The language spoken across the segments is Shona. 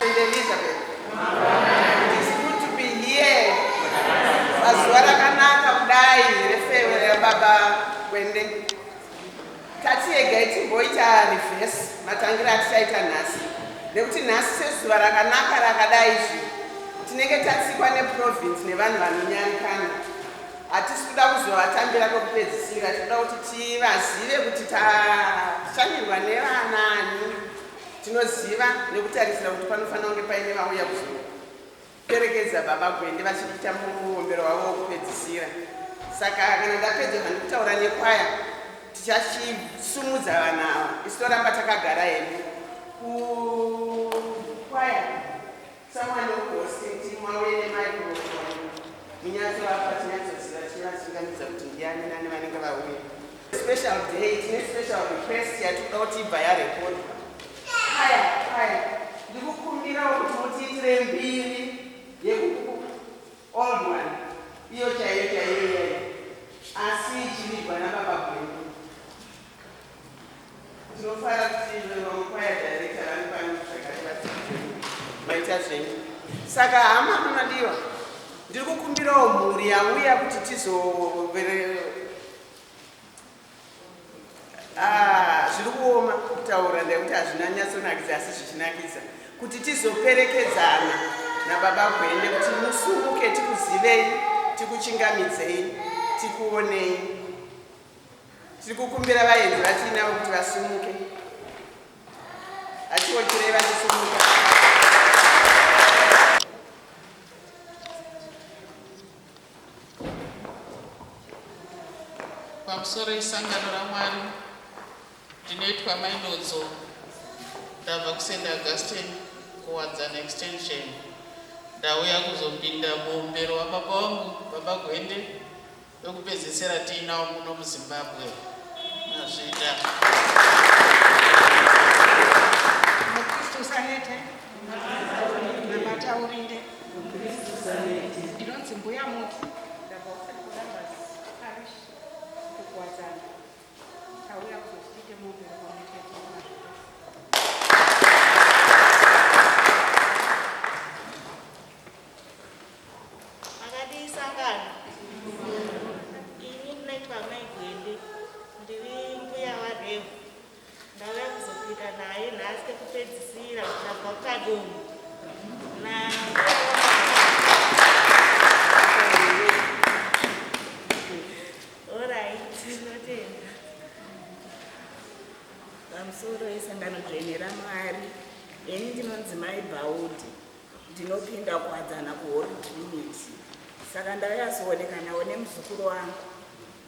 Elizabeth. It is good to be here. Mazuva rakanaka kudai refewe rababa Gwende. Tatiega itimboita reverse matangira atichaita nhasi. Nekuti nhasi sezuva rakanaka rakadai izvi tinenge tatsikwa neprovince nevanhu vanonyarikana. Hatisi kuda kuzovatambira kwekupedzisira, tinoda kuti tivazive kuti tashandirwa nevanani. Tinoziva nekutarisira kuti panofanira kunge paine vauya kuzoperekedza baba Gwende vachiita muombero wavo wokupedzisira. Saka kana ndapedza zvandikutaura nekwaya tichachisumudza vanhu ava. Isu toramba takagara hedu kukwaya. Someone hosting team wauye nemicrophone. Munyatsoapa tinyatsoziva tichivachingamidza kuti ndiani nani vanenge vauya. Special day, tine special request yatinoda kuti ibva yarekodwa. Haya, ndikukumbirawo kuti mutiitire mbiri old one. Iyo chaiyo. Asi ichirigwa nababa Gwende. Tinofara kuti choir director vari pano zvakati vaita zvenyu. Saka hama munodiwa, ndiri kukumbirawo mhuri yauya kuti zviri kuoma kutaura ndekuti hazvina nyatsonakidza asi zvichinakidza kuti tizoperekedzana nababa Gwende kuti musumuke tikuzivei, tikuchingamidzei, tikuonei. Tiri kukumbira vaenzi vatinavo kuti vasumuke. Hatiwocherei vachisumuka. Pamusoro esangano raMwari rinoitwa mainodzo, ndabva kuSt Augustine kuwadzana extension. Ndauya kuzopinda muumbero wababa wangu baba Gwende wekupedzisira tiinawo muno muZimbabwe. Nazvida namataurinde ndinonzi mbuya muti kukwadzana tauya kuzosvike muumbero pamutete. Makadii sangano? Ini ndinoitwa mai Gwende, ndiri mbuya waRevu. Ndauya kuzopinda naye nhasi kekupedzisira ndabva kukadomo. Pamusoro esangano dzvene raMwari, ini ndinonzi mai Bhaudhi, ndinopinda kuwadzana kuHoly Trinity. Saka ndauya kuzooneka nawo nemuzukuru wangu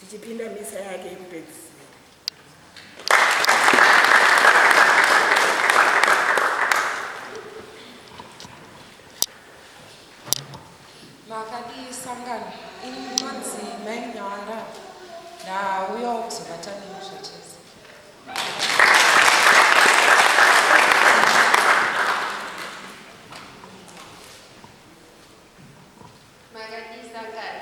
tichipinda misa yake yekupedzisira. Makadii sangano? Ini ndinonzi mai Nyara, ndauyawo kuzobatana nezvachese. Makadii sangano?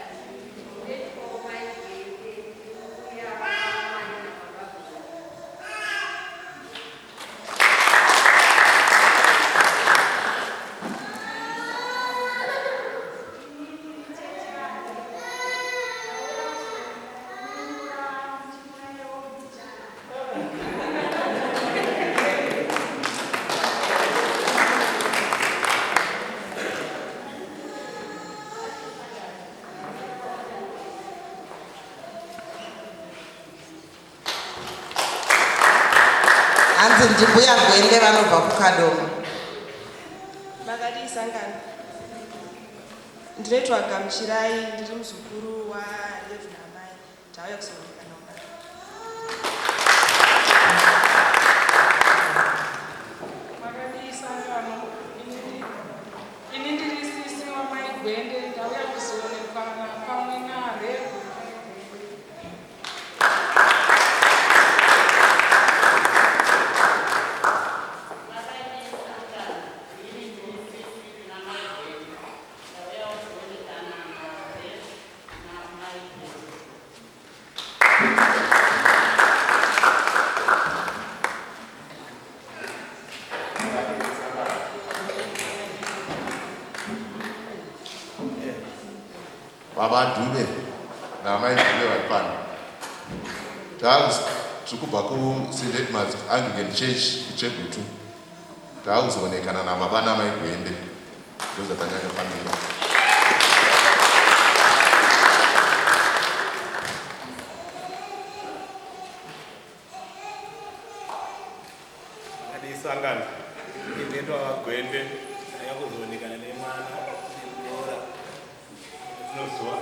Hanzi ndimbuya Gwende vanobva kukadomo. Makadii sangano? Ndinoitwa Gamushirai, ndiri muzukuru waRevu namai. Tauya kuzooneka nawo. Makadii sangano? Ini ndiri sisi wamai Gwende, ndauya kuzoonekana pamwe naRevu. vabadhube namaidhube vari pano tikubva kuSt Edmunds Anglican Church kuChegutu taakuzoonekana nababa namaigwende ndozvatanyanya famira. Sangano inoitwa Gwende yakuzoonekana nemwana nemura tinozuva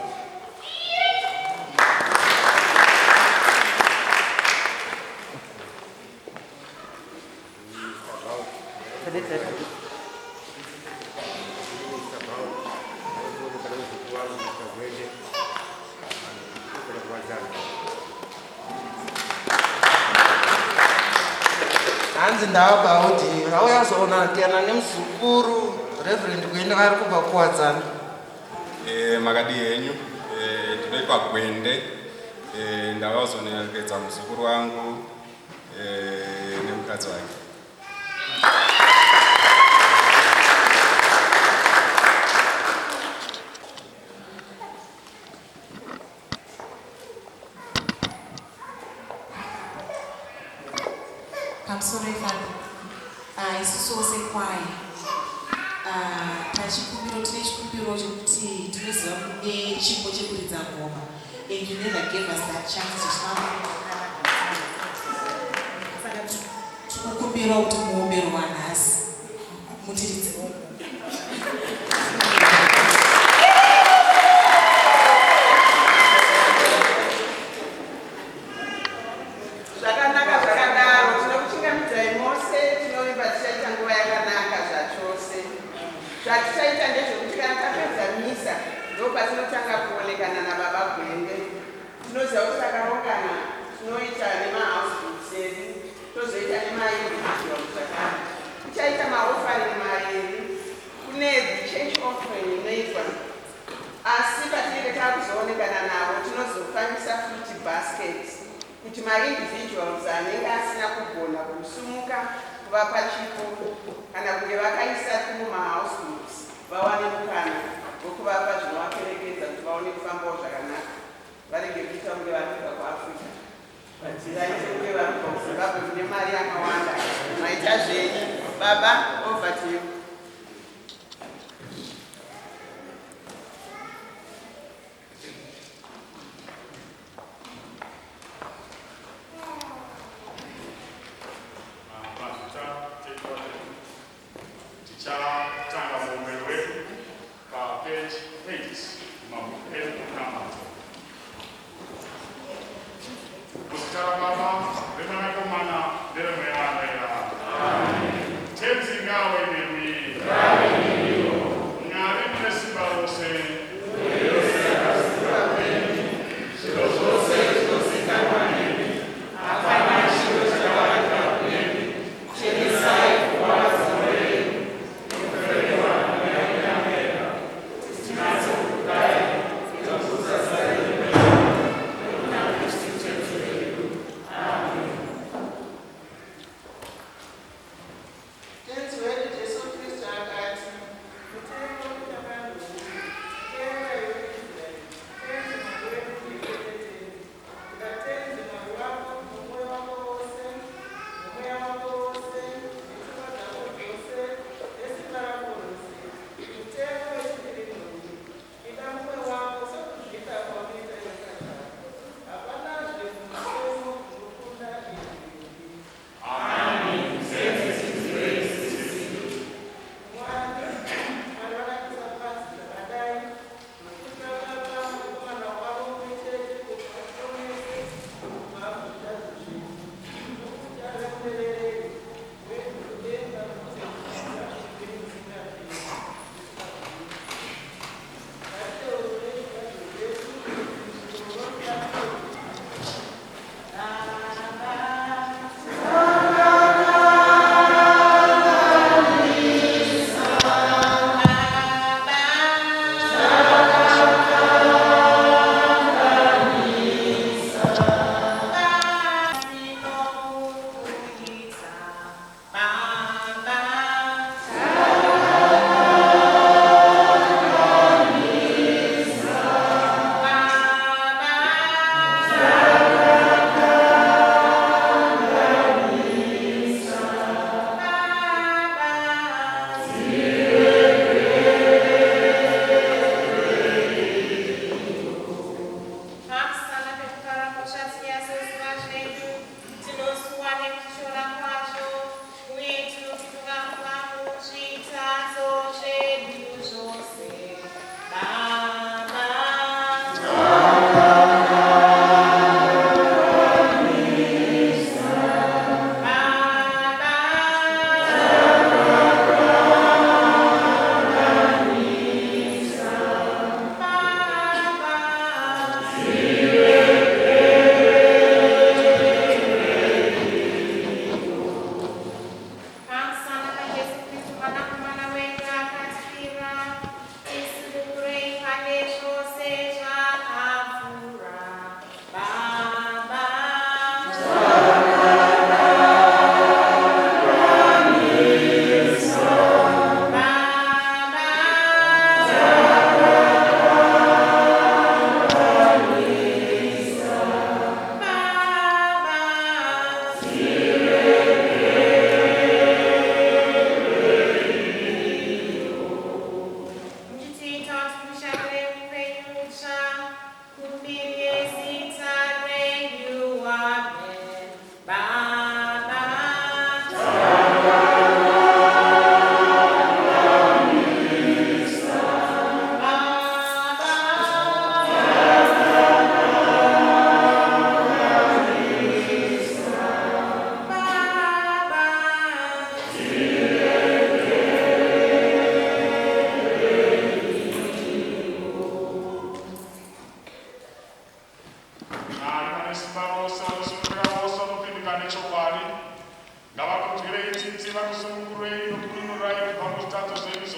hanzi ndavabhaudhi vauya kuzoonekana nemuzukuru Reverend Gwende vari kubva kuwadzana. Makadi henyu ndinoitwa Gwende ndauya kuzonekedza muzukuru wangu nemukadzi wake. Pamusoro ifano isusu wose kwaya pachikumbiro tine chikumbiro chekuti tinoziva kune chipo chekuridza ngoma and you never gave us that chance tikukumbira kuti muombero wanhasi mutiridze ngoma. Zvakanaka zvakadaro tinokuchingamidzai mose tinovimba tichaita nguva yakanaka zvachose. Zvatichaita ndezvekuti kana tapedza misa ndopatinotanga kuonekana nababa Gwende. Tinoziva kuti takaungana tinoita nemahouse groups edu tozoita nemaindividual zvakare. Tichaita maofaring maviri kune church offering inoitwa asi patinenge takuzoonekana navo tinozofambisa futi baskets kuti ma-individuals anenge asina kugona kusumuka kuvapa chipo kana kunge vakaisa kumahouse groups vawane mukana wokuvapa zvinovaperekedza kuti vaone kufambawo zvakanaka varege kuita kunge varikuda kuafrica vaite kunge vari kuzimbabwe kune mari yakawanda maita zvenyu baba over to you. Terms in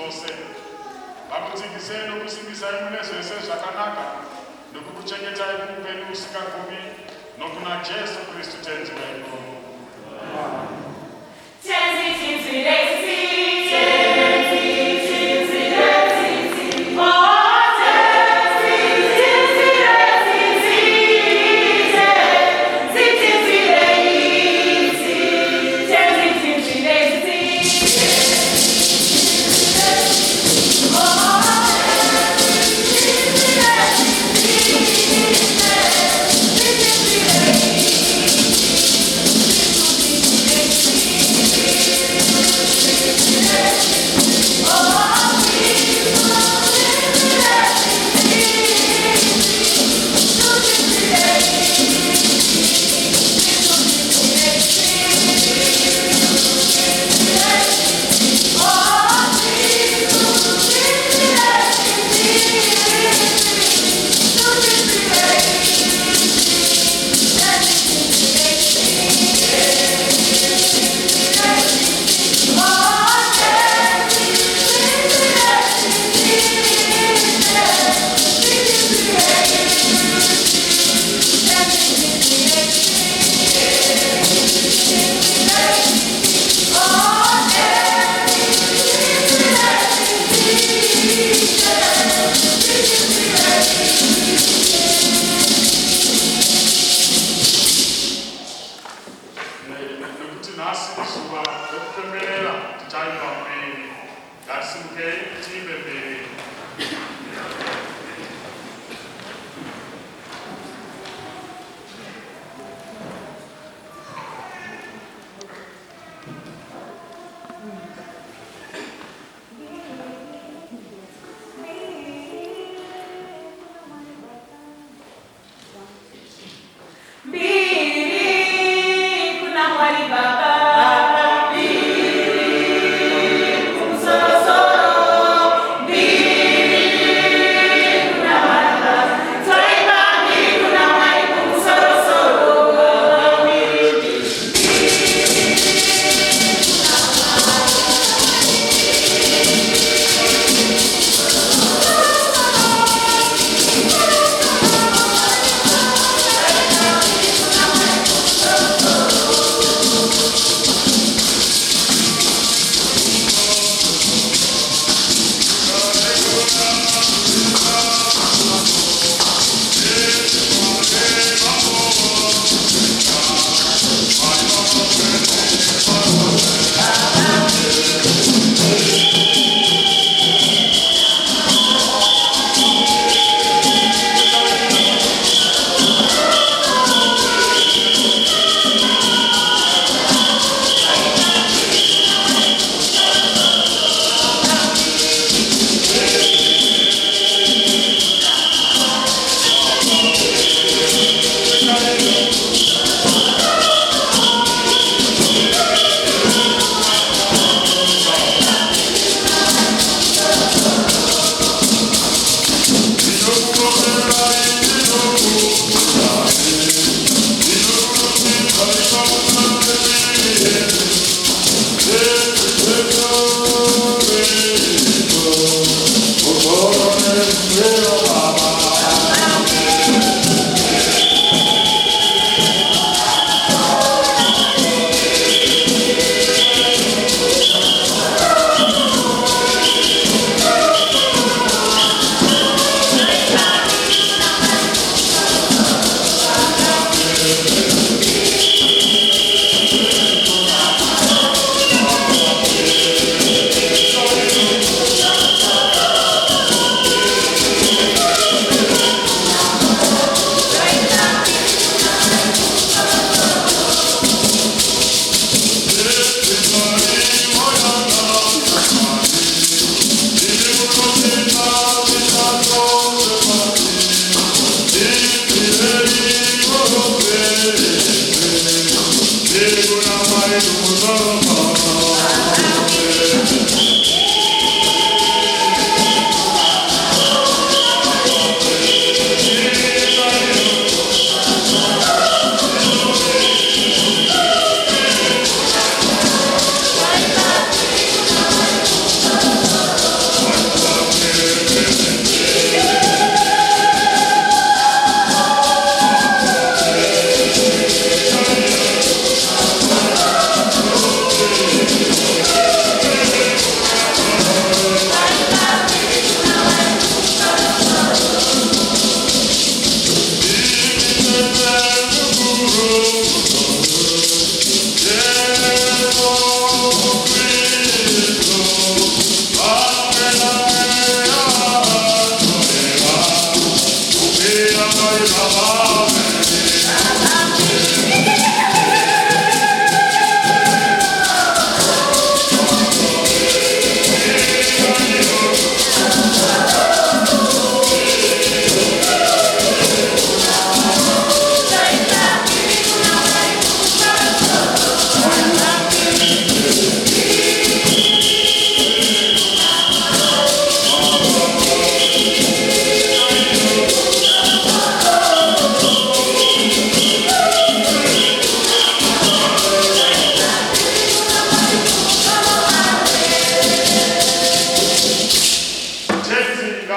zvose vakudzikisei nokusimbisai mune zvese zvakanaka nokukuchengetai kuupenyu usingagumi nokuna Jesu Kristu tenzi wedu.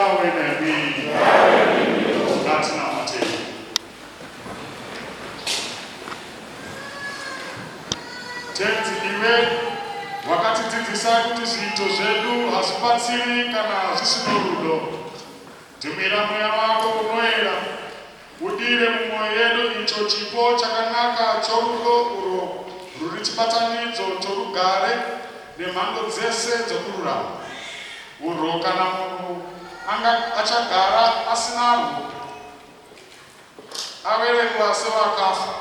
ngawe nemi. Ngatinamate. Tenzi iwe wakatidzidzisa kuti zviito zvedu hazvibatsiri kana zvisina rudo. Tumira mweya wako unoera udire mumwoyo yedu icho chipo chakanaka chorudo urwo rwuri chibatanidzo chorugare nemhando dzese dzokururama. Urwo kana munhu achagara asinarwo averengwa sevakafa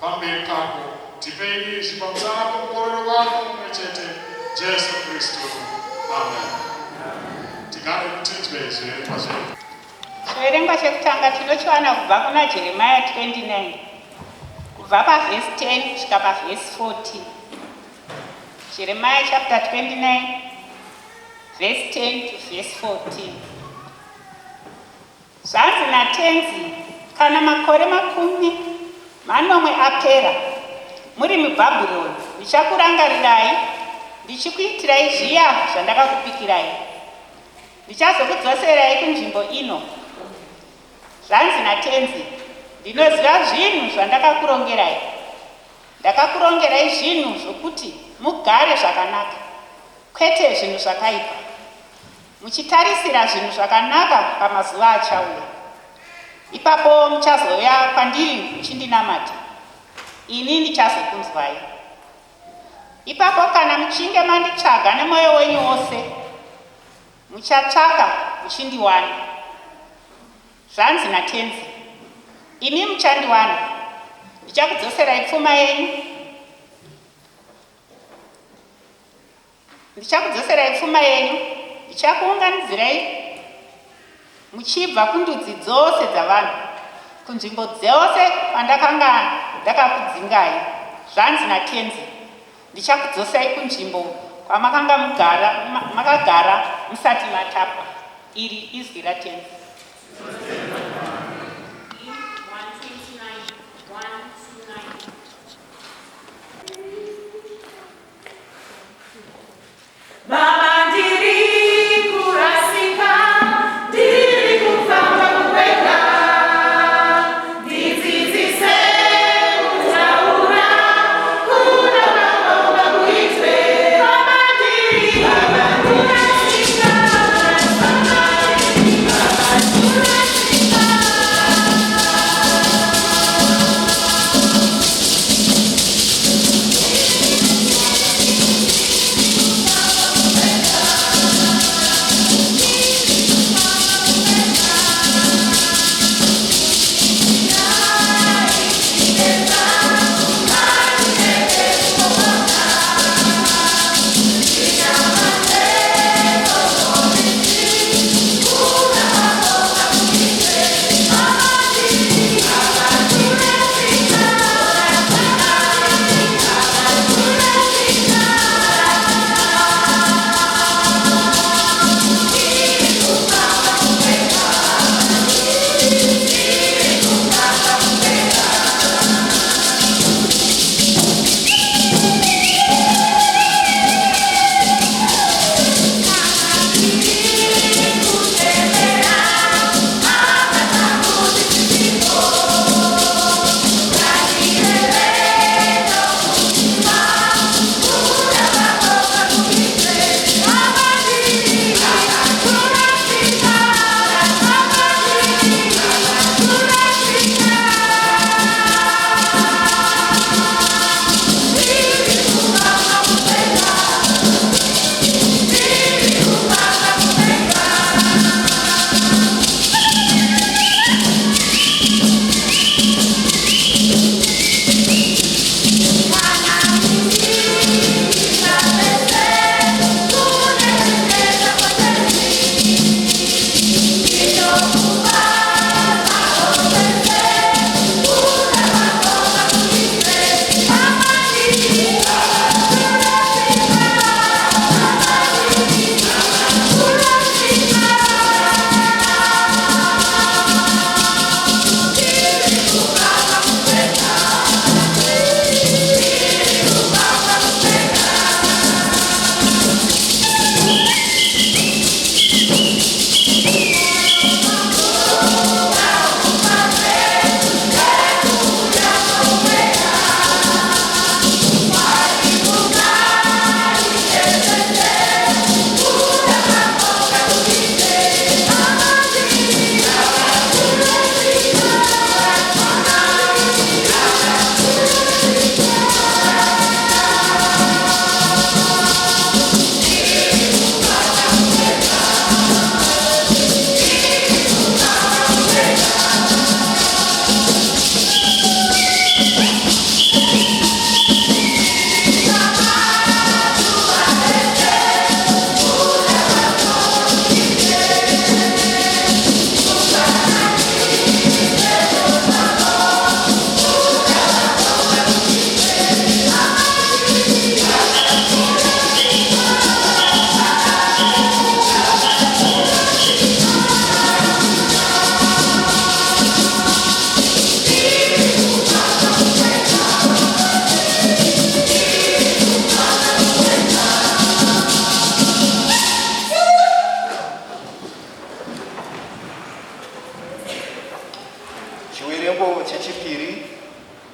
pamberi pako. Tipei izvi pamusana pomukorero wako mumwe chete Jesu Kristu. Amen. Tigare kuti tibezvere pazviri. Chiverengwa chekutanga tinochiwana kubva kuna Jeremiah 29 kubva pavhesi 10 kusvika pavhesi 14. Jeremiah chapter 29 verse 10 to verse 14. Zvanzi natenzi, kana makore 10 apera muri muBhabhironi, ndichakurangarirai ndichikuitirai zviya zvandakakupikirai. Ndichazokudzoserai kunzvimbo ino. Zvanzi natenzi, ndinoziva zvinhu zvandakakurongerai. Ndakakurongerai zvinhu zvokuti mugare zvakanaka, kwete zvinhu zvakaipa, muchitarisira zvinhu zvakanaka pamazuva achauya. Ipapo muchazouya kwandiri muchindinamata, ini ndichazokunzwai. Ipapo kana muchinge manditsvaga nemwoyo wenyu wose, muchatsvaka muchindiwana. Zvanzi natenzi, imi muchandiwana. Ndichakudzoserai pfuma yenyu. Ndichakuunganidzirai muchibva kundudzi dzose dzavanhu, kunzvimbo dzose kwandakanga ndakakudzingai. Zvanzi natenzi, ndichakudzosai kunzvimbo kwamakanga makagara musati matapwa. Iri izwi ratenzi. Mama ndiri kurasika, ndiri kufamba kupeka, ndidzidzise kutaura, kuna mababa kuitwe. Mama ndiri kurasika, kurasika.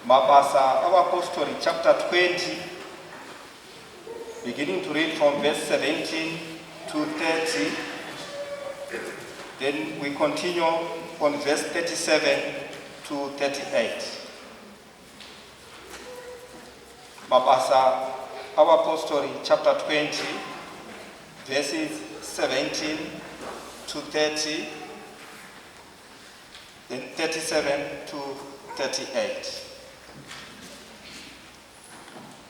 Mabasa of Apostolic chapter 20, beginning to read from verse 17 to 30. Then we continue on verse 37 to 38. Mabasa of Apostolic chapter 20, verses 17 to 30, then 37 to 38.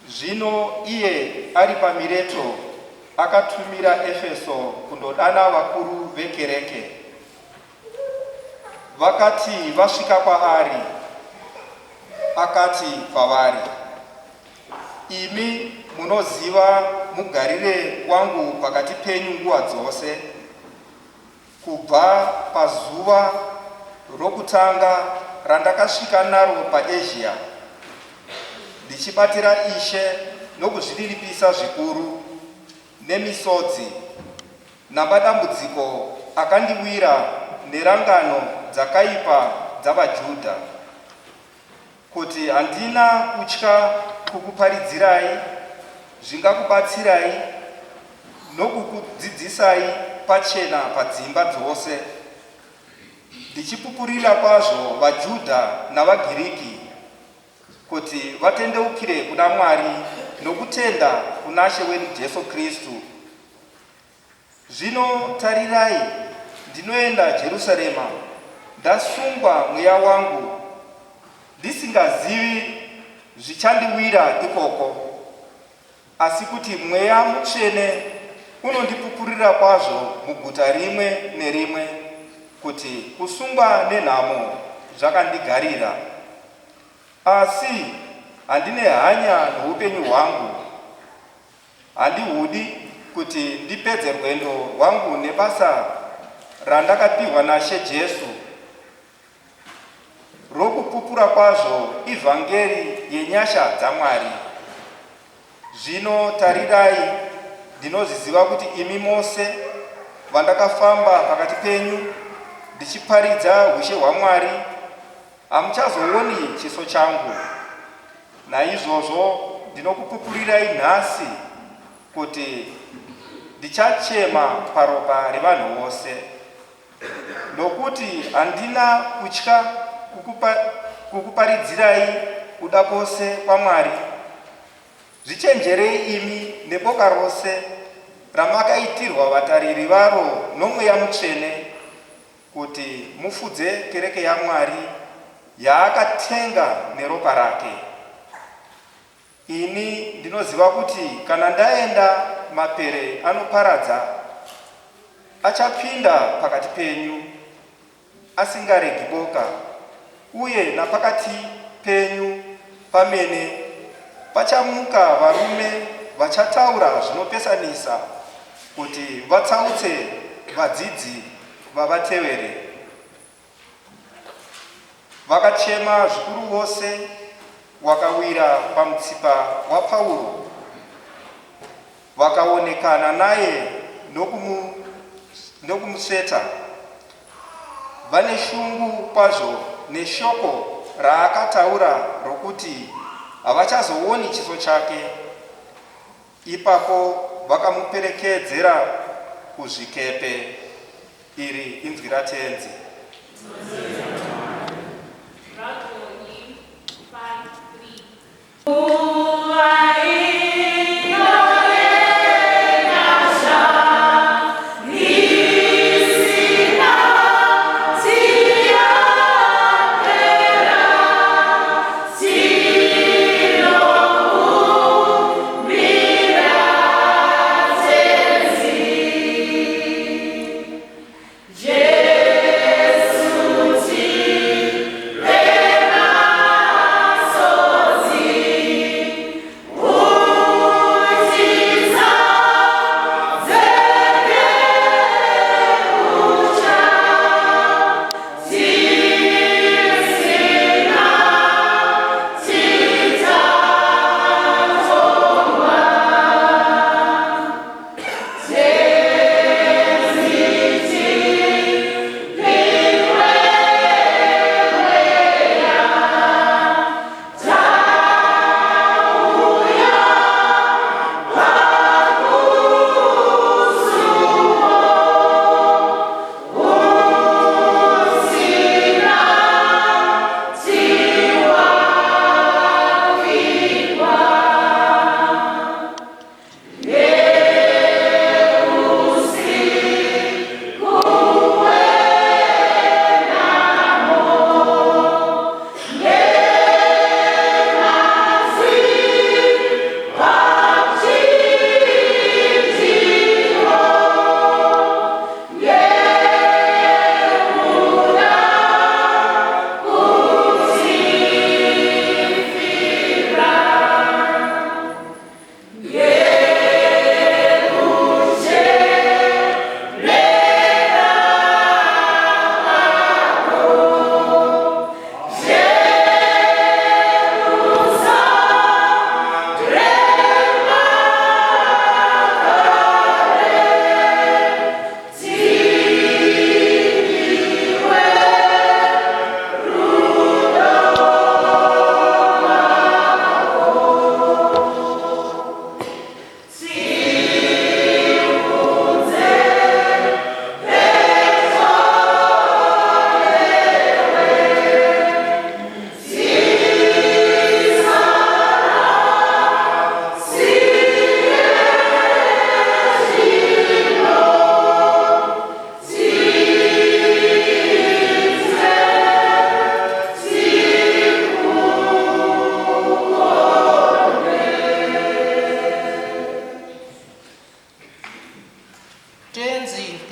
Zvino iye ari paMileto akatumira Efeso kundodana vakuru vekereke. Vakati vasvika kwaari, akati kwavari, imi munoziva mugarire wangu pakati penyu nguva dzose, kubva pazuva rokutanga randakasvika naro paAsia, ndichibatira Ishe nokuzviriripisa zvikuru nemisodzi namadambudziko akandiwira nerangano dzakaipa dzavaJudha, kuti handina kutya kukuparidzirai zvingakubatsirai nokukudzidzisai pachena padzimba dzose, ndichipupurira kwazvo vaJudha navaGiriki kuti vatendeukire kuna Mwari nokutenda kuna She wedu Jesu Kristu. Zvino tarirai, ndinoenda Jerusarema, ndasungwa mweya wangu, ndisingazivi zvichandiwira ikoko, asi kuti Mweya Mutsvene unondipupurira kwazvo muguta rimwe nerimwe, kuti kusungwa nenhamo zvakandigarira. Asi handine hanya noupenyu hwangu, handihudi kuti ndipedze rwendo rwangu nebasa randakapiwa naShe Jesu rokupupura kwazvo ivhangeri yenyasha dzaMwari. Zvino tarirai, ndinozviziva kuti imi mose vandakafamba pakati penyu ndichiparidza ushe hwaMwari, hamuchazooni chiso changu. Naizvozvo ndinokupupurirai nhasi kuti ndichachema paropa revanhu vose, nokuti handina kutya kukuparidzirai kuda kwose kwaMwari. Zvichenjerei imi neboka rose ramakaitirwa vatariri varo noMweya Mutsvene, kuti mufudze kereke yaMwari yaakatenga neropa rake. Ini ndinoziva kuti kana ndaenda mapere anoparadza, achapinda pakati penyu asingaregi boka, uye napakati penyu pamene pachamuka varume vachataura zvinopesanisa kuti vatsautse vadzidzi vavatevere. Vakachema zvikuru vose wakawira pamutsipa waPauro, vakaonekana naye nokumusveta. Vane shungu kwazvo neshoko raakataura rokuti havachazooni chiso chake. Ipapo vakamuperekedzera kuzvikepe. Iri inzwi raTenzi. Jesus.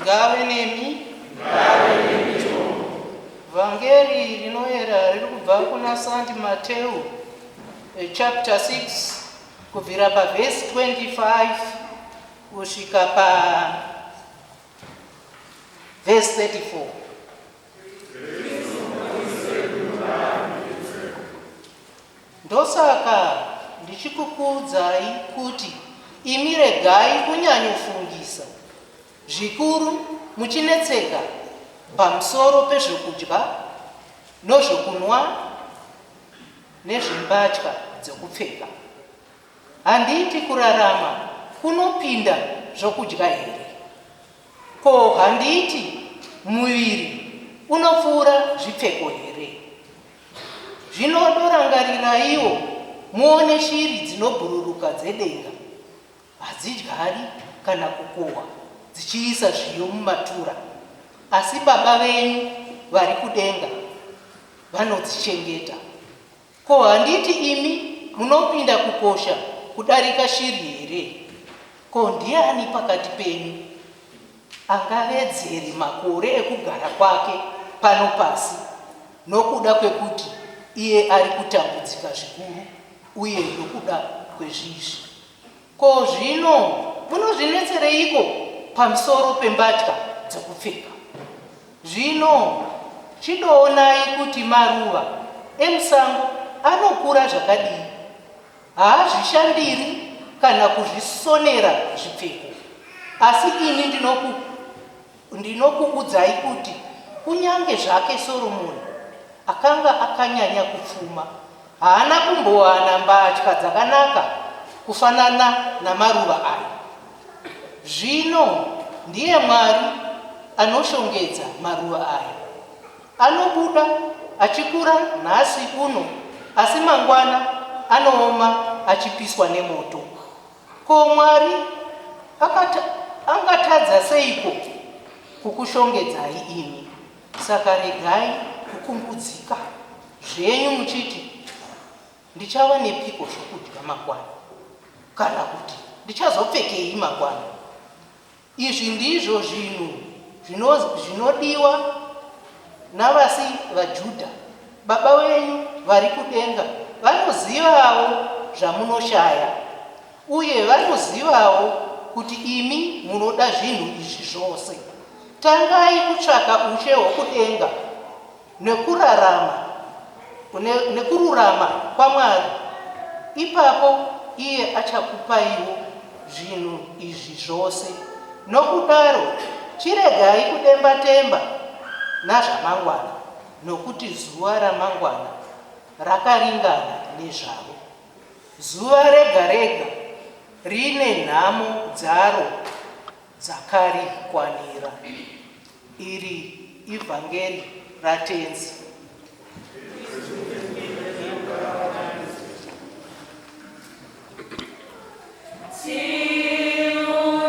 ngave nemi. Vhangeri rinoyera riri kubva kuna St. Matthew chapter 6 kubvira pavhesi 25 kusvika pavhesi 34. Ndosaka ndichikukuudzai kuti imi regai kunyanyofungisa zvikuru muchinetseka pamusoro pezvokudya nozvokunwa nezvembatya dzokupfeka. Handiti kurarama kunopinda zvokudya here? Ko, handiti muviri unopfuura zvipfeko here? Zvinodorangarirayiwo muone shiri dzinobhururuka dzedenga, hadzidyari kana kukohwa dzichiisa zviyo mumatura, asi Baba venyu vari kudenga vanodzichengeta. Ko, handiti imi munopinda kukosha kudarika shiri here? Ko, ndiani pakati penyu angavedzere makore ekugara kwake pano pasi nokuda kwekuti iye ari kutambudzika zvikuru uye nokuda kwezvizvi? Ko, zvino munozvinetsereiko pamusoro pembatya dzokupfeka? Zvino chidoonai kuti maruva emusango anokura zvakadii, haazvishandiri kana kuzvisonera zvipfeko. Asi ini ndinokuudzai kuti kunyange zvake Soromoni akanga akanyanya kupfuma, haana kumbowana mbatya dzakanaka kufanana namaruva aya. Zvino ndiye Mwari anoshongedza maruva aya. Anobuda achikura nhasi uno, asi mangwana anooma achipiswa nemoto. Ko, Mwari angatadza seiko kukushongedzai imi? Saka regai kukumbudzika zvenyu muchiti, ndichava nepiko zvokudya mangwana, kana kuti ndichazopfekei mangwana? Izvi ndizvo zvinhu zvinodiwa navasi vaJudha. Baba venyu vari kudenga vanozivawo zvamunoshaya, uye vanozivawo kuti imi munoda zvinhu izvi zvose. Tangai kutsvaka ushe hwokudenga nekururama kwaMwari, ipapo iye achakupaiwo zvinhu izvi zvose. Nokudaro chiregai kudemba-temba nazvamangwana, nokuti zuva ramangwana rakaringana nezvaro. Zuva rega-rega rine nhamo dzaro dzakarikwanira. Iri ivhangeri ratenzi. Oh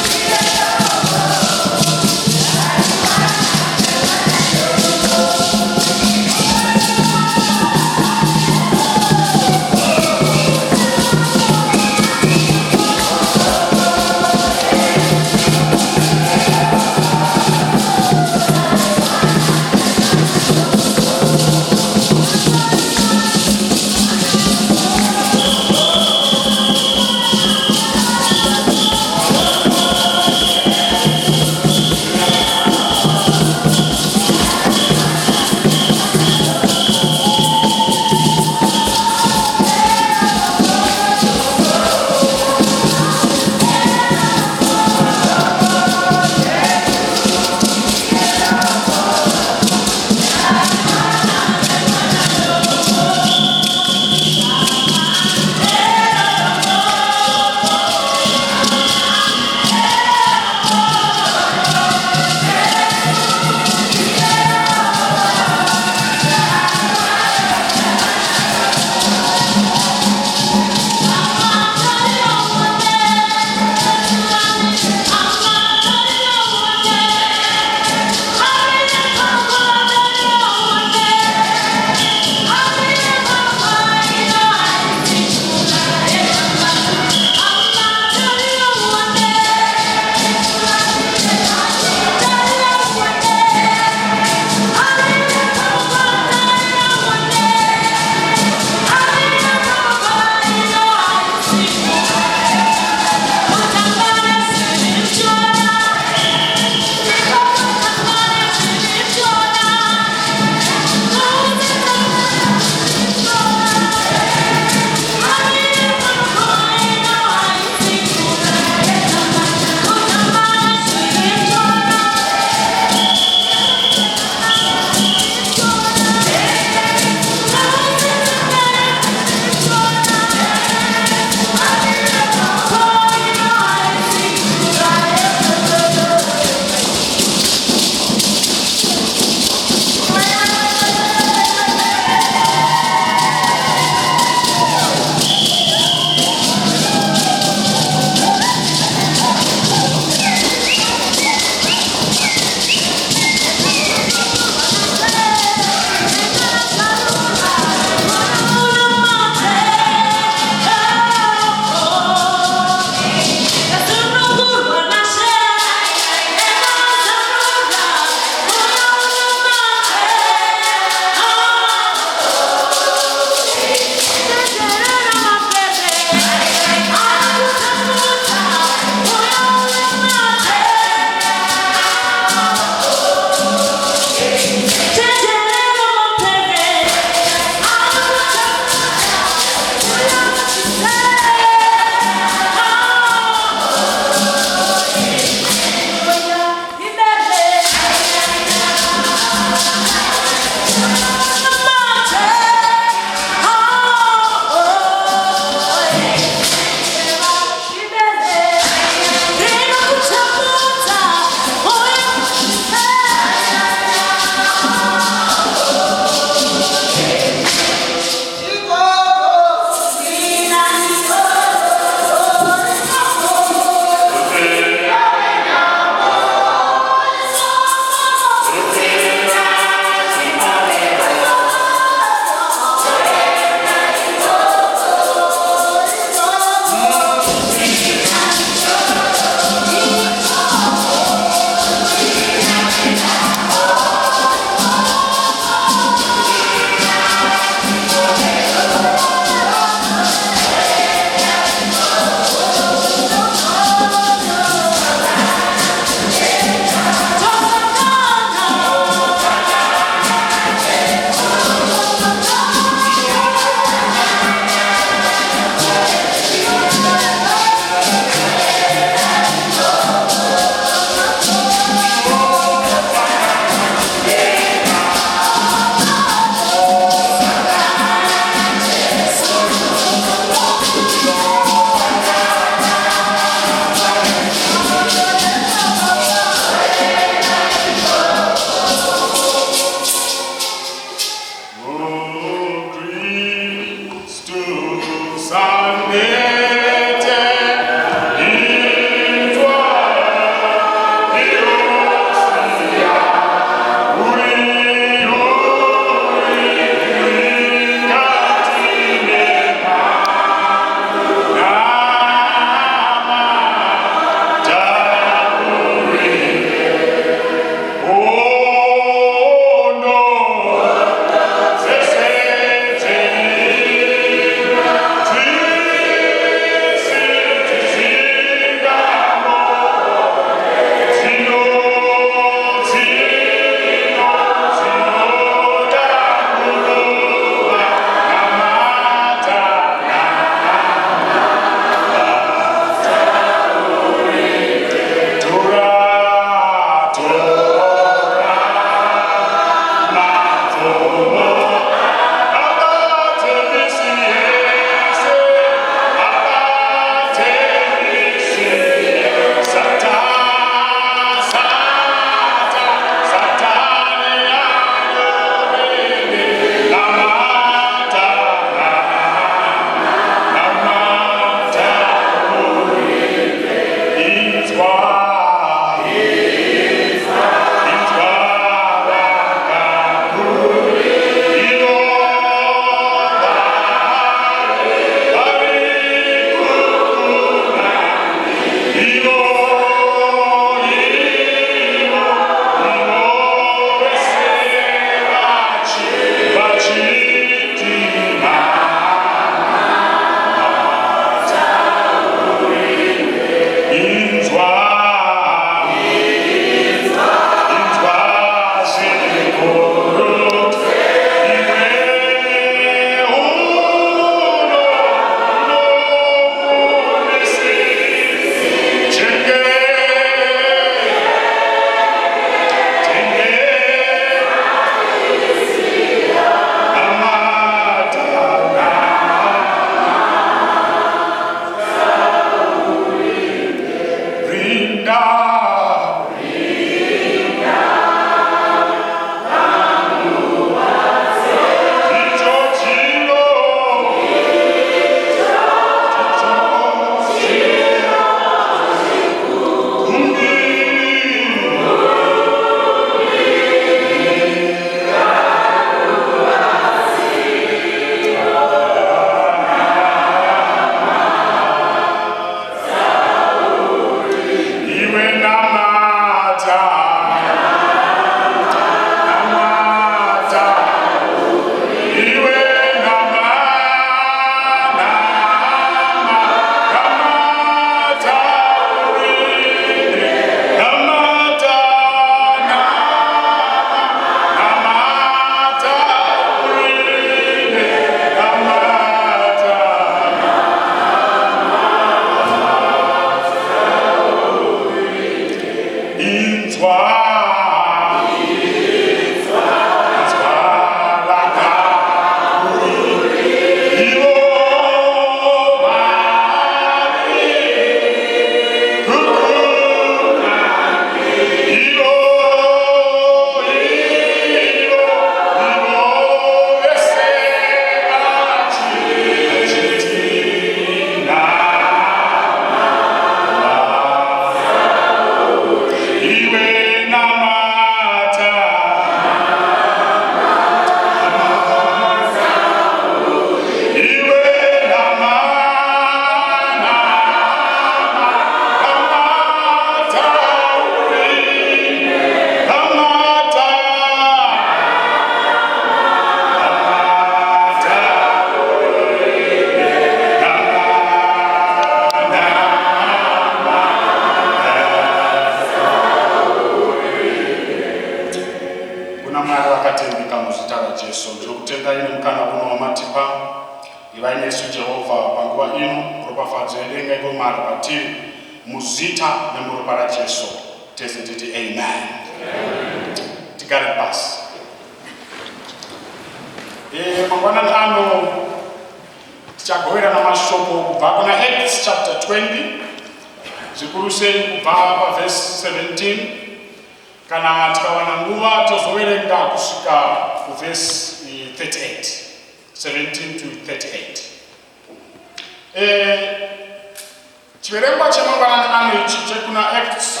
chiverengwa chemangwanani ano ichi chekuna Acts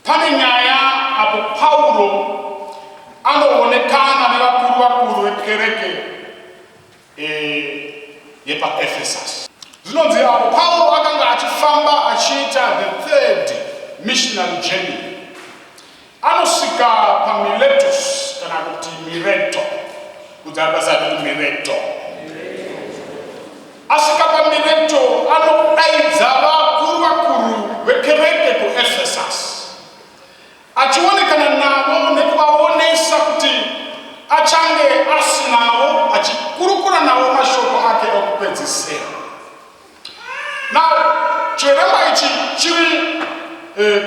pane nyaya apo Paulo anoonekana nevakuru vekereke yepaEfesus. Zvinonzi apo Paulo akanga achifamba achiita the third missionary journey. Anosvika paMiletus kana kuti Mileto. Kudzabasa Mileto. Asvika paMileto anodaidza vakuru vekereke kuEfesus. Achionekana navo nekuvaonesa kuti achange asinavo achikurukura navo mashoko ake okupedzisira. Now, chiremba ichi chiri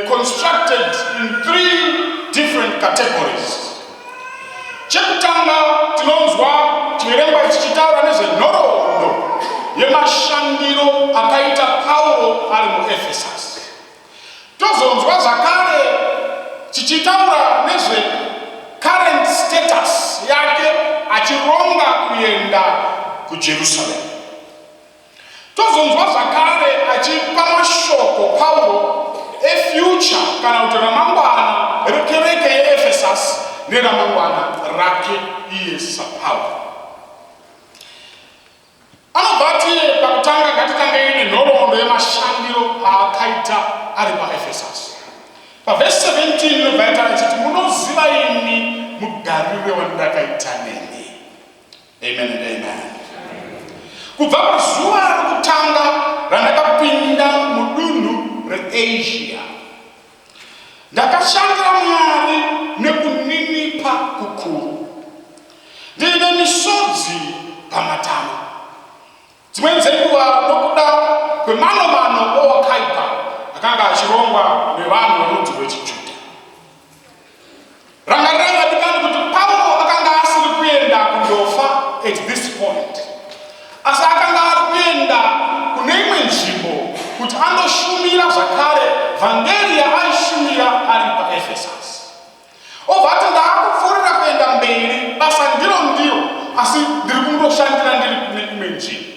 constructed in 3 different categories. Chekutanga tinonzwa chiremba ichi chitaura nezvenhoroondo yemashandiro akaita Paulo ari muEfesus. Tozonzwa zvakare chichitaura nezve current status yake achironga kuenda kuJerusalem. Tozonzwa zvakare achipa mashoko Paulo efuture kana kuti ramangwana rekereke yeEfesus neramangwana rake iye saPaulo. Anobva ati pakutanga ngatitange nenhoroondo yemashandiro aakaita ari paEfesus. Verse 17 nobvaita achiti munoziva imi mugarire wandakaita neni. Amen and amen. Kubva pazuva rokutanga randakapinda mudunhu reAsia ndakashandira Mwari nekuninipa kukuru. Ndine misodzi pamatama. Dzimweni dzenguva nokuda kwemanomano owakaipa akanga achirongwa nevanhu verudzi rwechiJudha. Rangarira dikani kuti Paulo akanga asiri kuenda kundofa at this point. Asi akanga ari kuenda kune imwe nzvimbo kuti andoshumira zvakare vhangeri yaaishumira ari paEfesus. Obva ati ndaakupfuurira kuenda mberi, basa ndiro asi ndiri kundoshandira ndiri kune imwe nzvimbo.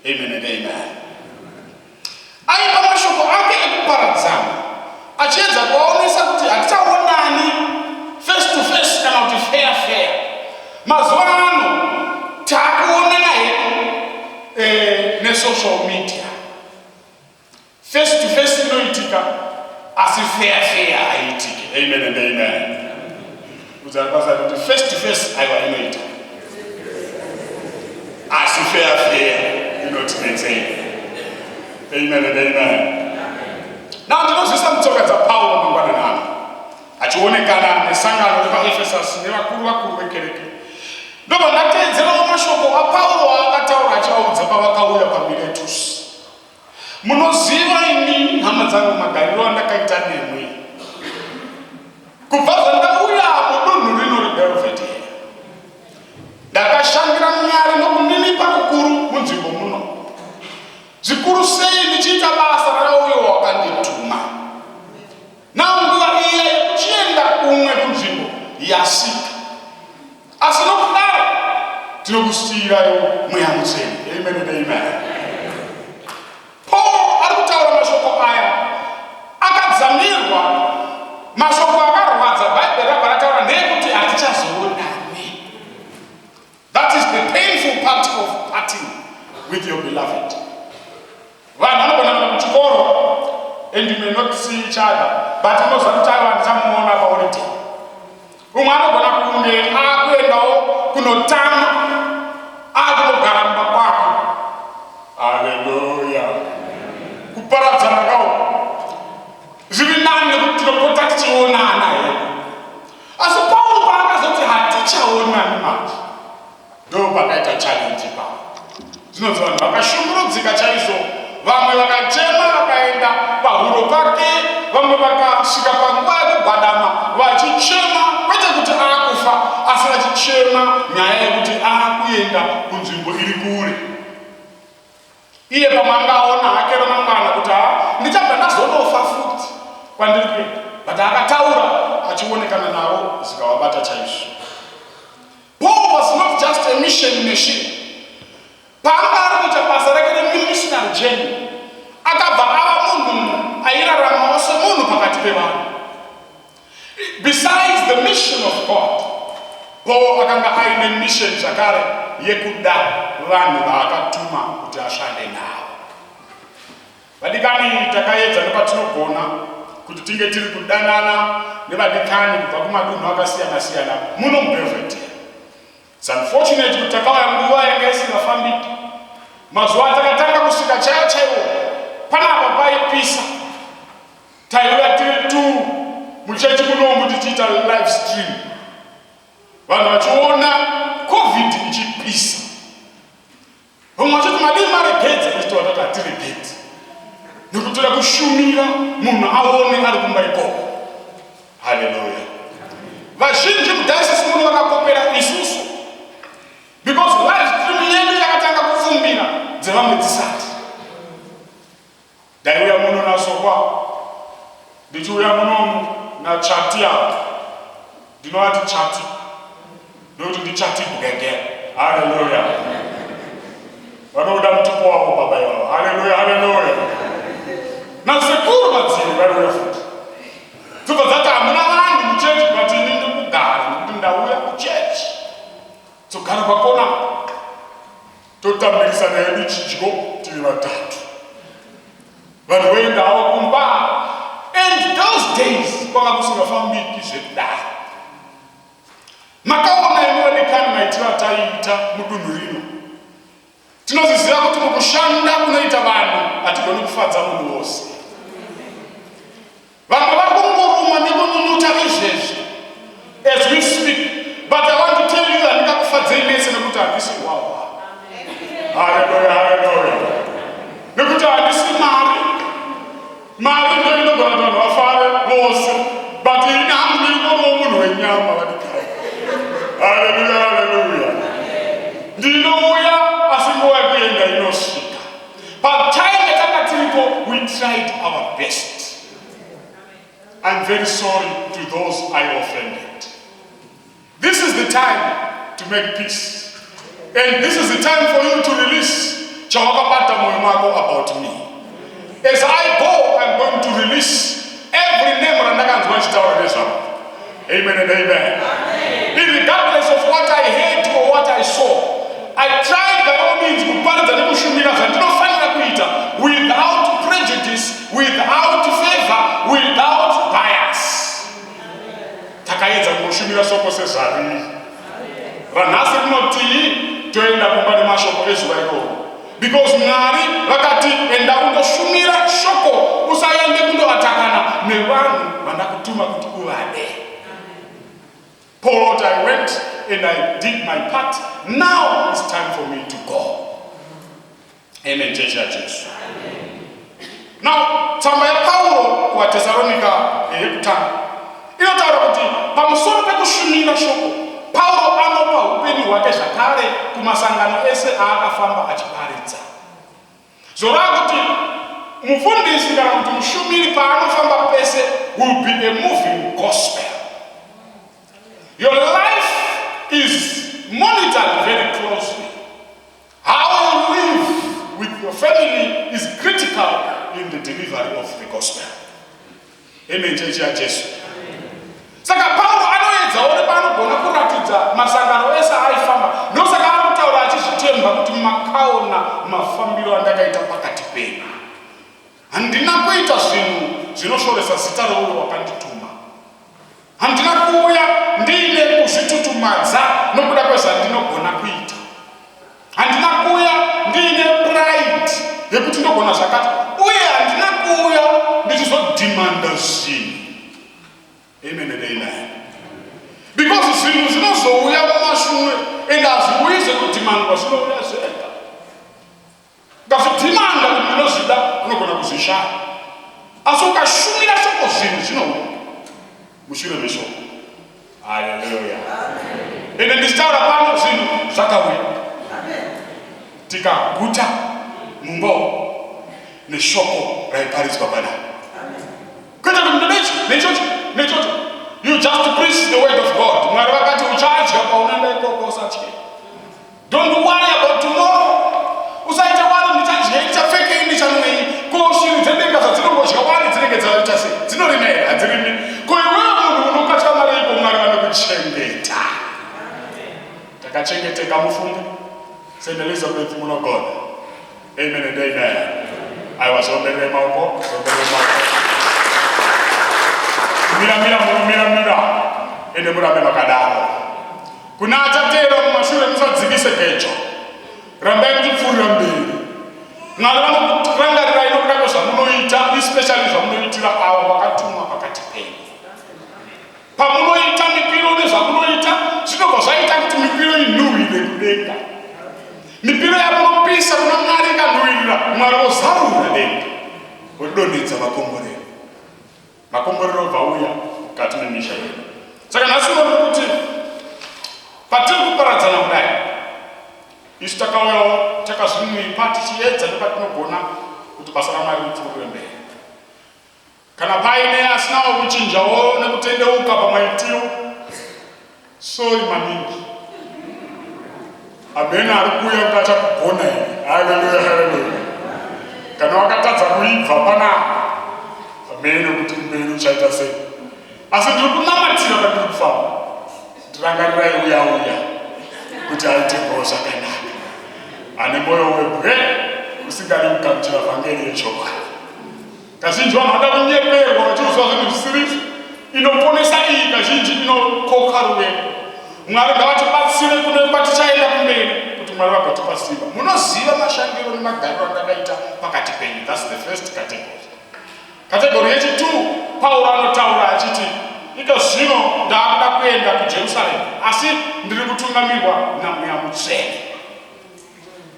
Amen and amen. Aipa mashoko ake ekuparadzana achiedza kuvaonesa kuti hatichaonani face to face kana kuti fair. Mazuva ano taakuonana hedu nesocial media. Face to face inoitika asi fair haitiki. Amen and amen. Kudzakasa kuti face to face aiwa inoita asi fair inotinetsei. Amen and amen. Now ndinozvisa mutsoka dzaPaulo mangwanani achionekana nesangano repaEfesus nevakuru vekereke. Ndobva ndateedzerawo mashoko aPaulo aakataura achivaudza pavakauya paMiletus. Munoziva imi hama dzangu magariro andakaita nemwe. Kubva zvandauya mudunhu rino reBelvedere ndakashandira Mwari nokuninipa kukuru munzvimbo muno. Zvikuru sei ndichiita basa rauyo wakandituma. Nawo nguva iya kuchienda kumwe kunzvimbo yasika. Asi nokudaro tinokusiyirayo mweya mutsvene. Amen and amen. Paul ari kutaura mashoko aya akadzamirwa mashoko akarwadza Bhaibheri rabva rataura ndeyekuti hatichazoonani. That is the painful part of parting with your beloved. Vanhu vanogona kuenda kuchikoro and you may not see each other, but unozwa kuti aiwa ndichamuona paholiday. Umwe anogona kunge akuendawo kunotama akunogara mumba kwake. Haleluya. Kuparadzana kawo zviri nani nekuti tinopota tichionana hedu. Asi Paulo paakazoti hatichaonani manje ndopakaita challenge pavo. Zvinonzi vanhu vakashungurudzika chaizvo. Vamwe vakachema vakaenda pahuro pake, vamwe vakasvika panguva yekugwadama vachichema, kwete kuti akufa asi vachichema nyaya yekuti akuenda kunzvimbo iri kure. Iye pamwe angaona hake ramangwana kuti ndichabva ndazonofa futi kwandiri kuenda, but akataura achionekana navo zvikavabata chaizvo. Paul was not just a mission machine. Paanga ari kuita basa rake reministry journey. Akabva ava munhu airaramawo semunhu pakati pevanhu. Besides the mission of God, Paul akanga aine mission zvakare yekuda vanhu vaakatuma kuti ashande navo. Vadikani takaedza nepatinogona kuti tinge tiri kudanana nevadikani kubva kumadunhu akasiyana-siyana muno muBelvedere. It's unfortunate kuti takauya nguva yanga isingafambiki. Mazuva atakatanga kusvika chaiwo panapa paipisa. Taiuya tiri tu muchechi munomu tichiita live stream. Vanhu vachiona COVID ichipisa. Vamwe vachiti madii maregedza ichitova tati hatiregedzi. Nekuti kushumira munhu aone ari kumba ikoko. Hallelujah. Vazhinji mudiocese muno vakakopera isusu. Because live stream yedu yakatanga kufumbira dzevamwe dzisati. Ndaiuya muno nasokwa. Ndichiuya muno nachati apo. Ndinovati chati. Ndokuti ndichati bugegera. Hallelujah. Vanoda mutupo wavo baba ivavo. Hallelujah, hallelujah. Nasekuru madziri vaiuya futi. Tobva dzati hamuna vanhu muchechi but ini ndikugara nekuti ndauya kuchechi. Togara pakona. Totambirisana hedu chidyo tiri vatatu. Vanhu voendawo kumba. And those days kwanga kusingafambiki zvekudaro. Makaona inoonekana maitiro ataiita mudunhu rino. Tinoziziva kuti mukushanda kunoita vanhu hatigoni kufadza munhu wose. Vamwe vari kungorumwa nekunyunyuta izvezvi as we speak, but I want to tell you that ndingakufadzei mese nekuti handisi wawa. Hallelujah, hallelujah. Nekuti handisi mari. Mari ndio inogona kuti vanhu vafare vose, but ini hangu ndiripowo munhu wenyama vadikai. Hallelujah, hallelujah. Ndinouya asi nguva yekuenda inosvika. Patime yatanga tiripo, we tried our best. I'm very sorry to those I offended. This is the time to make peace. And this is the time for you to release chawakabata moyo mako about me. As I go, I'm going to release every name randakanzwa chitaura nezvangu. Amen and amen. Regardless of what I heard or what I saw, I tried by all means kuparidza nekushumira zvandinofanira kuita without prejudice, without favor, without bias. Takaedza kushumira soko sezari. Ranhasi rinoti toenda kumba nemashoko ezuva iroro. Because Mwari vakati enda undoshumira shoko usaende kundovatakana nevanhu vandakutuma kuti uvade. Paul, I went and I did my part. Now it's time for me to go. Amen, church. Now, tsamba ya Paulo kwa Thessalonica yekutanga inotaura kuti pamusoro pekushumira shoko, Paulo anopa upenyu hwake zvakare kumasangano ese aakafamba achiparidza. Zorava kuti mufundisi kana kuti mushumiri paanofamba pese will be a moving gospel. Your life is monitored very closely. How you live with your family is critical in the delivery of the gospel. Amen, church ya Jesu. Saka Paulo anoedza ore panogona kuratidza masangano ese aifamba. Ndosaka arikutaura achizvitemba kuti makaona mafambiro andakaita pakati penyu. Handina kuita zvinhu zvinoshoresa zita rouyo wakandituma. Handina kuuya ndine kuzvitutumadza nokuda kwezvandinogona kuita. Handina kuuya ndine pride yekuti ndogona zvakati, uye handina kuuya ndichizodhimanda zvinhu. Amen and amen. Because zvinhu zvinozouya mumashure and hazviuyi zvekudhimandwa zvinouya zvega. Ukazvidhimanda kuti ndinozvida unogona kuzvishaya. Asi ukashumira shoko zvinhu zvinouya mushure meshoko. Hallelujah. Ende ndichitaura pano zvinhu zvakauya. Tikaguta mumba neshoko raiparidzwa panapa. Kwete kuti nechocho. You just preach the word of God. Mwari vakati uchadya paunoenda ikoko usatye. Don't worry about tomorrow. Usaita wari ndichadya ndichapfekei dzinorimera hadzirimi. Ko iwewe munhu unokatya mari iko Mwari vanokuchengeta. Takachengeteka mufunge St. Elizabeth munogona. Amen and amen. Aiwa zomberere maoko, mira ende murambe makadaro. Kuna achatero mumashure musadzikise kecho. Rambai muchipfuurira mberi. Mwari vanokurangarira inokuda zvamunoita, especially zvamunoitira avo vakatumwa pakati penyu. Pamunoita mipiro nezvamunoita zvinobva zvaita kuti mipiro inhuhwire kudenga. Mipiro yamunopisa kuna Mwari ikanhuhwirira, Mwari ozarura denga odonhedza makomborero. Makomborero obva uya mukati memisha yedu. Saka nhasi unoona kuti patiri kuparadzana kudai, isu takauyawo takazvimuipa tichiedza nepatinogona kuti basa raMwari ripfuurire mberi. Kana paine asinawo kuchinjawo nekutendeuka pamaitiro, sori maningi. Amena ari kuuya kuti achakugona here. Haleluya, haleluya. Kana wakatadza kuibva panapa, amene kuti mberi uchaita sei. Asi ndiri kunamatira pandiri kufamba. Ndirangarirai uya kuti aite zvakanaka. Ane moyo webwe usingadi kugamuchira vhangeri yechokwadi. Kazhinji vanhu vada kunyeperwa vachizwa zvinhu zvisiri inoponesa iyi, kazhinji inokoka ruveko. Mwari ngavatibatsire kune kwatichaenda kumberi kuti Mwari vagotipa simba. Munoziva mashandiro nemagariro andakaita pakati penyu. That's the first category. Category yechi-2, Pauro anotaura achiti iko zvino ndaakuda kuenda kuJerusarema, asi ndiri kutungamirwa naMweya Mutsvene.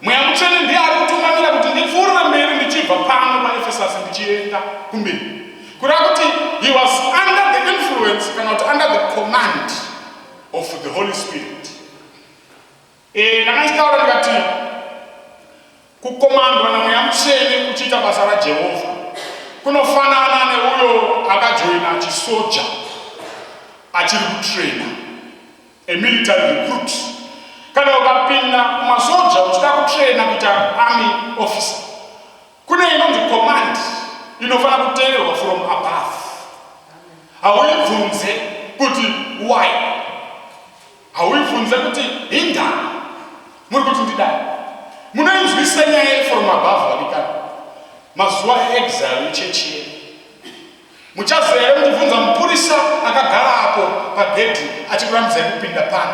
Mweya Mutsvene ndiye ari kutungamira kuti ndipfuurire mberi ndichibva pano paEfesasi ndichienda kumberi. Kureva kuti he was under the influence, kana kuti under the command of the Holy Spirit. Ndakachitaura ndikati kukomandwa naMweya Mutsvene kuchiita basa raJehovha kunofanana neuyo akajoina chisoja achiri kutraina, a military recruit. Kana ukapinda kumasoja uchida kutraina kuita army officer, kune inonzi command inofana kuteererwa from above. Hauibvunze kuti why, hauibvunze kuti hinda muri kuti ndidai. Munoinzwisa nyaya from above vadikana. Mazuva eexile yechechi yedu muchazere mundibvunza mupurisa akagara apo pagedhi achikurambidzai kupinda pano.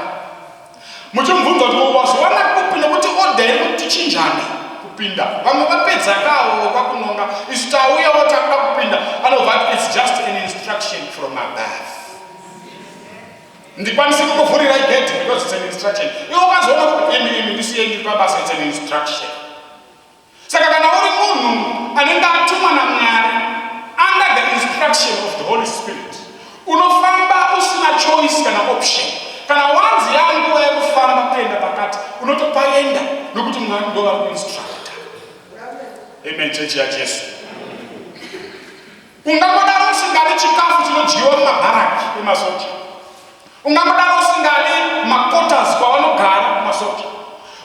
Muchimubvunza kuti wazowana kupinda kuti oda yekuti tichinjane kupinda. Vamwe vapedza kawo kwakunonga, isu tauyawo takuda kupinda, anobva it's just an instruction from above. Ndikwanisi kukuvhurirai gedhi because it's an instruction. Iwe ukazoona kuti emi ndisiye ndiri pabasa, it's an instruction. Saka kana uri munhu anenge atumwa naMwari under the instruction of the Holy Spirit, unofamba usina choice kana option. Kana wanzi yangu yekufamba kuenda pakati, unotopaenda nokuti Mwari ndo ari kuinstructor. Amen, chechi yaJesu. Ungangodaro usingadi chikafu chinodyiwa mumabharaki emasoja. Ungangodaro usingadi maquarters kwavanogara mumasoja.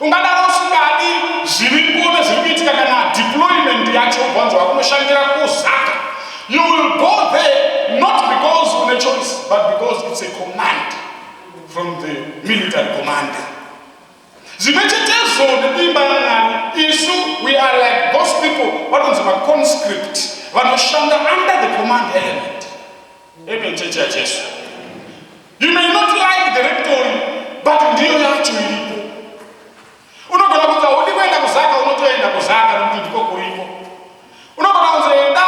Ungadaro usingadi zviripo nezviri kuitika kana deployment yacho ubvanzi wakunoshandira kuzaka. You will go there not because une choice, but because it's a command from the military commander. Zvinechetezo neimba yaMwari, isu we are like those people vanonzi conscript vanoshanda under the command element. Amen, chechi yaJesu. You may not like the rectory, but ndiyo yacho iripo. Unogona kuti haudi kuenda kuzaka, unotoenda kuzaka nokuti ndiko kuripo. Unogona kuzoenda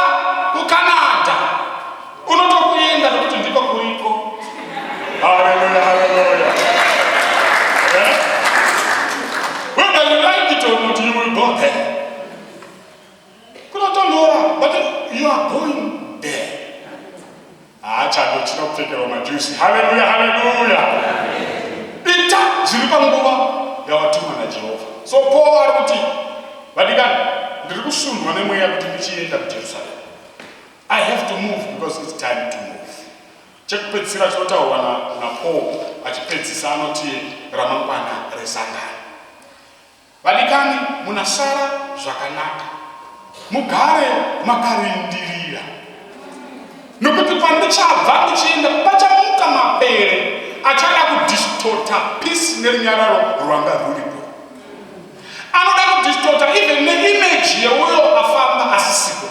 kuCanada, unotokuenda nokuti ndiko kuriko. Hallelujah, hallelujah. Whether you like it or not, you will go there. Kunotondora, but you are going there. Chado chinopfekerwa majusi. Hallelujah, hallelujah. Ita zviri panguva yavatumwa naJehovha. So Paul ari kuti vadikani ndiri kusundwa nemweya kuti ndichienda kuJerusarema. I have to move because it's time to move. Chekupedzisira chinotaurwa naPaul achipedzisa anoti ramangwana resangano. Vadikani munasara zvakanaka, mugare makarindirira. nokuti pandichabva ndichienda pachamuka mapere achada kudistota peace nerunyararo rwanga ruripo. Anoda kudistota even neimage yeuyo afamba asisipo.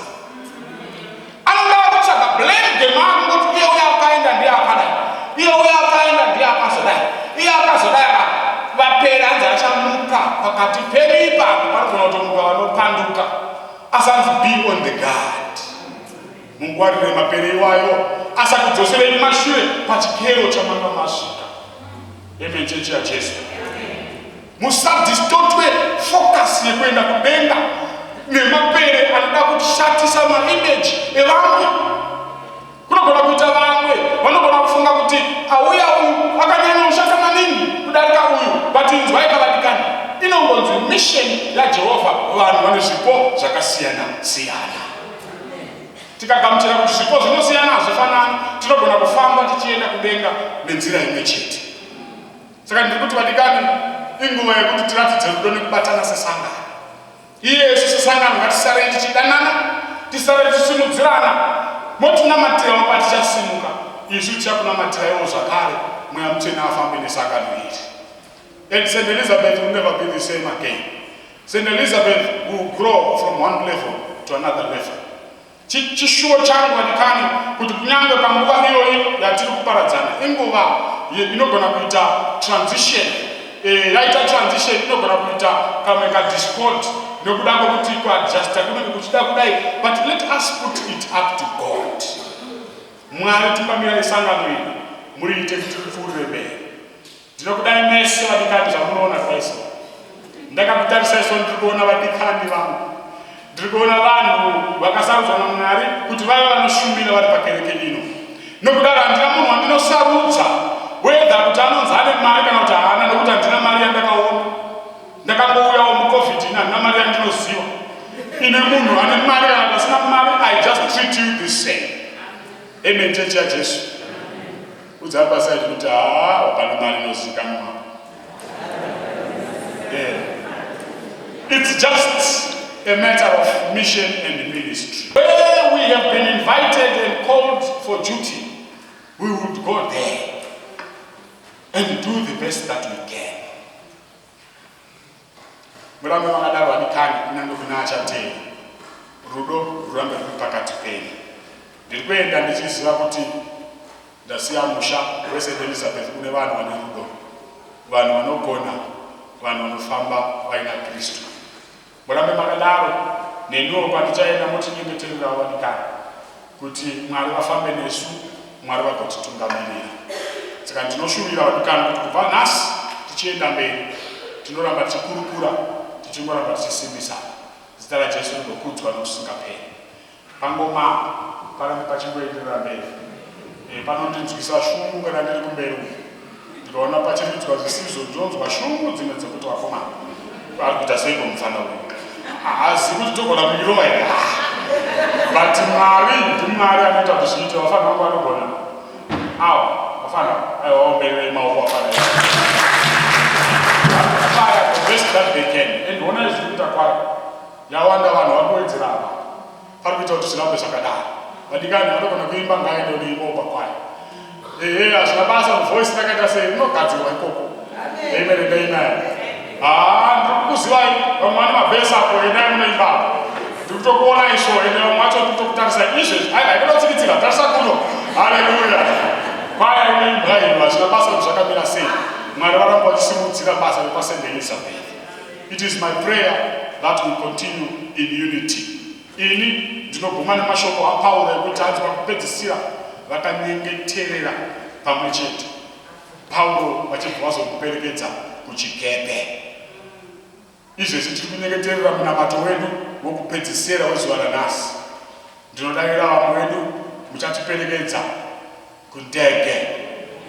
Anoda kutsvaga blame game akungoti iye uyo akaenda ndiye akadai, iye uyo akaenda ndiye akazodai, iye akazodai vapera anzi achamuka pakati peripa panogona kutomuka vanopanduka asanzi be on the guard. Mungwarire mapere iwayo asakudzoserei mashure pachikero chamanga masvika. Amen. Chechi yaJesu. Musadistotwe focus yekuenda kudenga nemapere anoda kushatisa maimage evamwe. Kunogona kuita vamwe vanogona kufunga kuti auya uyu akanyanya ushaka maningi kudarika uyu, but inzwai kavadikani inongonzi mission yaJehovha. Vanhu vane zvipo zvakasiyana siyana. Tikagamuchira kuti zvipo zvinosiyana hazvifanani, tinogona kufamba tichienda kudenga nenzira imwe chete. Saka ndiri kuti vadikani, inguva yekuti tiratidze rudo nekubatana sesangano. Iyesu sesangano ngatisarei tichidanana, tisarei tichimudzirana. Motunamatira patichasimuka, isu tichakunamatirawo zvakare mweya mutsvene afambe nesangano iri. And St. Elizabeth will never be the same again. St. Elizabeth will grow from one level to another level. Chishuwo changu vadikani kuti kunyange panguva iyoyi yatiri kuparadzana inguva inogona kuita transition. Yaita transition inogona kuita kamwe kadiscord nekuda kwekuti kuadjusta kunenge kuchida kudai, but let us put it up to God. Mwari timbamira isangano iri muriite kuti ripfuurire mberi. Ndinokudai mese vadikani zvamunoona kwaiso. Ndakakutarisai so ndiri kuona vadikani vangu, ndiri kuona vanhu vakasarudzwa naMwari kuti vave vanoshumira vari pakereke ino. Nokudaro handina munhu wandinosarudza whether kuti anonzi ane mari kana kuti haana, nokuti handina mari yandakaona. Ndakangouyawo muCovid ina handina mari yandinoziva. Ine munhu ane mari kana kuti asina mari, I just treat you the same. Amen. Chechi yaJesu. Udzai pasaidi kuti hapana mari inozikanwa. It's just a matter of mission and ministry. Where we have been invited and called for duty, we would go there and do the best that we can. Murambe vakadaro vadikani kunyange kuna achatei, rudo rurambe ruri pakati penyu. Ndiri kuenda ndichiziva kuti ndasiya musha weSt. Elizabeth kune vanhu vane rudo, vanhu vanogona, vanhu vanofamba vaina Kristu. Murambe makadaro, neniwo pandichaenda motinyengeterera vadikani kuti Mwari vafambe nesu, Mwari vagotitungamirira. Saka ndinoshuvira vadikani kuti kubva nhasi tichienda mberi tinoramba tichikurukura, tichingoramba tichisimbisana. Zita raJesu rinokudzwa nokusingaperi. Pangoma parambe pachingoenderera mberi. Panondinzwisa shungu kana ndiri kumberi. Ndikaona pachiridzwa zvisizvo ndinonzwa shungu dzimwe dzekuti vakomana vari kuita seiko mufana uyu. Hazi kuti togona kuirova here. But Mwari ndiMwari anoita kuti zviite. Vafana vangu vanogona. Awo vafana vaombererei maoko vafana. Vafana the best that they can. And ona zviri kuita kwayo yawanda vanhu vakuwedzera apa. Pari kuita kuti zvirambe zvakadaro. Vadikani vanogona kuimba ngaende unoimbawo pakwayo. Hazvina basa muvoice rakaita sei rinogadzirwa ikoko. Amen and amen. Ndiri kukuzivai vamwe vane mabhesi apo endai munoimba. Ndiri kutokuona iso ende vamwe vacho ndiri kutokutarisai izvezvi. Haikuda kutsikitsira, tarisa kuno. Haleluya. Kwaya inoimbwa ino hazvina basa kuti zvakamira sei. Mwari varamba vachisimudzira basa repaSt. Elizabeth. It is my prayer that we continue in unity. Ini ndinoguma nemashoko aPauro ekuti anzi pakupedzisira vakanyengeterera pamwe chete. Pauro vachibva vazomuperekedza kuchikepe. Izvezvi tiri kunyengeterera munamato wedu wokupedzisira wezuva ranhasi. Ndinodavira vamwe vedu muchatiperekedza kundege.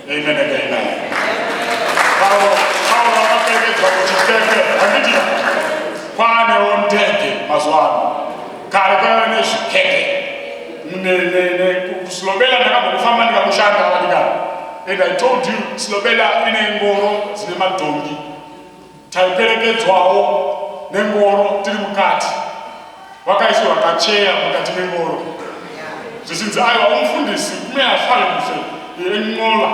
Amen and amen. Pauro vakaperekedzwa kuchikepe. Handiti kwanewo ndege mazuva ano. Kare kwaiva nezvikepe. Kusilobela ndakambofamba ndikamushanda vadikani. And I told you, Silobela ine ngoro dzine madhongi. Taiperekedzwawo nengoro tiri mukati. Vakaiswa vakacheya mukati mengoro. zvichinzi aiwa umufundisi kumene ahlale kuhle enqola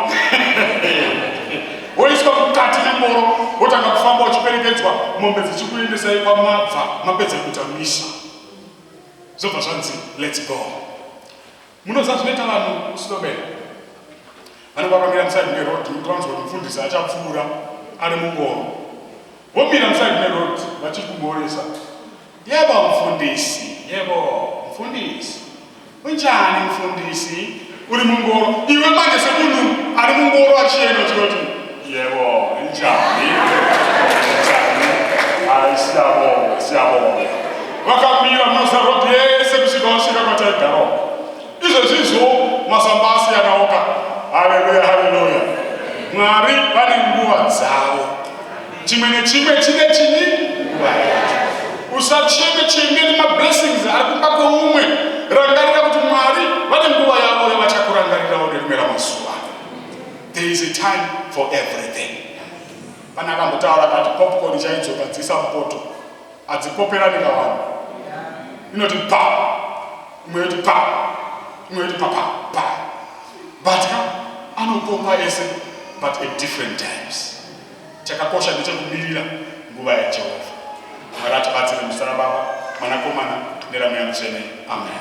woiswa mukati mengoro wotanga kufamba uchiperekedzwa mombe dzichikuendesai pamabva mapedza kuita misha zvobva zvanzi let's go. Munoziva zvinoita vanhu kuSlovenia vanenge vakamira musaidi merodi mukanzwa kuti mufundisi achapfuura ari mungoro vomira musaidi merodi vachikumhoresa yebo mufundisi yebo mufundisi unjani mufundisi uri mungoro iwe manje semunhu ari mungoro achienda uchinoti yebo njani siyabonga vakamira munoziva rodi yese kusvika kwataigarawo izvezvizvo masambasi yanaoka. Haleluya, haleluya. Mwari vane nguva dzavo, chimwe nechimwe chine nguva yacho. Usacheme nemablessings ari kumba kweumwe. Rangarira kuti Mwari vane nguva yavo yavachakurangarirawo nerimwe ramazuva. There is a time for everything. Pana akambotaura kuti popcorn chaidzo kadzisa mupoto hadzipoperani kavanhu. Inoti pa, imwe yoti pa, imwe yoti pa. But anopopa ese, but at different times. Chakakosha ndechekumirira nguva yaJehovha. Mwari atibatsire muzita raBaba, Mwanakomana neramweya mutsvene. Amen.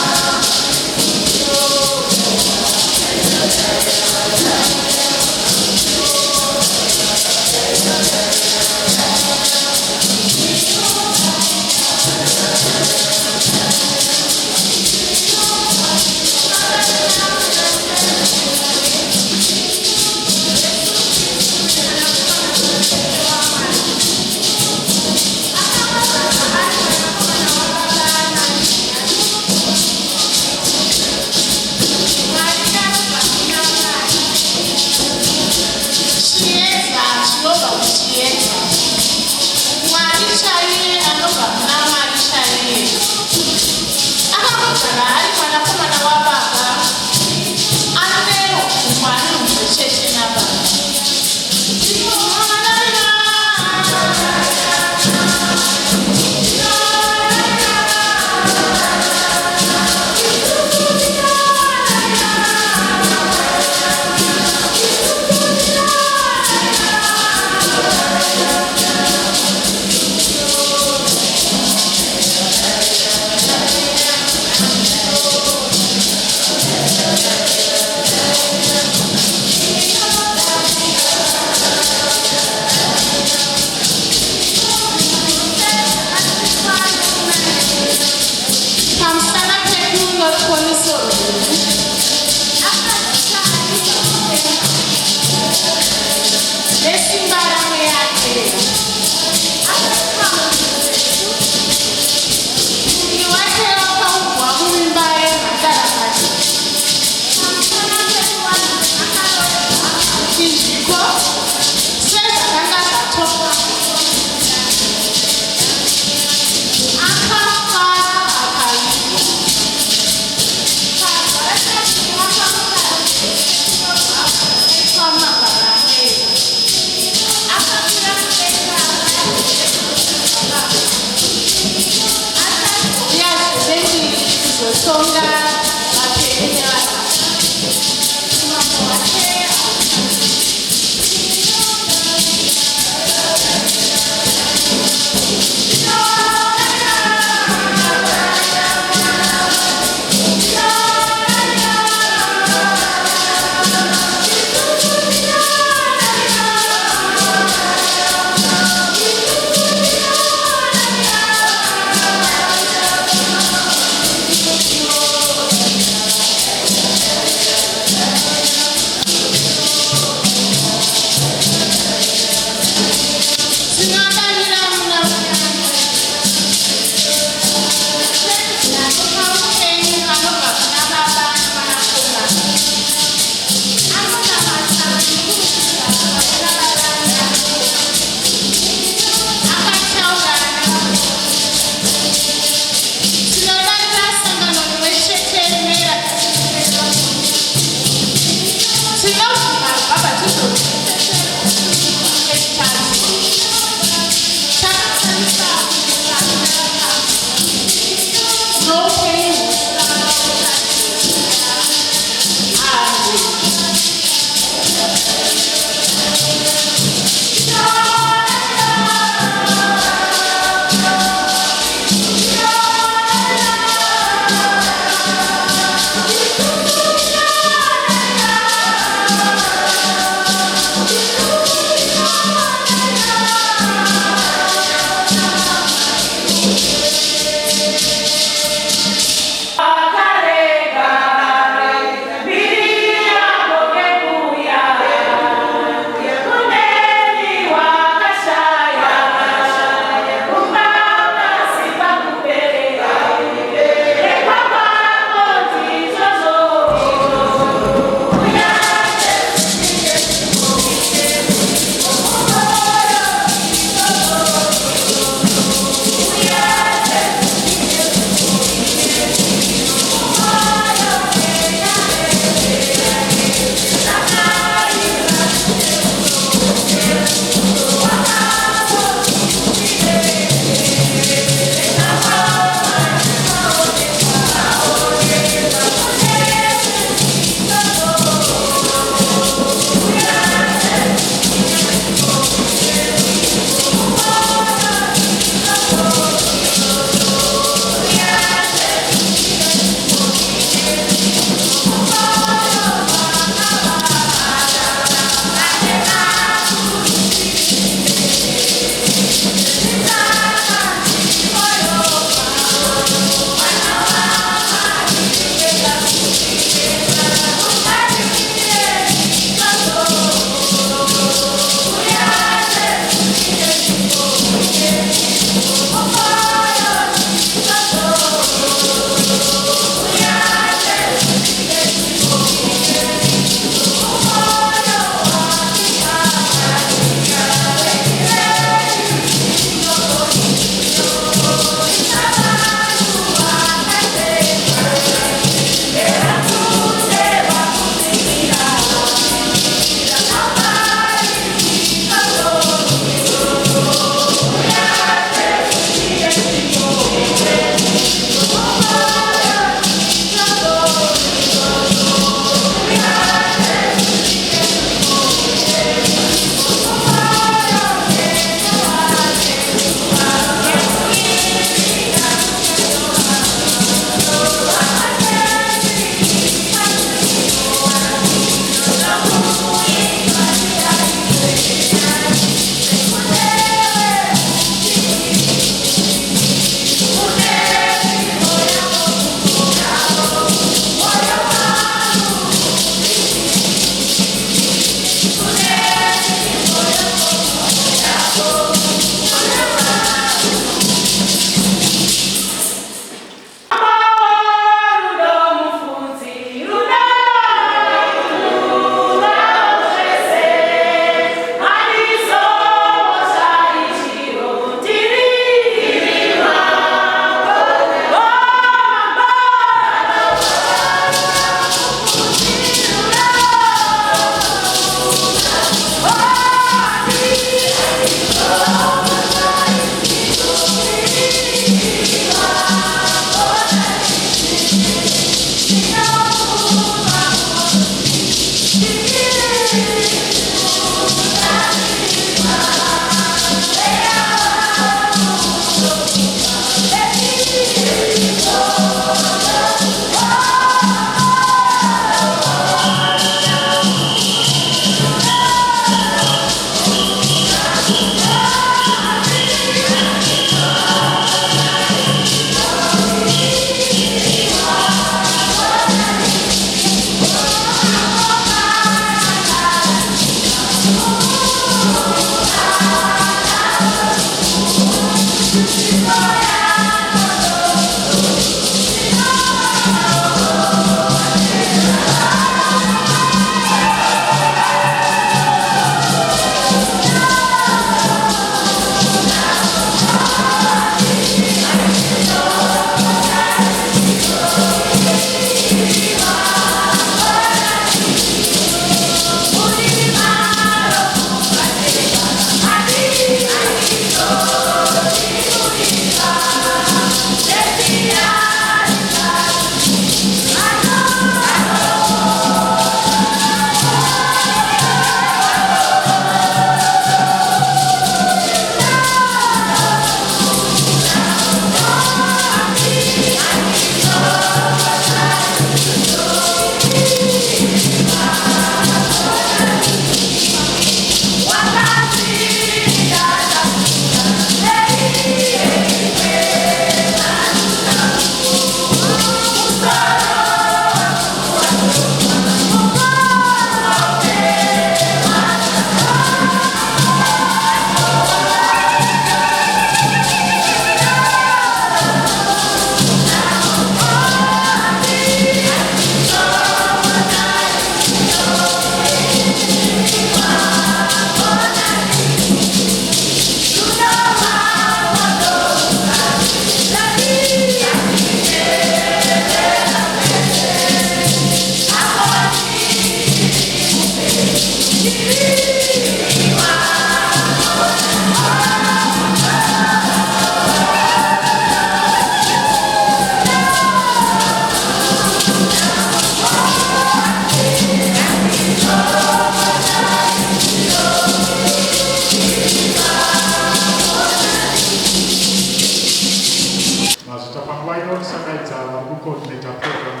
kusakaidza vari kucoordinata program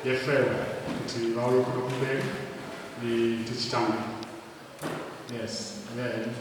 yefeva kuti vauye kuno kumberi tichitanga. Yes, then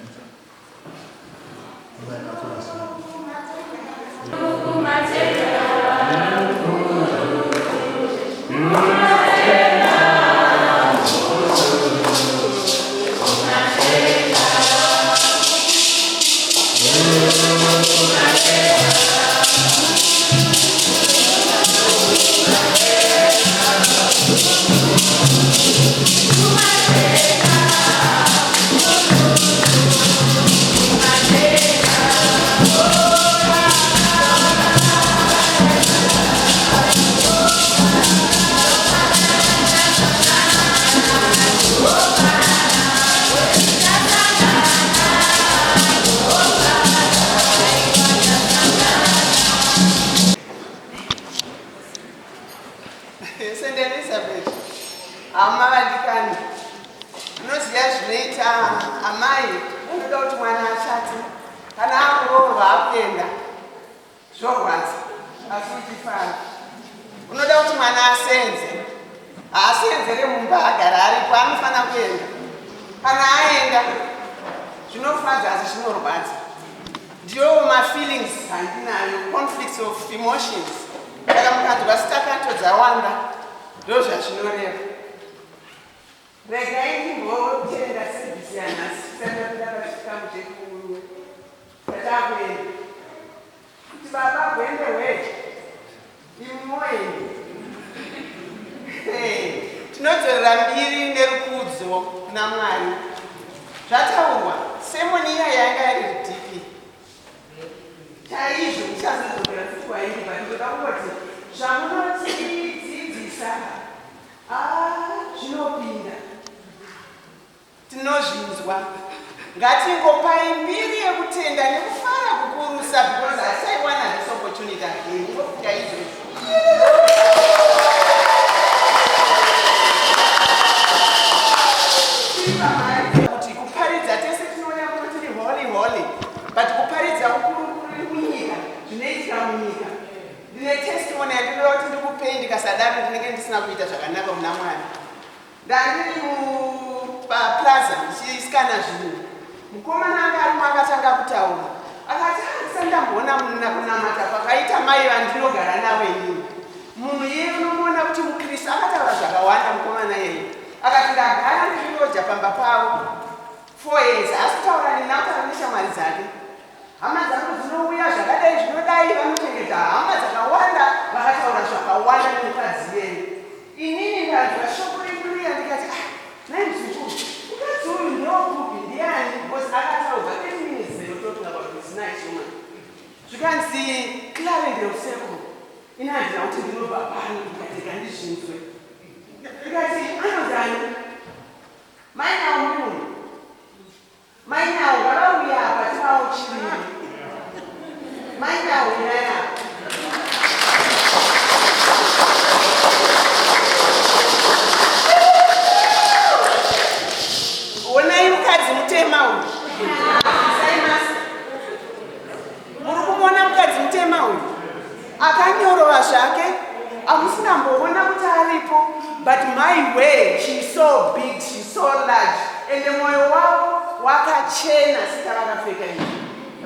but my way, she's so big, she's so large. And the moyo wao wakachena sita wakafika hivi.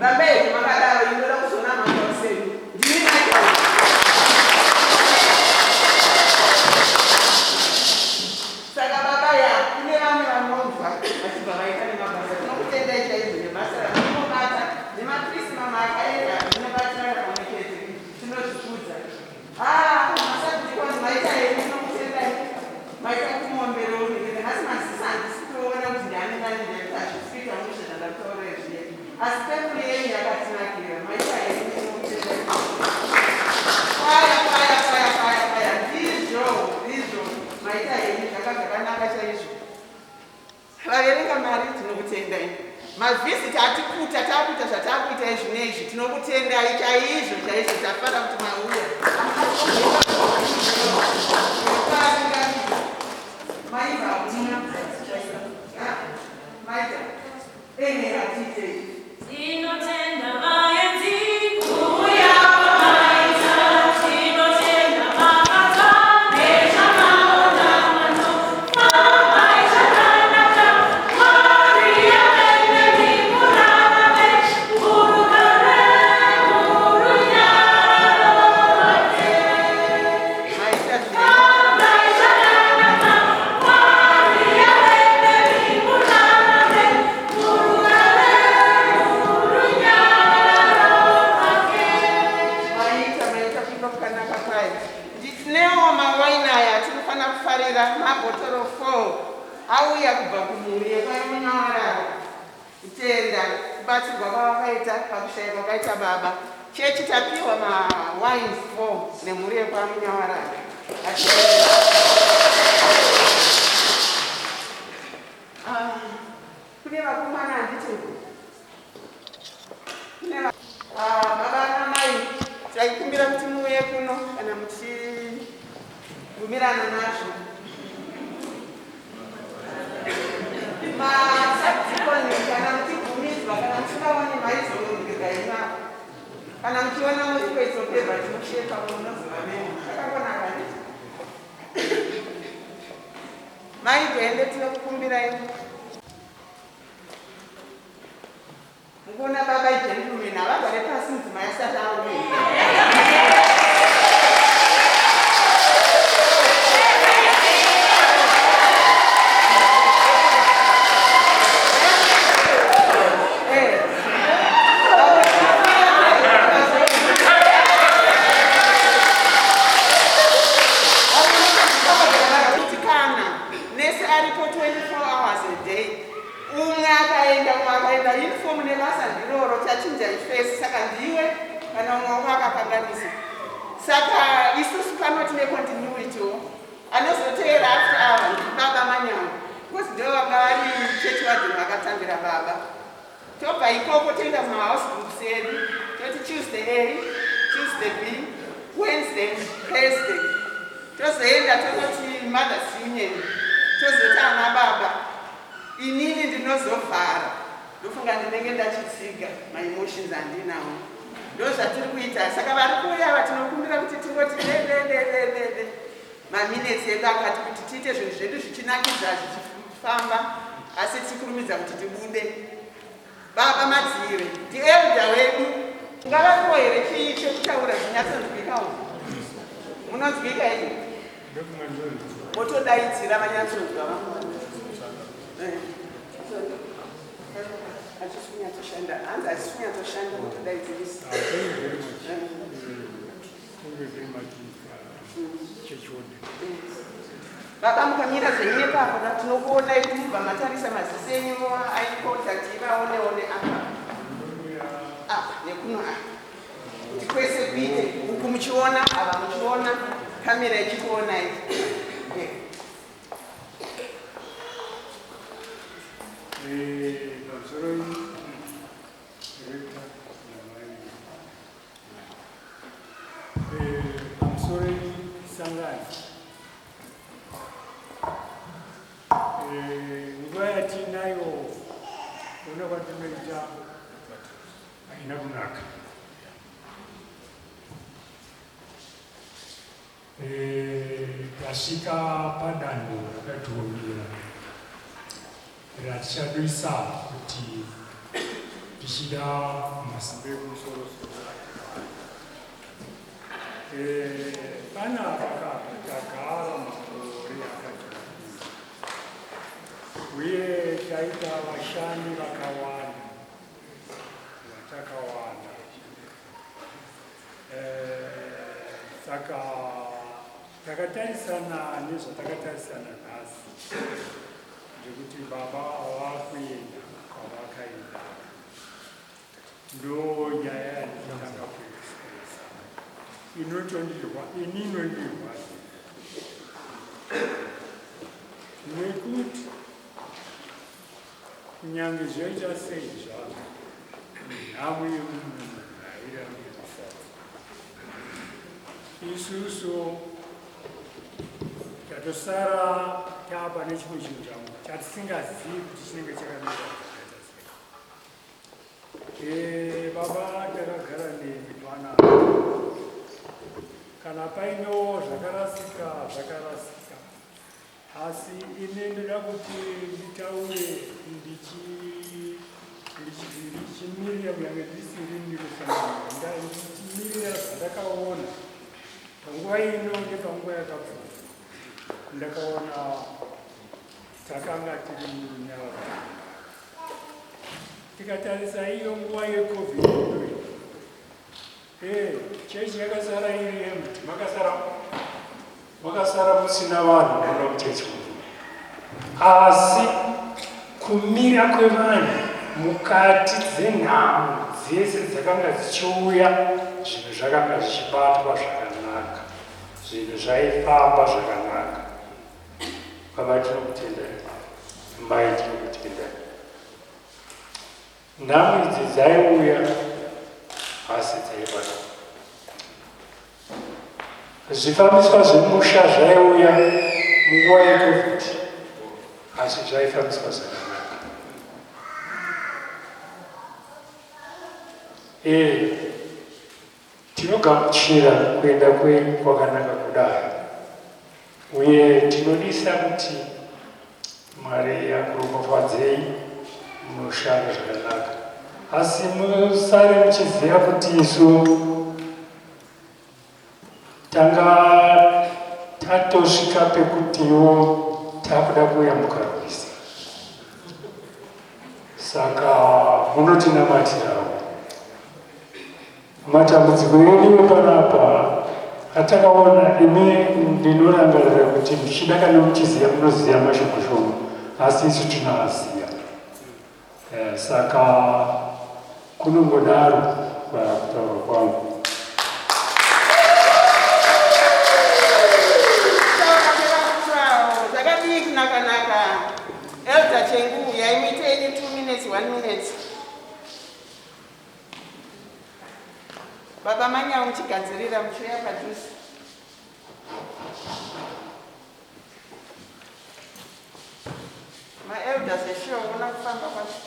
Rambe makadaro indola kusona mandoseni. Ndini acha. Saka baba ya ile wame wa mwanza basi baba ikani mabasa. Tunakutenda hivi ni masara. Nimokata ni matrisi mama akaenda nimebaki na communicate. Tunochukuza. Masaka kwa maisha yetu tunakutenda hivi. Maisha kumwombero ni lazima sisante sikuona kuti ndani ndani ndakasvika musha ndakataura izvi asi pepuri yenyu yakatinakira maisha yedu kwaya ndizvo maisha yenyu zvakanaka chaizvo. Vaverenga mari tinokutendai, mavhiziti atikuta takuita zvatakuita izvinezvi tinokutendai chaizvo chaizvo tafara kuti mauya Inotenda maenzi kuya maitati Nditinewo mawaini aya tinofana kufarira mabhotoro 4 auya kubva kumhuri yekwamunyara kutenda kubatsirwa kwavakaita pakushaya kwakaita baba. Chechi tapiwa mawaini 4 nemhuri yekwamunyara. Kune vakomana handiti kune baba namai taikumbira kuti muuye kuno kana muchigumirana nazvo. Masabdikoni kana muchigumidzwa kana muchingaone maizorongeka inako kana muchiona musikoitopebva tinoshepa munozova memo zvakakonaka nditi mai Gwende tinokukumbirai mukuona baba ijentlumeni havagare pasi mudzimai asati auya. Saka isusu pano tine continuity anozotevera after ava baba manyama because ndo vanga vari chechi vadhini vakatambira baba. Tobva ikoko toenda muhouse groups edu toti Tuesday A, Tuesday B, Wednesday, Thursday tozoenda tototi Mothers Union tozoti ana baba inini ndinozovhara ndofunga ndinenge ndachitsiga maemotions andinawo ndozvatiri kuita. Saka vari kuuya ava tinokumbira kuti tingoti dedededede maminitsi edu akati kuti tiite zvinhu zvedu zvichinakidza zvichifamba asi tikurumidza kuti tibude. Baba madzire ndielda wedu ngavapo here chii chekutaura zvinyatsonzwikawo munonzwika ii motodaidzira vanyatsonzwa achisunyatoshanda hanzi achisunyatoshanda motodaidzirisa. Baba mukamira zvenyine papo tinokuonai kubva matarisa maziso enyu aikontakti vaoneone apa nekuno apa kuti kwese kuite uku muchiona ava muchiona kamera ichikuonai. nguva yatinayo kuona kwatinoita haina kunaka. Tasvika padanho rakatiomera ratichadoisa kuti tichida masimba ekumusoro-soro. Pana takagara makore akati uye taita vashandi vakawanda vatakawanda. Saka takatarisana nezvatakatarisana nhasi zvekuti baba vakuenda kwavakaenda ndo nyaya yandinotanga kuexpresa inondirwadza nekuti kunyange zvoita sei zvazvo nhamo yemunhu hairambirisai. Isusu tatosara tapa nechimwe chinhu chatisingazivi kuti chinenge chakamira zvakaita sei. Baba takagara nemi pana kana painewo zvakarasika zvakarasika, asi ine ndoda kuti nditaure ndichimirira kunyange ndisiri ndinofanira ndichimirira zvandakaona panguva ino nepanguva yakapfuura. Ndakaona takanga tiri munyara tikatarisa iyo nguva yeCovid chechi yakasara iri empty. Makasara musina vanhu vanoda kuchechi. Asi kumira kwevanhu mukati dzenhamo dzese dzakanga dzichiuya, zvinhu zvakanga zvichibatwa zvakanaka, zvinhu zvaifamba zvakanaka. Baba tinokutendai, mai tinokutendai. Nhamo idzi dzaiuya asi dzaibatwa. Zvifambiswa zvemusha zvaiuya munguva yeCovid asi zvaifambiswa zvakanaka. Tinogamuchira kuenda kwenyu kwakanaka kudai, uye tinodisa kuti Mwari akuropafadzei munoshanda zvakanaka, asi musare muchiziva kuti isu tanga tatosvika pekutiwo takuda kuyambuka rwizi, saka munotinamatirawo. Matambudziko edu panapa atakaona, imi ndinorangarira kuti muchida kana muchiziva munoziva mashoko shoma, asi isu tinoaziva. Saka kunongodaro pakutaura kwangu. Zvakadii kunakanaka. Elder Chengu yaimiteini 2 minutes 1 minute. Baba Manya muchigadzirira muchiuya padhuze. Elders eshiwo una kufamba kwacho.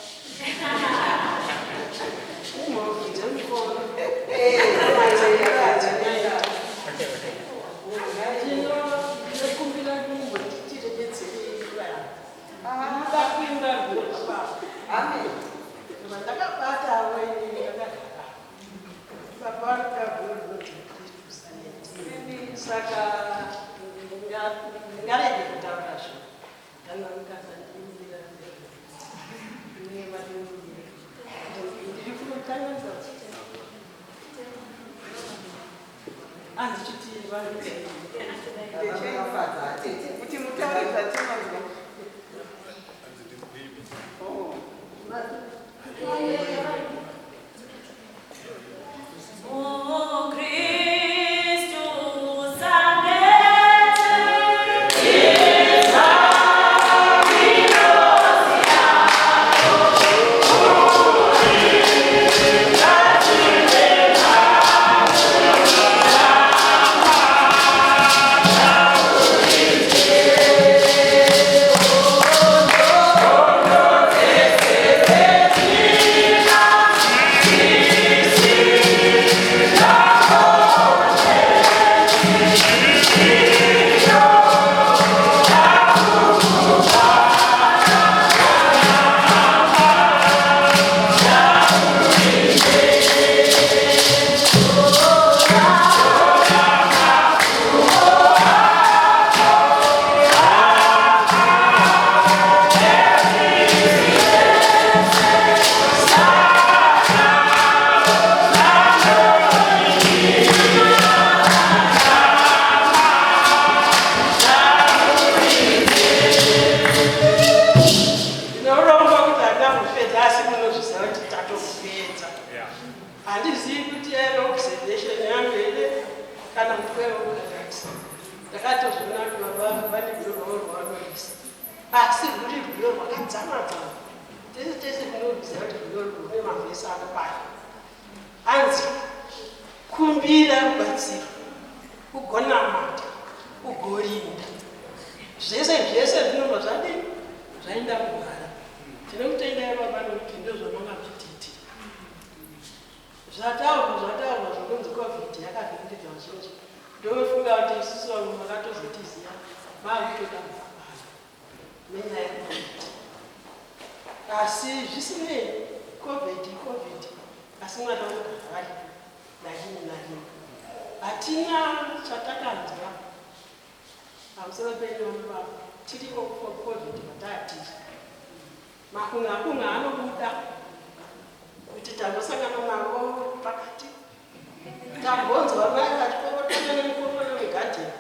Tambonzwa mai vachikokotana nemukomana wegadheni.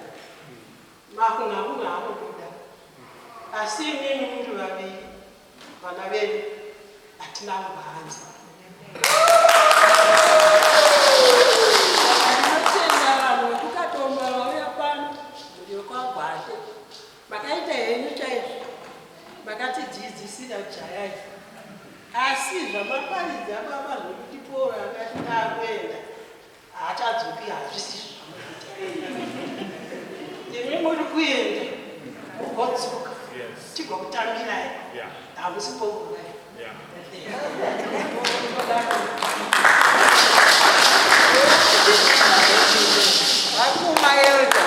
Makuna anobuda. Asi imweni muri vaviri vana vedu hatina kubahanza. Ndinotenda vanhu vekukatomba vauya pano muriwo kwaGwande. Makaita henyu chaizvo. Makatidzidzisira kujaya. Asi zvamaparidza baba zvekutipora akati ndakuenda haachadzoki hazvisi zvinoita. Imi muri kuenda mugodzoka tigokutambirai hamusipokurai. Vakuma elda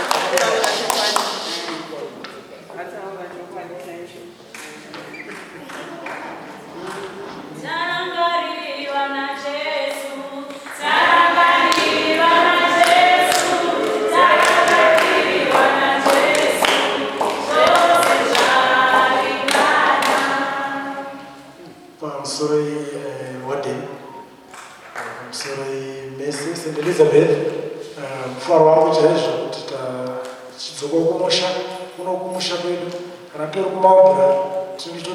Tarangariwa na Jesu, tarangariwa na Jesu, tarangariwa na Jesu, zose zvalingana. Pamusoro Warden, pamusoro Messi St. Elizabeth, mufaro wangu chaizvo kuti tichidzoka kumusha kwedu kana tori kumaobhura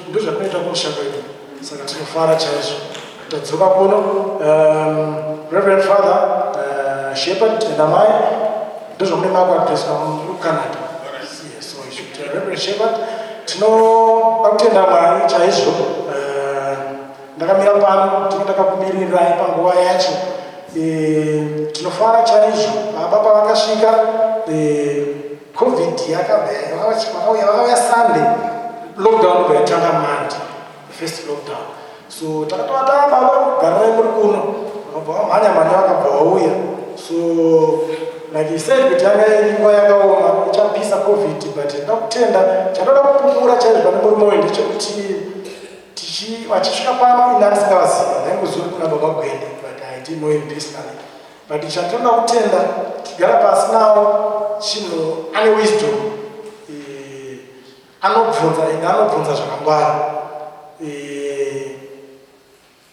ndozvatinoita kumusha kwedu. Saka tinofara chaizvo tadzoka kuno. Reverend Father Shepherd and amai ndozvamune makuadreswa muCanada. So I should Reverend Shepherd tinoda kutenda Mwari chaizvo. Ndakamira pano ndakakumirirai panguva yacho. Tinofara chaizvo baba pavakasvika COVID yakauya Sunday, lockdown yaitanga Monday, first lockdown. So takatova baba garai muri kuno vakabva vamhanya vakabva vauya. So like he said kuti yanga iri nguva yakaoma ichapisa COVID, but ndakutenda chatoda kupupura chaizvo pane murume uyu ndechekuti vachisvika pano ina ndisingavaziva ndaingoziva kuna baba Gwende, but I didn't know him personally. But chatinoda kutenda tigara pasi nawo chinhu ane wisdom, anobvunza zvakangwara.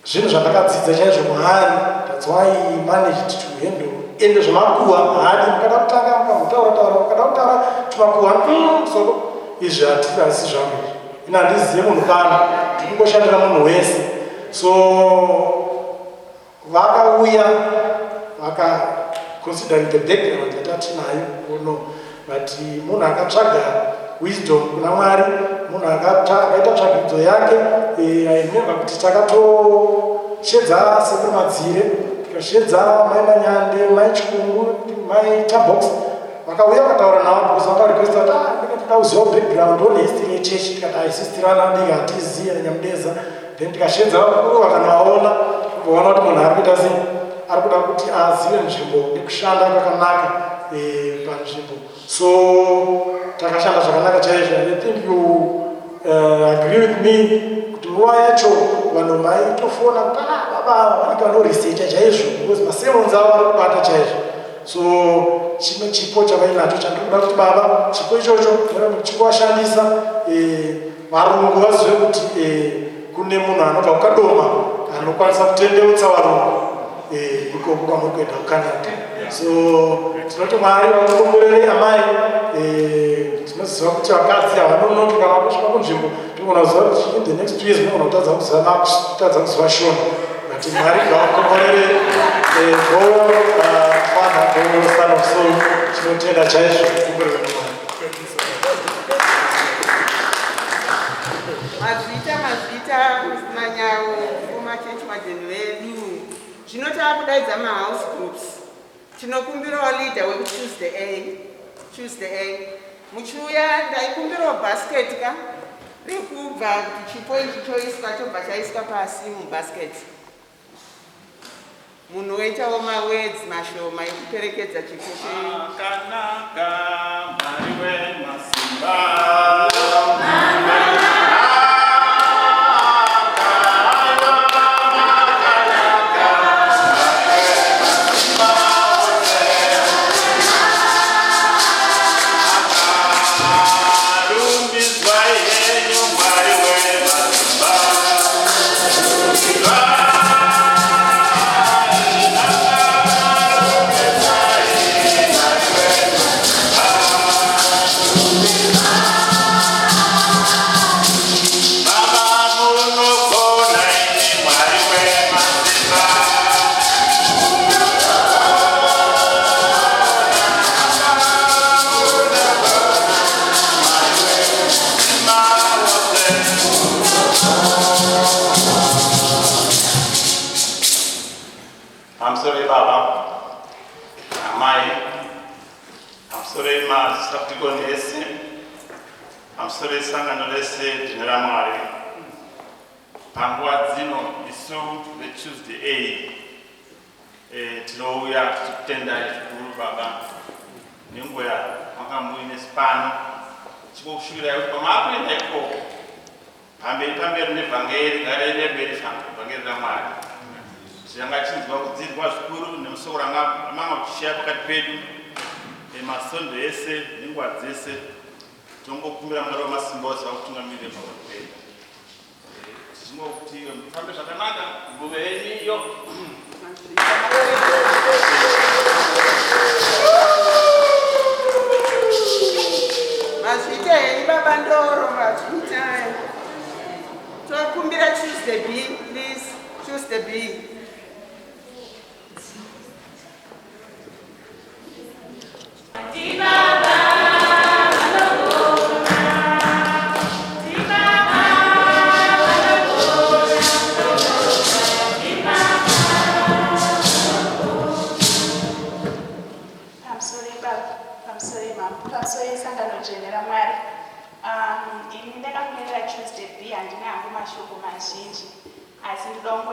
Zvinhu zvandakadzidza chaizvo maari, that's why he managed to handle ende zvemakuhwa haadi mukada kutanga mukagutaura mukada kutaura tumakuhwa soko izvi hatisi zvangu ina handizive munhu pano ndikungoshandira munhu wese. So vakauya considering the background yatatinayo uno, but munhu akatsvaga wisdom kuna Mwari, munhu akaita tsvagidzo yake. I remember kuti takatoshedza sekuru Madzire, tikashedza mai Manyande, mai Chikungu, mai Tabox, vakauya vakataura navo because vakarequesta kuti ndinoda kuziva background one history yechechi. Tikati aisistirana diki hatiziya Nyamudeza, then tikashedza vakuru vakanaona kuona kuti munhu ari kuita sei, ari kuda kuti azive nzvimbo nekushanda kwakanaka panzvimbo. So takashanda zvakanaka chaizvo. I think you agree with me kuti nguva yacho vanhu maitofona kuti baba vanenge vanoresearcha chaizvo because masermons avo ari kubata chaizvo. So chimwe chipo chavainacho chandinoda kuti baba chipo ichocho chingowashandisa varungu vazive kuti kune munhu anobva kukadoma anokwanisa kutendeutsa varungu ikoko kwamuri kuenda kuCanada. So tinoti Mwari vakukomborere amai. Tinoziva kuti vakadzi havanonoki kana vakusvika kunzvimbo tinogona kuziva kuti in the next 2 years munogona kutadza kuziva Shona, but Mwari ngavakukomborere Father, Son of Soul. Tinotenda chaizvo kukomborera Mwari. mazvita manyawo kumachechi madheni vedu zvino taakudaidza mahouse groups. Tinokumbirawo leader wekuTuesday A muchiuya ndaikumbirawo basket rekubva kuti chipo ichi choiswa chobva chaiswa pasi mubasket. Munhu oitawo mawords mashoma ekuperekedza chipo Akanaka Mwari wemasimba. Thank you. Pamusoro masabdikon ese, pamusoro esangano rese dinera Mwari. Panguwa dzino isu veTuesday tinouya tichitenda zvikuru baba nenguva makamuine sipano chikushuvira kuti pamakuenda ikoko pamberi nevhangeri ngariende mberi vhangeri raMwari changa chinzwa kudzidzwa zvikuru nemusoro ramanga kuchishiya pakati pedu masondo ese nenguva dzese tongokumbira Mwari wamasimba ose vakutungamirire pakati pedu kuti mufambe zvakanaka nguva yenyu iyo mazviita heni baba ndoro mazviita tokumbira Tuesday B, please. Tuesday B.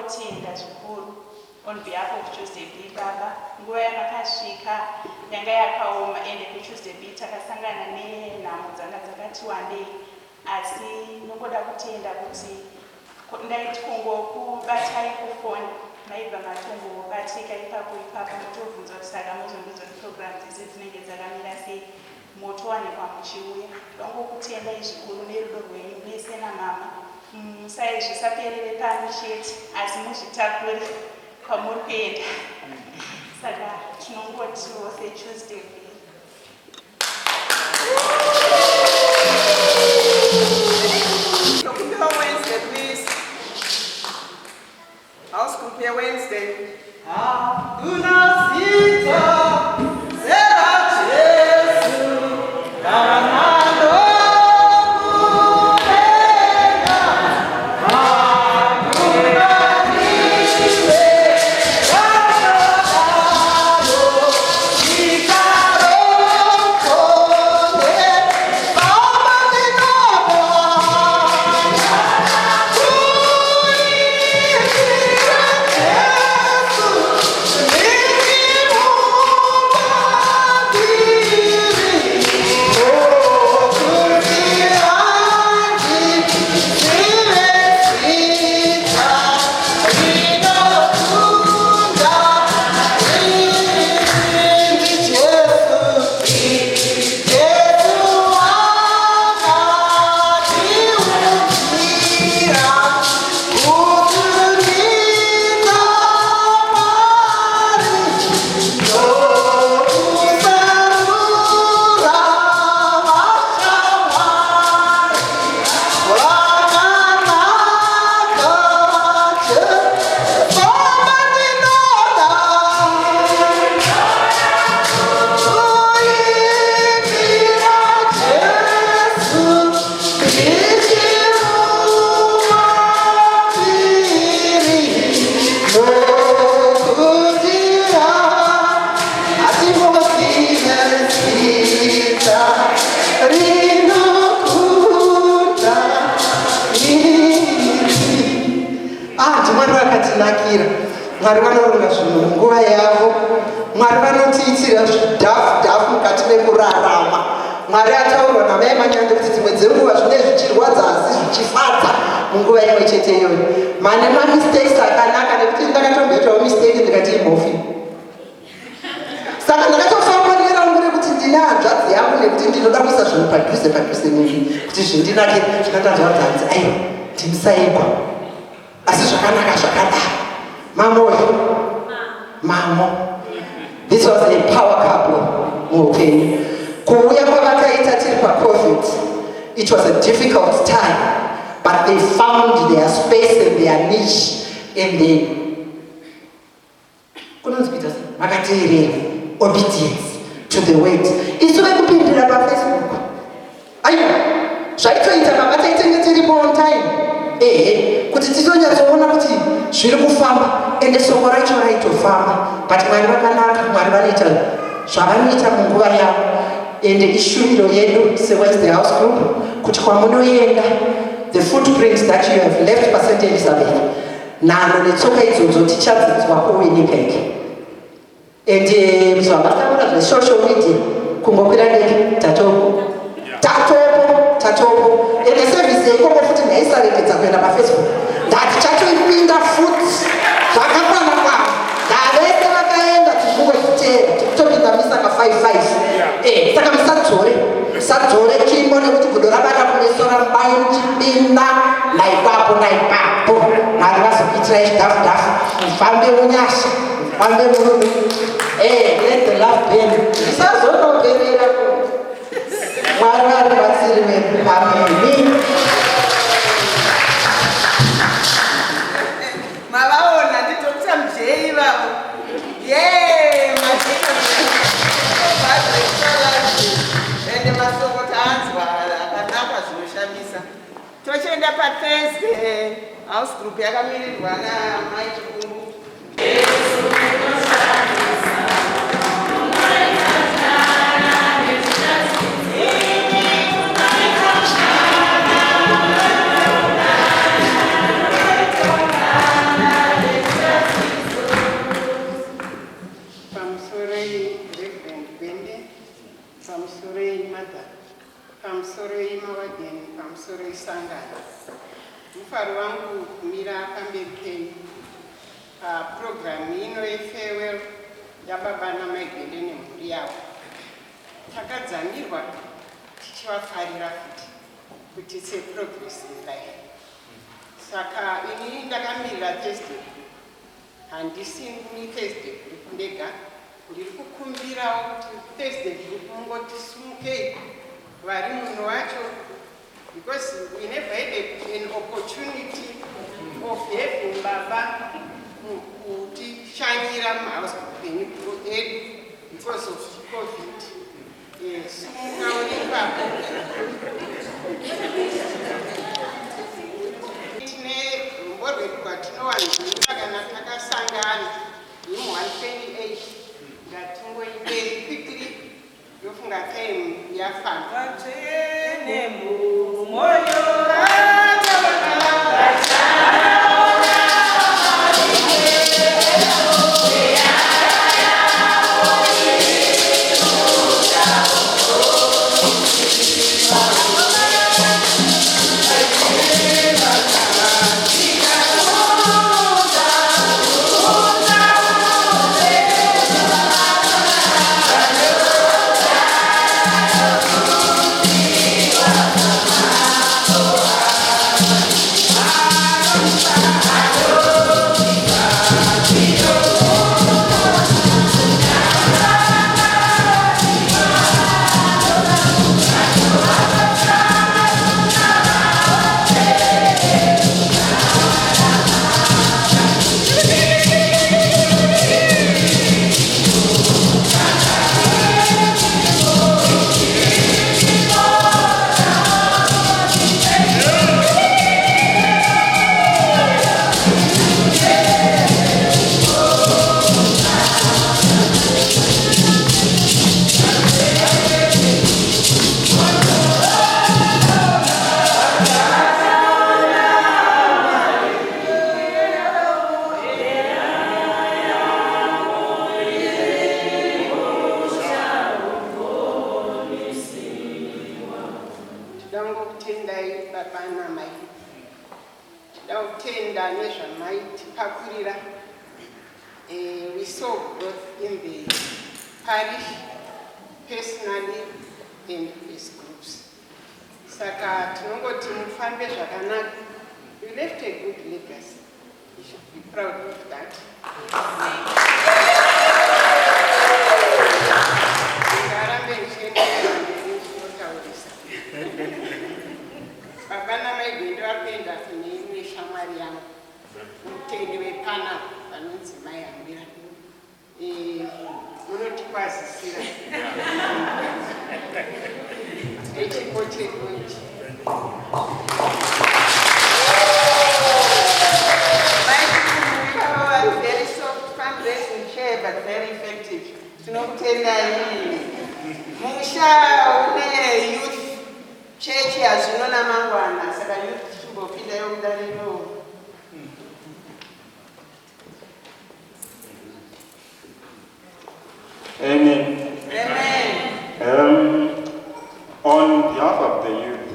Tenda zvikuru on behalf of Tuesday B baba nguva yamakasvika yanga yakaoma ende kuTuesday B takasangana nenhamo dzanga dzakati wandei asi nongoda kutenda kuti ndaiti kungokubatai kufoni maibva matongobatika ipapo motobvunza kuti saka muzondidzwa program dzese dzinenge dzakamira sei motowanikwa muchiuya ndongokutenda zvikuru nerudo rwenyu mese namama zvisaperere pano chete asi muzvitakure kwamuri kuenda saka tinongotiwo seTuesday Tokumbiwa Wednesday, please. House compare Wednesday. Mwari vanoronga zvinhu munguva yavo. Mwari vanotiitira zvidhafu mukati mekurarama. Mwari ataurwa namai Manyande kuti dzimwe dzenguva zvinenge zvichirwadza asi zvichifadza munguva imwe chete iyoyo. Mane mamistakes akanaka nekuti ndakatomboitawo mistake ndikati imhofi. Saka ndakatofamba nerangu rekuti ndine hanzvadzi yangu nekuti ndinoda kuisa zvinhu padhuze neni kuti zvindinake zvinotanzwa kuti hanzi aiwa ndimisaigwa asi zvakanaka zvakadaro. Mamo. This was a power couple muupenyu. Kuuya kwavakaita tiri paCovid, it was a difficult time, but they found their space and their niche in the obedience to the word. Isu vekupindira paFacebook. Aiwa, zvaitoita mavataitenge tiripo on time. Kuti titonyatsoona kuti zviri kufamba ende soko racho raitofamba, but Mwari vakanaka. Mwari vanoita zvavanoita munguva yavo. ende ishuviro yedu seWednesday House Group kuti kwamunoenda the footprints that you have left paSt Elizabeth nhano netsoka idzodzo tichadzidzwa kuWinnipeg. Ende muzvamataura zvesocial media kungokwira ndege tatopo ende sevhisi yeikoko futi nhaisaregedza kuenda paFacebook ndati chatoipinda futi zvakakwana kwana ndavese vakaenda tichingozviteera tikutopinda misaka 55 saka musadzore chimbo nekuti gudo rabata kunesora mubai muchipinda naipapo mwari vazokuitirai chidhafudhafu mufambe munyasha mufambe murume let the love burn ndisazonoperera mwari vari vatsiri vedu. Ameni. Mavaona nditokuta mjei vavo. Ende masoko taanzwa akanaka zvinoshamisa. Tochienda paThursday House Group yakamirirwa naMai Chikungu. Pamusoro isangano mufaro wangu kumira pamberi penyu papurogiramu ino yefarewell yababa namai Gwende nemhuri yavo. Takadzamirwa tichivafarira futi kuti it's a progress in life. Saka ini ndakamirira Thursday, handisi Thursday group ndega, ndiri kukumbirawo kuti Thursday group mungoti simukei vari munhu wacho, because we never had an opportunity of having Baba kutishanyira muhouse penyu edu because of COVID. Yes, mukaonekwa tine rumbo rwedu rwatinowanzira kana takasangana mu128 ngatingoibei quickly ndofunga time yafamba. We saw growth in the parish, personally, and his groups. Saka tinongoti mufambe zvakanaka. You left a good legacy. You should be proud of that. Baba namai Gwende vapenda neimwe shamwari yangu mutendi wepana vanonzi mai Hambira. Munotikwazisira echipo chedu ichi. Very soft fundraising chair, but very effective. Tinokutendai musha chechi hazvino namangwana, saka youth chimbopindayo mudariro. Amen. Amen. On behalf of the youth,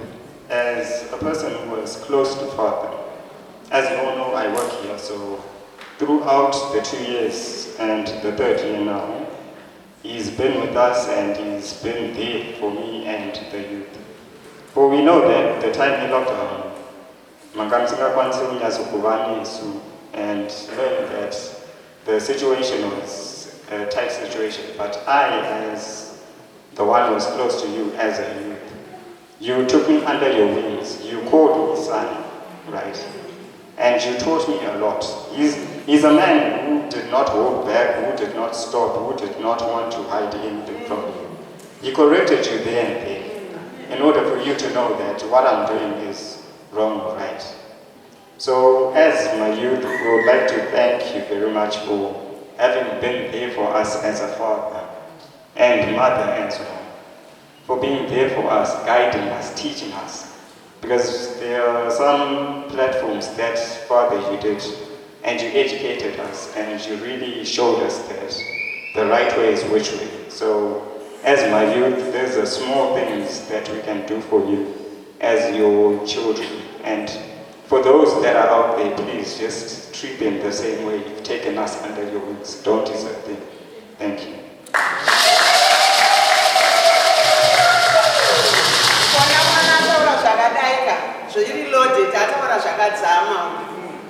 as a person who is close to Father, as you all know, I work here, so throughout the 2 years and the 3rd year now, he's been with us and he's been there for me and the youth. For we know that the time he locked down, and learned that the situation was a tight situation, but I, as the one who was close to you as a youth, you took me under your wings, you called me son, right? And you taught me a lot. He's a man who did not hold back, who did not stop, who did not want to hide anything from you. He corrected you there and then, in order for you to know that what I'm doing is wrong or right. So, as my youth, we would like to thank you very much for having been there for us as a father and mother as well, for being there for us, guiding us, teaching us. Because there are some platforms that, Father, you did, and you educated us, and you really showed us that the right way is which way. So, as my youth, there's a small things that we can do for you as your children. And for those that are out there, please just treat them the same way you've taken us under your wings. Don't desert them. Thank you. Zvirilode tataura zvakadzama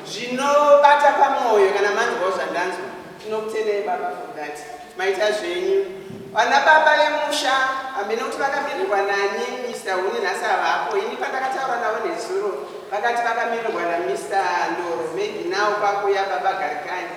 zvinobata pamwoyo kana manzwa zvandanzwa. Tinokutendai baba for that. Maita zvenyu. Vana baba vemusha hambe nokuti vakamirirwa nani Mr. Huni nhasi havapo. Ini pandakataura navo nezuro vakati vakamirirwa naMr. Ndoro. Maybe now kwakuya baba Garikani.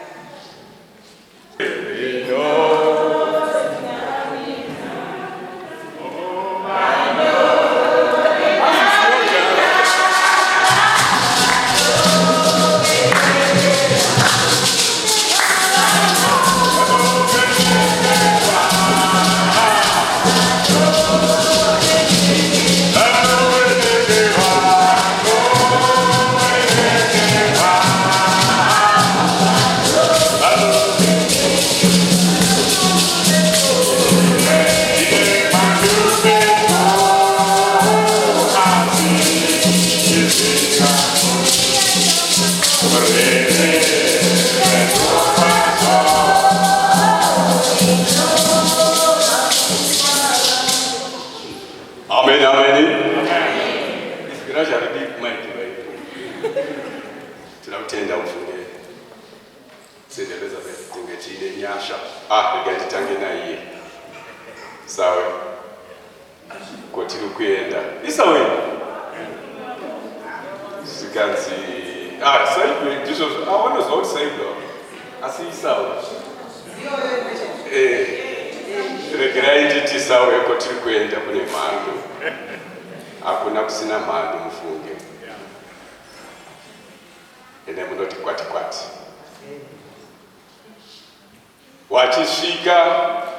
Wachisvika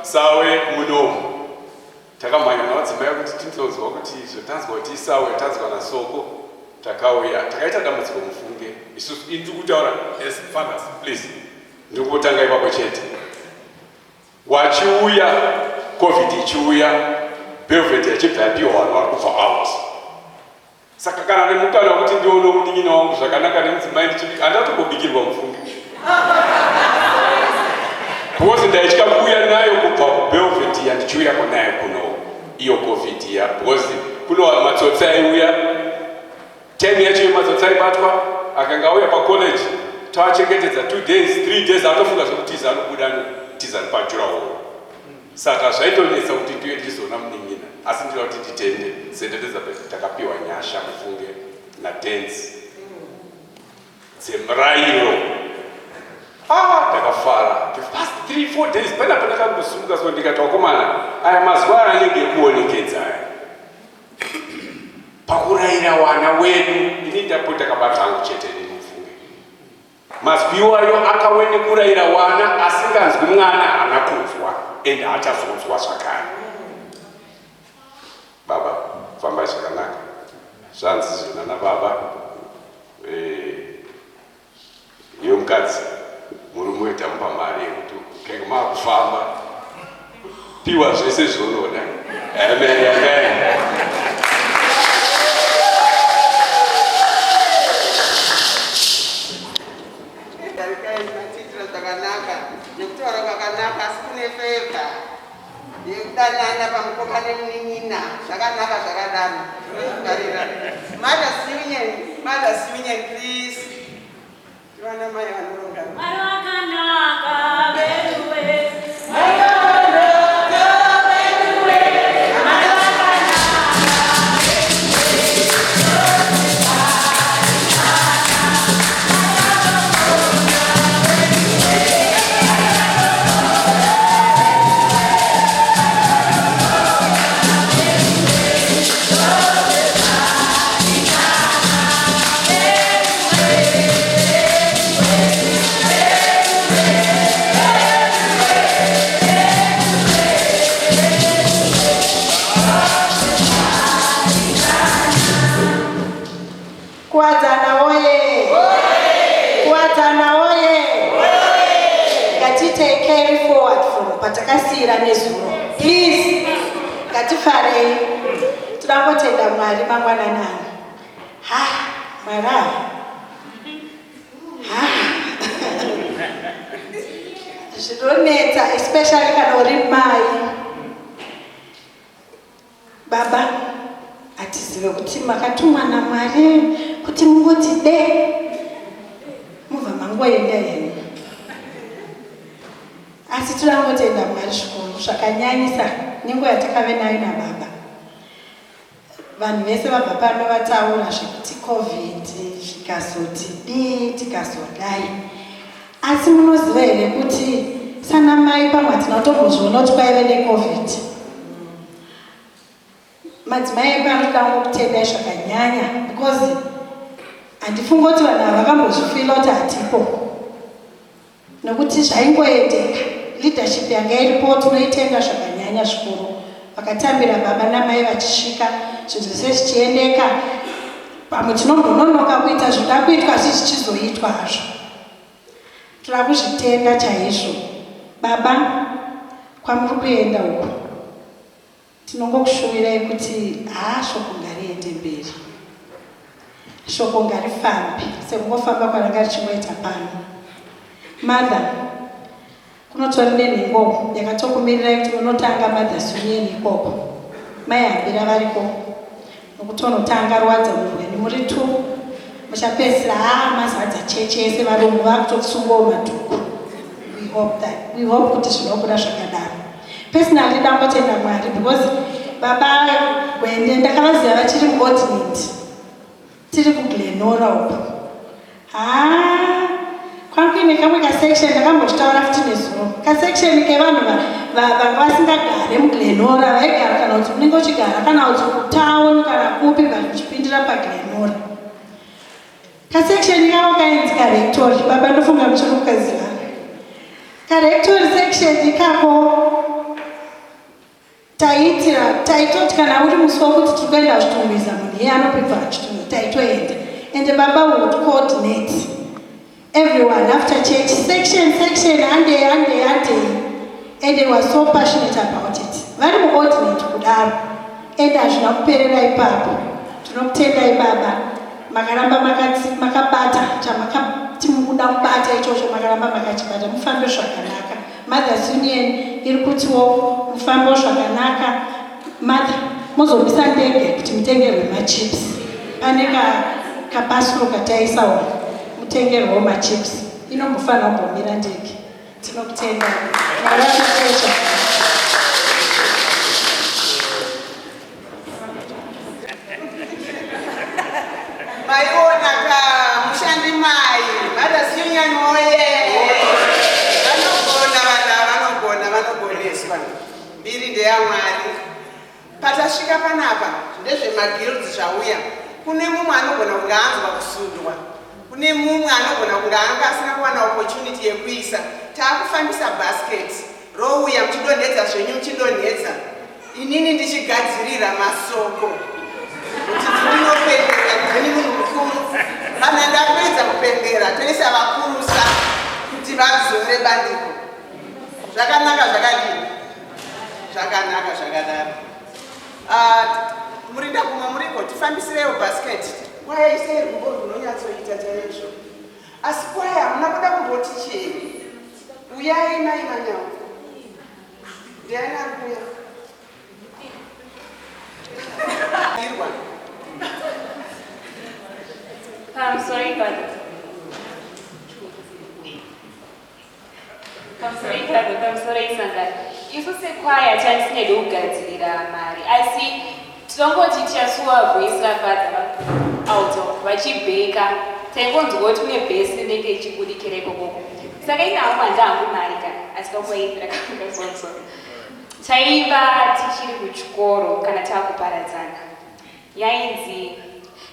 sawe munomu takamhanya navadzimai kuti tinozwa kuti izvo tanzwa kuti isawe tanzwa nasoko takauya takaita dambudziko mufunge isusu ini kutaura as fathers please ndikutanga ipapo chete wachiuya covid ichiuya Belvedere yachibva yapiwa vanhu vari kubva out saka kana nemukana wekuti ndiono munin'ina wangu zvakanaka nemudzimai ndichibika handatongobikirwa mufunge because ndaitya kuuya nayo kubva kuBelvedere ndichiuya kunayo kuno iyo covid ya because kuno matsotsi aiuya time yacho yematsotsi aibatwa akanga auya pacollege tavachengetedza 2 days 3 days atofunga zvekutiza anobuda tiza nepajurawo saka zvaitonetsa kuti ndiwe ndizona munin'ina asi ndinoda kuti titende sendereza takapiwa nyasha mufunge nadensi dzemurayiro ndakafara the first 3-4 days pena pandakangosimuka so ndikati wakomana aya mazuva anenge ekuonekedza pakurayira wana wedu ini ndapota kabata hangu chete nemufunge mazwi iwayo akauye nekurayira wana asinganzwi mwana haana kunzwa ende hachazonzwa zvakare baba fambai zvakanaka zvanzi Shona nababa yomukadzi muri muita mupa mari yekuti ukenge makufamba piwa zvese zvaunoda. Amen, amen. Nekutora kwakanaka asi kune fevha yekudanana pamukomana nemunin'ina zvakanaka zvakadaro. Mother Union, please. Ivana mai vanoronga. Vakanaka veduwe. Patakasira nezuro. Please, ngatifarei. Tinangotenda Mwari mangwanani. Mwari. Zvinonetsa, especially kana uri mai. Baba, atizive kuti makatumwa naMwari kuti mungoti de. Mubva mangoenda henyu. Asi tinangotenda Mwari zvikuru zvakanyanyisa nenguva yatakave nayo nababa. Vanhu vese vabva pano vataura zvekuti COVID zvikazoti bi tikazodai. Asi munoziva here kuti sana mai pamwe hatina kutombozviona kuti kwaive neCOVID. Madzimai edu anoda kutendai zvakanyanya because handifungi kuti vanhu ava vakambozvifila kuti hatipo. Nokuti zvaingoendeka leadership yanga iripo tinoitenda zvakanyanya zvikuru. Vakatambira baba namai vachisvika zvinhu zvese zvichiendeka. Pamwe tinombononoka kuita zvoda kuitwa asi zvichizoitwa hazvo. Toda kuzvitenda chaizvo. Baba, kwamuri kuenda uko tinongokushuvirai kuti shoko ngariende mberi. Shoko ngarifambe sekungofamba kwaranga richingoita pano. Mother, kunotori nenhengo yakatokumirirai kuti unotanga Mother's Union ikoko. Maihambira variko nokuti unotanga ruwadza murwenu muri tu muchapedzisira mazadza cheche ese varungu vakutokusungawo madhuku. We hope kuti zvinobuda zvakadaro. Personally ndangotenda Mwari because baba Gwende ndakavaziva vachiri muordinate tiri kuGlenora uko. Kwakuine kamwe kasection ndakambochitaura futi nezuro. Kasection kevanhu vanga vasingagare muGlenora vaigara kana kuti unenge uchigara kana kuti kutown kana kupi vanhu uchipindira paGlenora. Kasection kavo kainzi karectory. Baba ndofunga muchiri kukaziva. Karectory section ikako taitoti kana uri musi wokuti tiri kuenda kuchitumbiza munhu iye anopedza chitumbizo taitoenda. And baba would coordinate everyone after church, section, hande. And they were so passionate about it. Vari muordinate kudaro. And hazvina kuperera ipapo. Tinokutendai baba. Makaramba makabata chamakati mukuda kubata ichocho makaramba makachibata mufambe zvakanaka. Mother's Union iri kutiwo mufambe zvakanaka. Mother, muzobisa ndege kuti mutengerwe machips. Pane kapasuro kataisawo. Mutengerwewo machips. Inombofana kumbomira ndege. Tinokutenda. Mwari akutendera. Maiona mushandi mai. Mother's Union oye. Vanogoneswa. Mbiri ndeyaMwari. Patasvika panapa ndezvemagilds zvauya. Kune mumwe anogona kunge anzwa kusundwa. Kune mumwe anogona kunge anga asina kuwana opportunity yekuisa. Taakufambisa basket. Rouya muchidonhedza zvenyu muchidonhedza. Inini ndichigadzirira masoko. Kuti ndinopenda kana ndapedza kupembera toisa vakurusa kuti vazore bandiko. Zvakanaka zvakadini? Zvakanaka zvakadaro. Murinda kumwe muriko tifambisirewo bhasiketi. Kwaya ise rumbo runonyatsoita chaizvo. Asi kwaya hamuna kuda kumboti chii. Uyai mai manyawu. Ndiani ari kuuya? I'm sorry, Father. I'm sorry, Sangha. Isu sekwaya chatisingede kugadzirira mari. Asi tinongoti tichasuwa voice raFadha out vachibheka. Taingonzwa kuti kune bhesi inenge ichibudikira ikoko. Saka inaamwa ndangu mari kana asikakuvaipira kakasonso. Taimba tichiri kuchikoro kana takuparadzana. Yainzi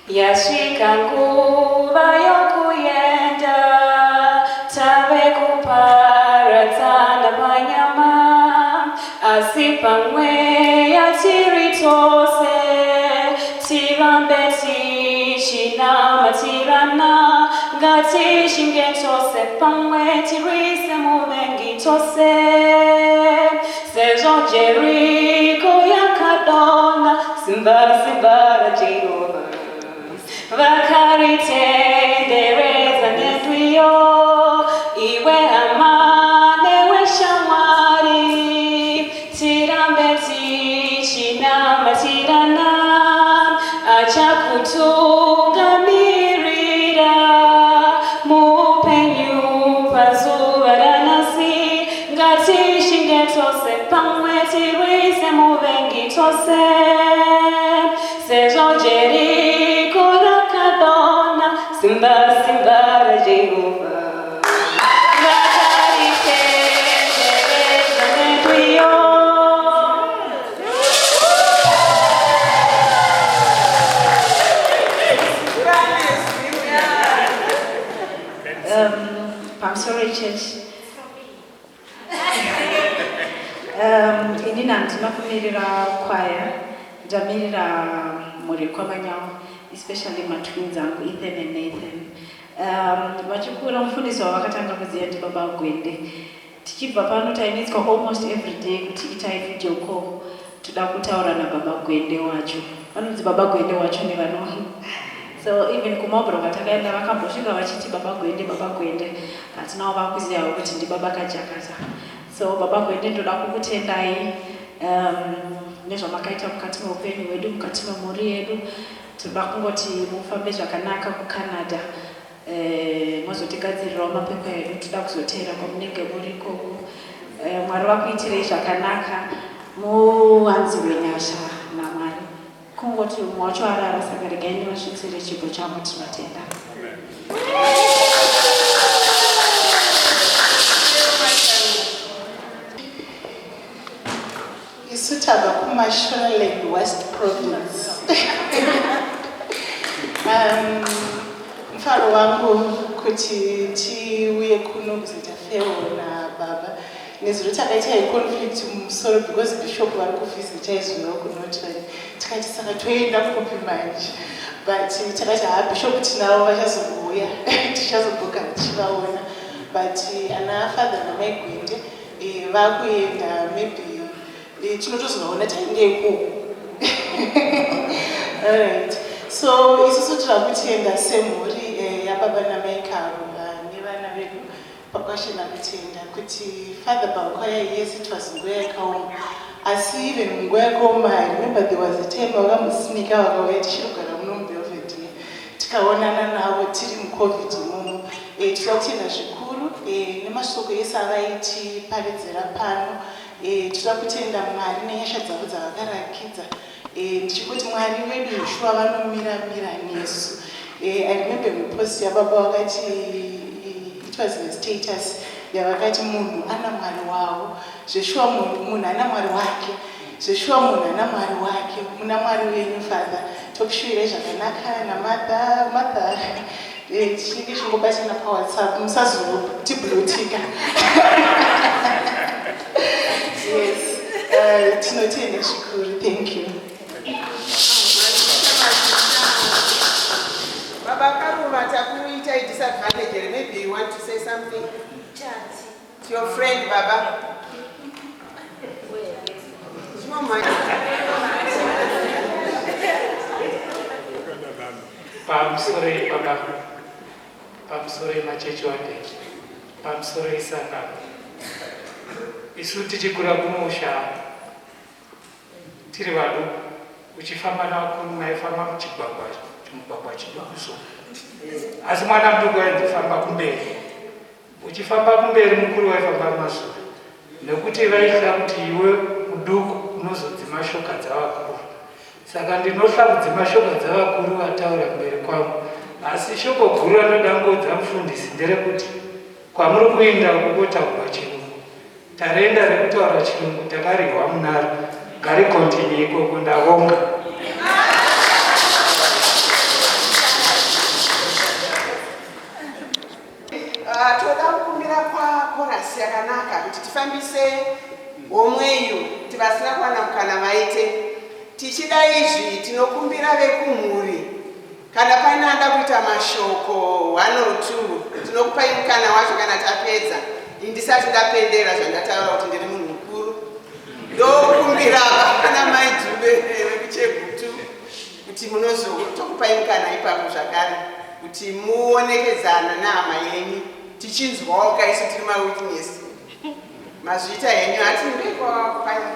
yasvika nguva yokuyenda tave kuparadzana panyama asi pamweya tiri tose tirambe tichinamatirana ngatishinge tose pamwe tirise muvengi tose sezvo Jeriko yakadona simba Jehova vakaritendereza nedwiyo iwe amane weshamwari tirambe tichinamatirana achakutungamirira muupenyu pazuva ranhasi ngatishinge tose pamwe tirise muvengi tose sezvo Jeriko rakadona simba raJehova vakaritendereza nedwiyo. I'm sorry, church. Inini handina kumirira kwaya, ndamirira murikwa manyawu, especially matwins angu Ethan and Nathan. Vachikura mufundisi wavakatanga kuziva ndibaba Gwende. Tichibva pano tainoiswa almost every day kuti itai video call toda kutaura nababa Gwende wacho. Vanonzi baba Gwende wacho nevanoona. So even kumabro vatakaenda vakambosvika vachiti baba Gwende but now vakuzivawo kuti ndibaba kajakata. So baba Gwende ndoda kukutendai nezvamakaita mukati meupenyu hwedu, mukati memhuri yedu. Toda kungoti mufambe zvakanaka kuCanada. Mozotigadzirirawo mapepa edu, toda kuzotevera kwamunenge muriko. Mwari vakuitirei zvakanaka, muwanzirwe nyasha naMwari. Kungoti umwe wacho arara, saka regai ndivasvitsire chipo chavo, tinotenda. Isu tabva kuMashonaland West Province. Mfaro wangu kuti tiuye kuno kuzoita farewell naBaba. Nezuro takaita conflict mumusoro because bishop vari kuvisita izuva kunotoni. Tikati saka toenda kupi manje. But takati bishop tinavo vachazouya tichazobhuka tichivaona. But ana Father namai Gwende vakuenda maybe tinotozoona taende ikoko. Alright. So isusu tiri kutenda semhuri yababa namai Karo nevana vedu pakwashena kutenda kuti Father pakwaya yes it was nguva yakaoma. Asi even munguva yakaoma I remember there was a time vakamusimika vakauya tichiri kugara muno muBelvedere tikaonana navo tiri muCovid imomo. Tiri kutenda zvikuru nemashoko ese avaitiparidzira pano. Tiri kutenda Mwari nenyasha dzavo dzavakarakidza. Ndichikuti Mwari vedu shuwa vanomira nesu. I remember mupost yababa wakati it was the status yavakati munhu ana Mwari wavo. Zveshuwa munhu ana Mwari wake. Zveshuwa munhu ana Mwari wake. Muna Mwari wenyu Father. Tokushuwirai zvakanaka naMartha. Tichinge chingobatana paWhatsApp musazotiblotika. Yes. Tinotenda zvikuru. Thank you. Baba disadvantage here. Maybe you want to say something to your friend, Baba. Pamsore Baba, Pamsore Machechuande, Pamsore Saka. Isuti chikura kumusha tiri vadu uchifamba nakuru maifamba muchigwagwa chidukuso asi mwana muduku aifamba kumberi uchifamba kumberi mukuru waifamba kumashure nekuti vaitya kuti iwe muduku unozodzima shoka dzavakuru saka ndinohla kudzima shoka dzavakuru vataura kumberi kwangu asi shoko guru ranodangodza mufundisi nderekuti kwamuri kuenda kukotagwa chirungu tarenda rekutaura chirungu takarihwa munaro ngarikontinye ikoko ndavonga. Toda kukumbira kwakorasi yakanaka kuti tifambise homweyu tivasina kuwana mukana vaite tichida izvi tinokumbira vekumhuri kana paine anda kuita mashoko 1 or 2 tinokupai mukana wacho kana tapedza indisati ndapendera zvandataura kuti ndiri munhu mukuru ndokumbira vana maidhube vekuchegutu kuti munozotokupai mukana ipapo zvakare kuti muonekedzana nehama yenyu tichinzwawo kaisu tiri mawitness mazviita henyu hatingekwakwaya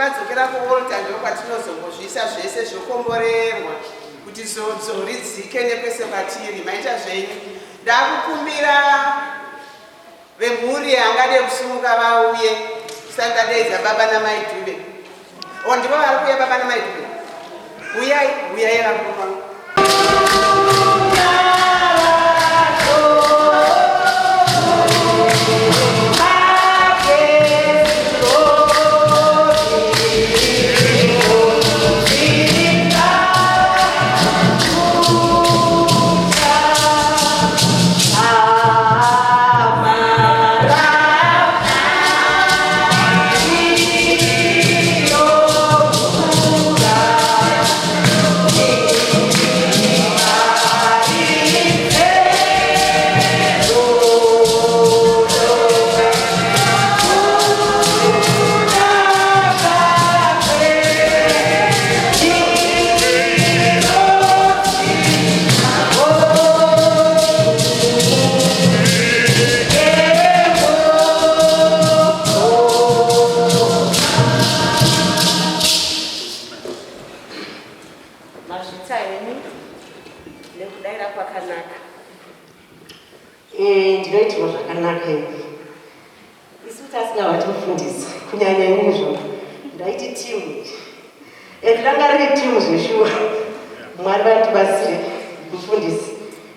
vadzokera kuolta ndokwatinozongozvisa zvese zvokomborerwa kuti zodzo ridzike nekwese kwatiri maita zvenyu. Ndakukumbira vemhuri angade kusunga vauye sandadedza baba namaidhube. Ndivo vari kuuya baba namaidhube. Uyai vakuru vangu. ndinoitirwa zvakanaka ivi. Isu tasingavati mufundisi kunyanya inizvo ndaiti timu ranga riri timu zveshuwa. Mwari vandibatsire mufundisi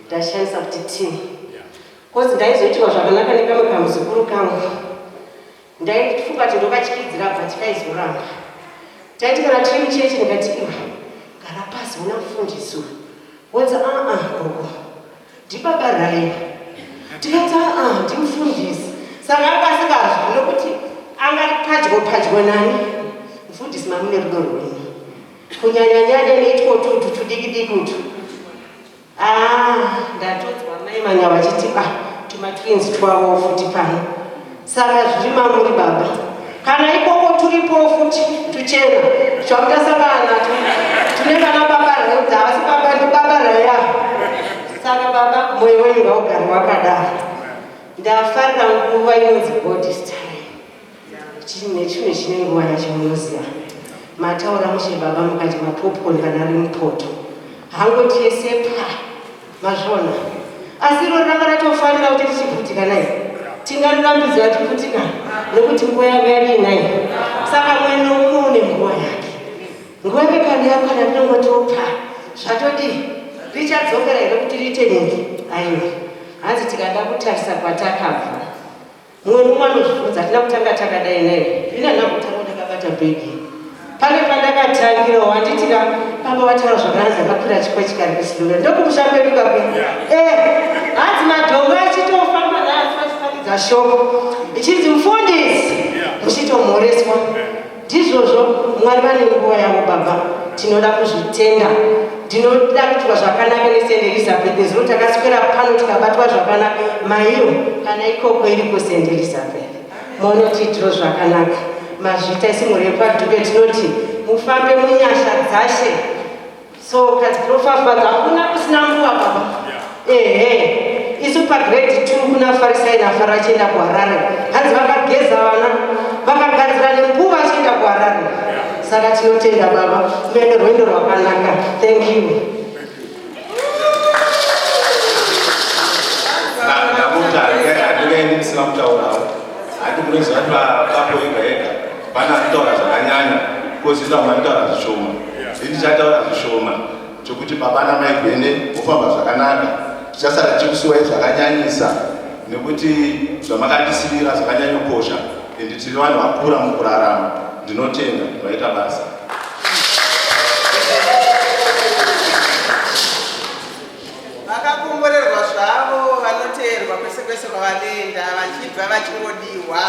ndashandisa kuti timu kozi ndaizoitirwa zvakanaka nekamwe kamuzukuru kangu. Ndaifunga kuti ndokatyidzira bva tikaizoramba. Taiti kana tiri muchechi ndikati iwe gara pasi una mufundisi wonzi gogo ndibaba Rai. Tikati ndimufundisi. Saka akasingazvi nokuti angari padyo nani mufundisi mamune rudo rwenyu kunyanyanyanya neitwa tutu tudiki utu. Ndatodzwa mai manya vachiti tumatwinzi twavo futi pano. Saka zviri mamuri baba. Kana ikoko turipo futi tuchena zvakutasangana tune vana baba Rai dzavasi baba ndibaba Rai. Saka baba moyo wenyu ngaugare wakadaro. Ndafarira nguva inonzi God's time. Nechimwe chine nguva yacho munoziva. Mataura mushe baba mukati mapopcorn kana ari mupoto. Hangoti yese mazvona. Asi iro ranga ratofanira kuti tichiputika naye. Tingarambidzwa tiputika nekuti nguva yanga yari naye. Saka mwene umwe une nguva yake. Nguva yekani yako kana tinongotopa. Zvatodi richadzokera here kuti riite nini? Aiwa. Hanzi tikada kutarisa kwatakabva. Mumwe nomwe anozvibvunza hatina kutanga takadai naye. Ina ndakutanga ndakabata bhegi. Pane pandakatangira wanditika pamba wataura zvakanaka ndakakwira chikwe chikari kuchidura. Ndokumushambeduka kwe. Hanzi madhongo achitofamba naye achipatidza shoko. Ichinzi mufundisi muchitomhoreswa. Ndizvozvo Mwari vane nguva yavo baba. Tinoda kuzvitenda. Ndinoda kuitwa zvakanaka neSt Elizabeth. Nezuro takaswera pano tikabatwa zvakanaka. Maiyo kana ikoko iriko St Elizabeth. Monotiitiro zvakanaka. Mazvita isi muri padhuke tinoti mufambe munyasha dzashe. So kadzirofafadza hakuna kusina nguva baba. Isu pagrade 2 kuna Farisai naFaro achienda kuHarare. Hanzi vakageza vana vakagadzira nenguva achienda kuHarare. Saka tinotenda baba muende rwendo rwakanaka. Thank you. Namuta ndingaenda ndisina kutaurawo. Hati munoziva kuti papo ega pana anotaura zvakanyanya kozita manotaura zvishoma. Ndichataura zvishoma chokuti baba namai Gwende mofamba zvakanaka. Tichasara tichikusuwai zvakanyanyisa nekuti zvamakandisivira zvakanyanyokosha ende tiri vanhu vakura mukurarama. Ndinotenda vaita basa. Vakakomborerwa zvavo vanoteerwa kwese kwese kwavanoenda vachibva vachingodiwa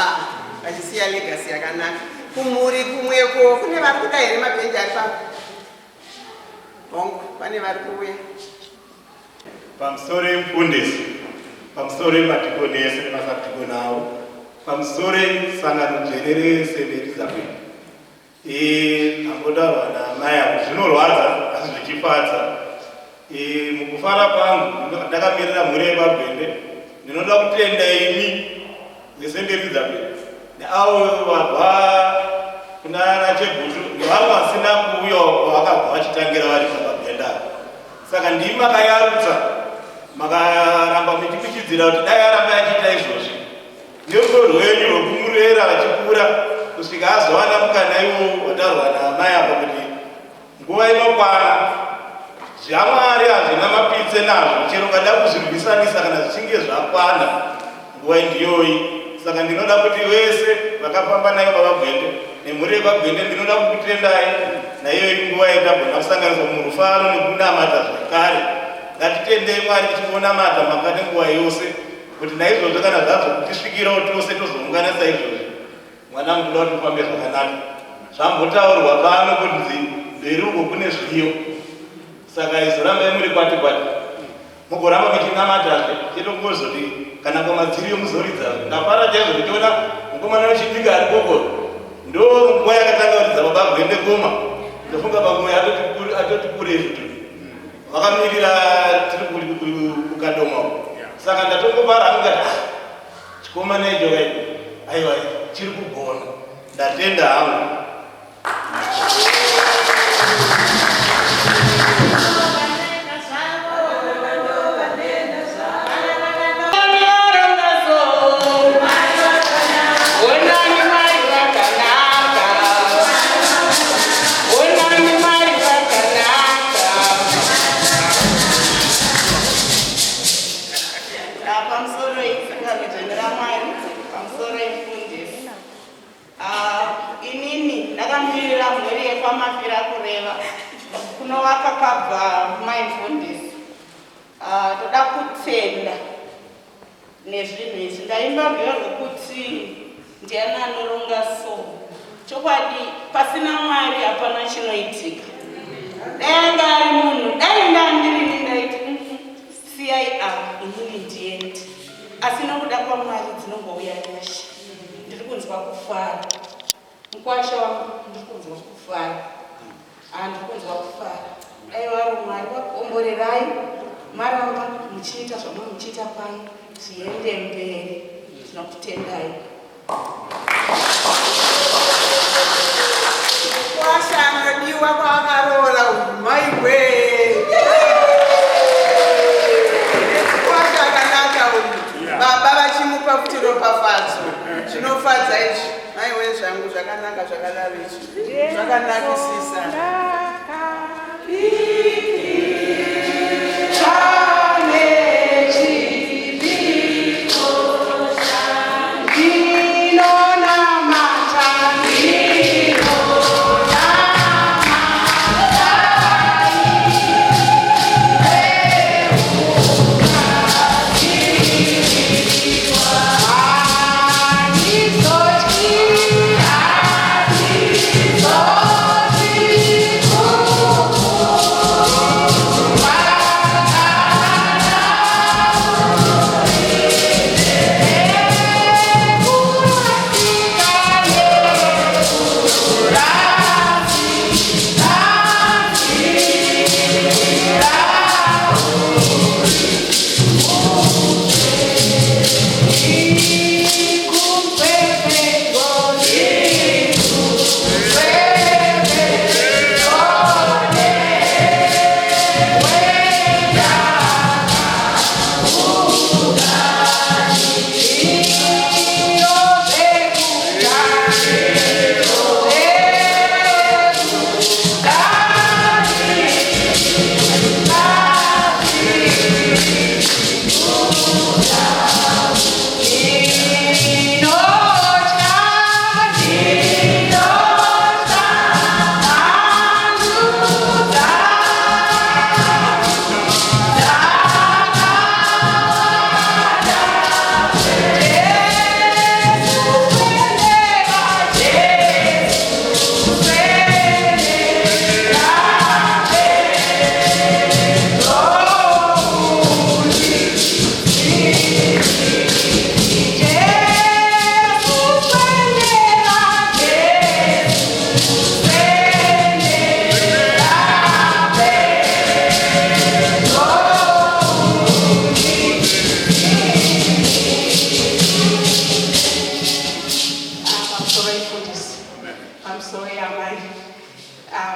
vachisiya legasi yakanaka. Kumhuri kumweko kune vari kuda here mabhenji ari pano? Hongu, pane vari kuuya. Pamusoro emufundisi, pamusoro emadhikoni ese nemasabhidhikoni avo, pamusoro sangano dzvene St Elizabeth. Ambotaurwa namai apo zvinorwadza asi zvichifadza. Mukufara kwangu ndakamirira mhuri yepaGwende. Ndinoda kutenda imi veSt Elizabeth neavo vabva kuna Chebhutu nevamwe vasina kuuya vakabva vachitangira vari paGwende. Saka ndimi makayarutsa makaramba muchikuchidzira kuti dai aramba achiita izvozvi. Nerudo rwenyu rwokumurera vachikura kusvika azowana mukana iwo wataurwa namai apa kuti nguva inokwana zvaMwari hazvina mapitse nazvo chero kada kuzvirwisanisa kana zvichinge zvakwana nguva ndiyoyi. Saka ndinoda kuti vese vakafamba nayo baba Gwende nemhuri yepaGwende ndinoda kukutendai naiyo nguva yatagona kusanganiswa murufaro nekunamata zvakare. Ngatitendei Mwari tichimonamata makati nguva yose kuti naizvozvo kana zvazokutisvikirawo tose tozoungana saizvozvo. Mwana munoda kuti mufambe zvakanaka. Zvambotaurwa pano kunzi mberi uko kune zviyo. Saka izorambai muri kwati mugoramba muchinamata chete kungozoti kana kwamadziriyo muzoridza. Ndafara chaizvo ndichiona mukomana wechitika ari koko ndo nguva yakatanga kuridza baba Gwende ngoma. Ndofunga pamwe atoti kurefu vakamirira tiri kukadoma. Saka ndatongopara angati chikomana icho kai aiwa chiri kugona. Ndatenda hangu. Thank you. kutenda nezvinhu izvi. Ndaimba rwiyo rwokuti ndiani anoronga so. Chokwadi pasina Mwari hapana chinoitika. Dai ngari munhu, dai ndandiri ndaiti siyai apa inini ndiende. Asi nokuda kwaMwari dzinongouya nyasha. Ndiri kunzwa kufara. Mukwasha wangu ndiri kunzwa kufara. Ndiri kunzwa kufara. Dai wari Mwari vakuomborerai maramba muchiita zvamunochiita pano tiende mberi. Tinokutendai. Kwasha anodiwa kwakaroora maigwe. Kwasha akanaka uyu. Baba vachimupa kuti ropafadzo. Zvinofadza izvi. Maiwe zvangu zvakanaka zvakadaro izvi. Zvakanakisisa.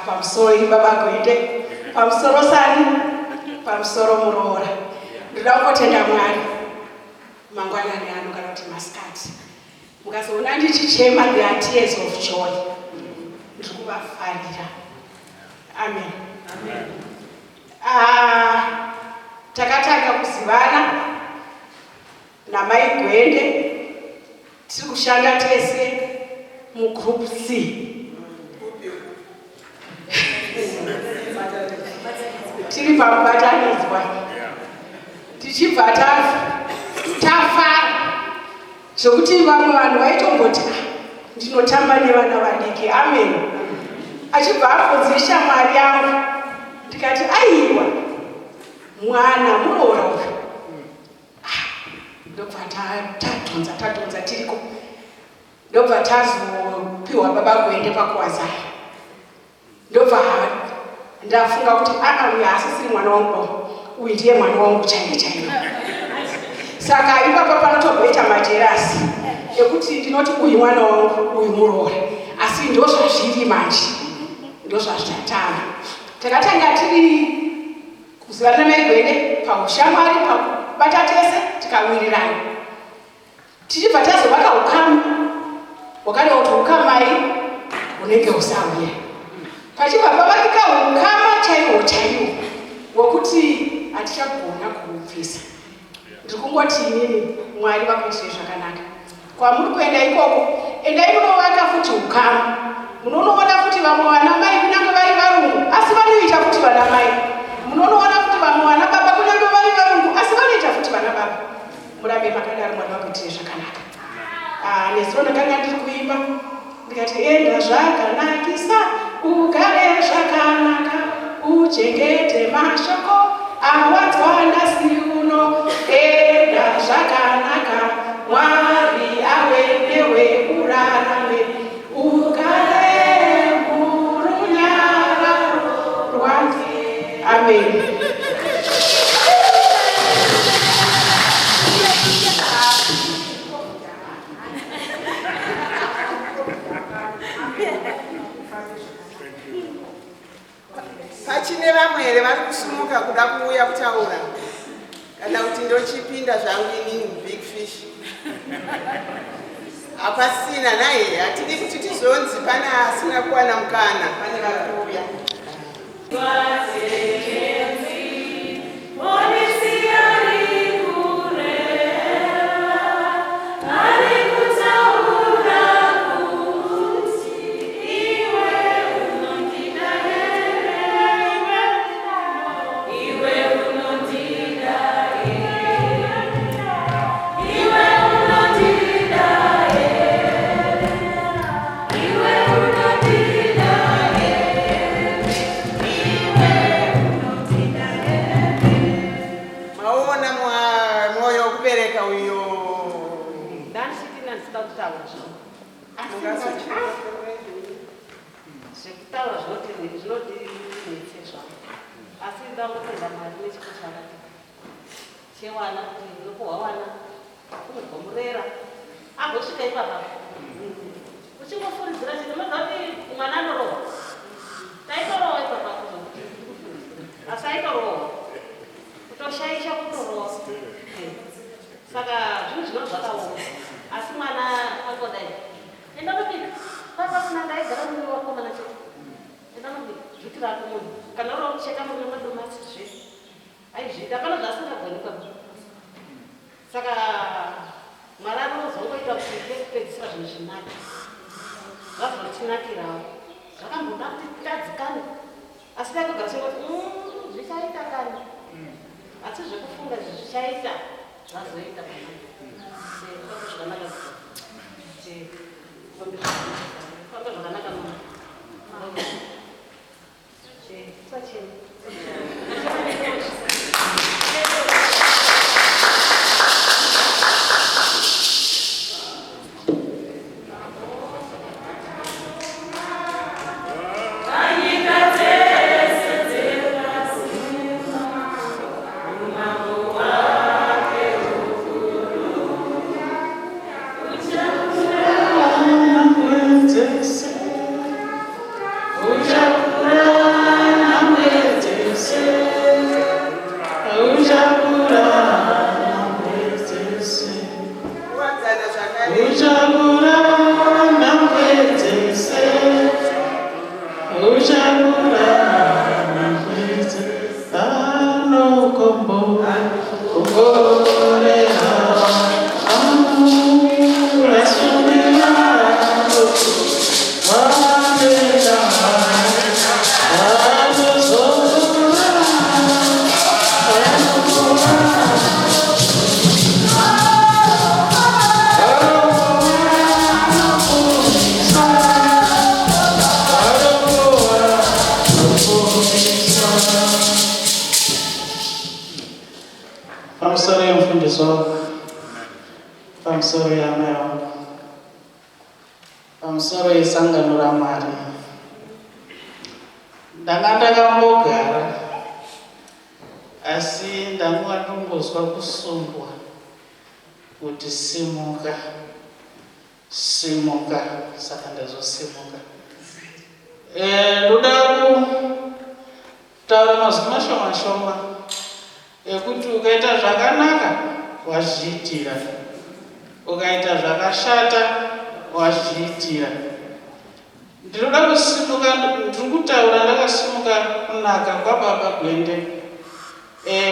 Pamsoro Baba Gwende, pamsoro Sani, pamsoro Muroora. Ndinoda kutenda Mwari mangwanani ano kana kuti masikati. Mukazoona ndichichema they are tears of joy. Ndiri kuvafarira. Amen. Takatanga kuzivana namai Gwende, tiri kushanda tese mugroup C. Tiri pakubatanidzwa tichibva tafara zvokuti vamwe vanhu vaitomboti ndinotamba nevana vadiki. Amen. Achibva apodzesha Mwari yangu ndikati aiwa mwana Muroora uyu. Ndobva tadhonza tiriko. Ndobva tazopiwa Baba Gwende pakuwazaya. Ndobva ndafunga kuti uyu asisiri mwana wangu, uyu ndiye mwana wangu chaiye. Saka ipapa panotogoita majerasi ekuti ndinoti uyu mwana wangu, uyu Muroora. Asi ndozvazviri manje, ndozvazvatama. Takatanga tiri kuzivana mai Gwende paushamwari, pakubata tese tikawirirana. Tichibva tazovaka ukama, wakada kuti ukamai unenge usauya. Pachibva pavakika ukama chaiwo wokuti hatichagona kuubvisa. Ndiri kungoti inini Mwari vakuitire zvakanaka. Kwamuri kuenda ikoko, endai munovaka futi ukama. Munonoona futi vamwe vanamai kunyange vari varungu asi vanoita futi vanamai. Munonoona futi vamwe vanababa kunyange vari varungu asi vanoita futi vanababa. so ndakanga ndiri kuimba ndikati enda zvakanakisa ugare zvakanaka uchengete mashoko awanzwa nhasi uno enda zvakanaka Mwari awe newe urarame ugare murunyararo rwake. Amen. Pachine vamwe here vari kusumuka kuda kuuya kutaura kana kuti ndochipinda zvangu inini big fish hapasina naye hatidi kuti tizonzi pana asina kuwana mukana pane vari kuuya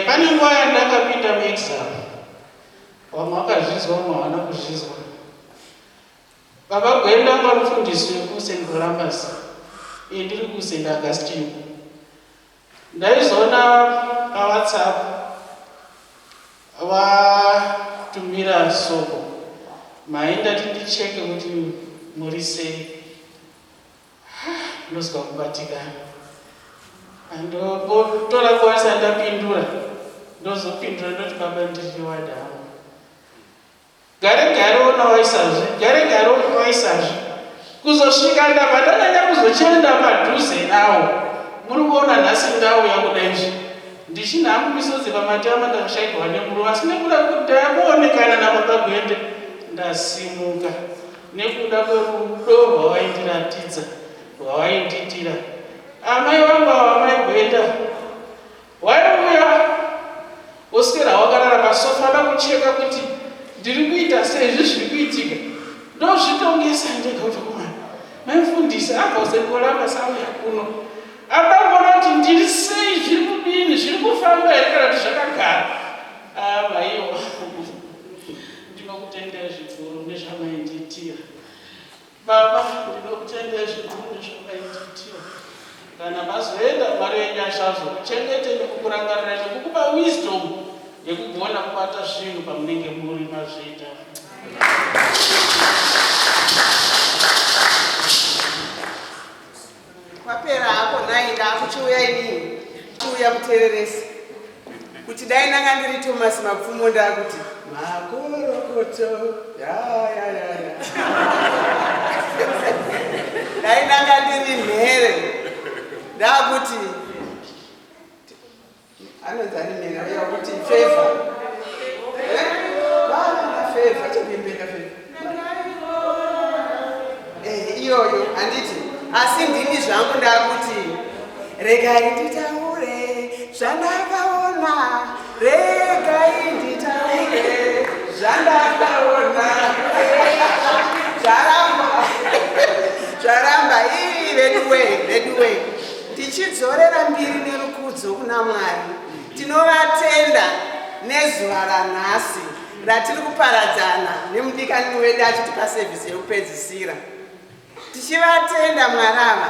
pane nguva yandakapinda muexam vamwe vakazvizwa vamwe havana kuzvizwa baba Gwende anga mufundisi wekuSt Columbus ndiri kuSt Augustine ndaizoona paWhatsApp vatumira soko maenda tindicheke kuti muri sei. Ndozwa kubatikana. Andotora kwasa ndapindura. Ndozopindura ndoti baba ndiri wadhamu. Gare ona waisazve. Kuzosvika ndabva ndanyanya kuzochenda padhuze nawo. Muri kuona nhasi ndau yakudaizvi. Ndichina hangu misodzi pamatama ndakashaikwa nemuruva asi nekuda kuti ndakuonekana nababa Gwende ndasimuka nekuda kwerudo rwawaindiratidza rwawainditira. Amai vangu ava amai Gwenda waiuya woswera wakarara pasofa ndakucheka kuti ndiri kuita sei zviri kuitika. Ndozvitongesa ndega kuti kumwana maifundisa abva usekoramba sauya kuno adangoona kuti ndiri sei zviri kudini zviri kufamba here kana kuti zvakagara. Maiwa ndinokutendai zvikuru nezvamainditira baba, ndinokutendai zvikuru nezvamainditira. Kana mazoenda Mwari wenyu achazokuchengete nekukurangarira nekukupa wisdom yekugona kubata zvinhu pamunenge muri mazviita. Kwapera hapo nai ndakuchiuya inini chiuya kutereresa kuti dai ndanga ndiri Thomas Mapfumo ndakuti makorokoto dai ndanga ndiri mhere ndakuti anonzani mhere yakuti favor favor chipembeka iyoyo handiti. Asi ndini zvangu ndakuti regai nditaure zvandakaona, regai nditaure zvandakaona. Zvaramba veduwe tichidzorera mbiri nerukudzo kuna Mwari. Tinovatenda nezuva ranhasi ratiri kuparadzana nemudikani wedu achitipa sevhisi yekupedzisira. Tichivatenda Mwarava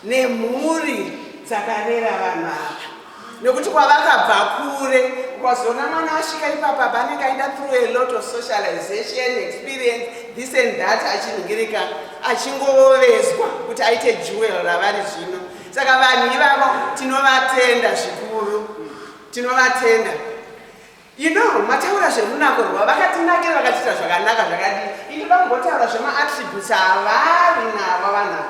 nemhuri dzakarera vanhu ava nekuti kwavakabva kure. Ukazoona mwana asvika ipapa panenge aenda through a lot of socialization experience this and that achinhingirika achingovezwa kuti aite jewel ravari zvino. Saka vanhu ivavo tinovatenda zvikuru, tinovatenda. Mataura zverunako rwavo vakatinakira vakatiita zvakanaka zvakadii. Inoda kungotaura zvema-attributes avari navo vanhu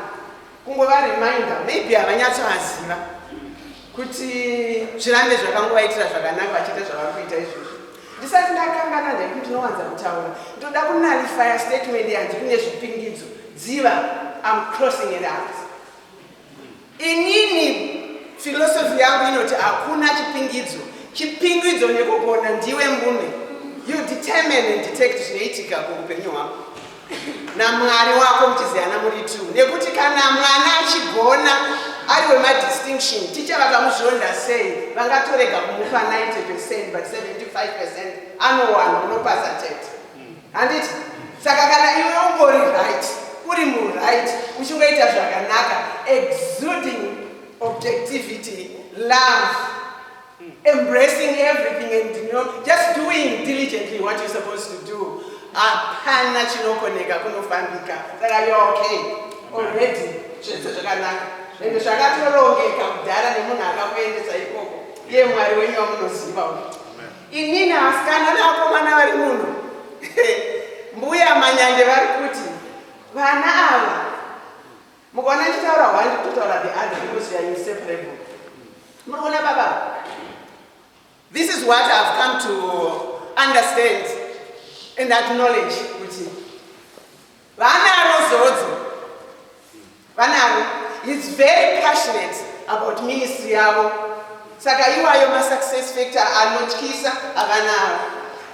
kungovareminder, maybe havanyatsoaziva kuti zvirambe zvakangovaitira zvakanaka vachiita zvavari kuita izvozvo. Ndisati ndakangana ndaikuti ndinowanza kutaura ndoda kunarifya statement yanzi kune zvipingidzo dziva I'm crossing it out. Inini philosophy yangu inoti hakuna chipingidzo. Chipingidzo nekugona ndiwe mbume. You determine and detect zvinoitika kuupenyu hwako naMwari wako muchiziyana muri tu. Nekuti kana mwana achigona ari wemadistinction ticha vakamuzvironda sei vangatorega kumupa 90% but 75% anowana unopasa chete. Handiti? Saka kana iwe ungori right, uri muright, uchingoita zvakanaka, exuding objectivity, love, embracing everything and just doing diligently what you're supposed to do. Hapana chinokoneka kunofambika. Saka you're okay already. Zvese zvakanaka. Ende zvakatorongeka kudhara nemunhu akakuendesa ikoko. Iye Mwari wenyu wamunoziva uyu. Inini vasikana nevakomana vari muno mbuya manyande vari kuti vana ava mukaona ndichitaura one totaura the other because we are inseparable. Munoona baba? This is what I've come to understand and acknowledge kuti vanaro zodzo. Vanaro. He's very passionate about ministry yavo. Saka iwayo ma-success factor anotyisa avanaro.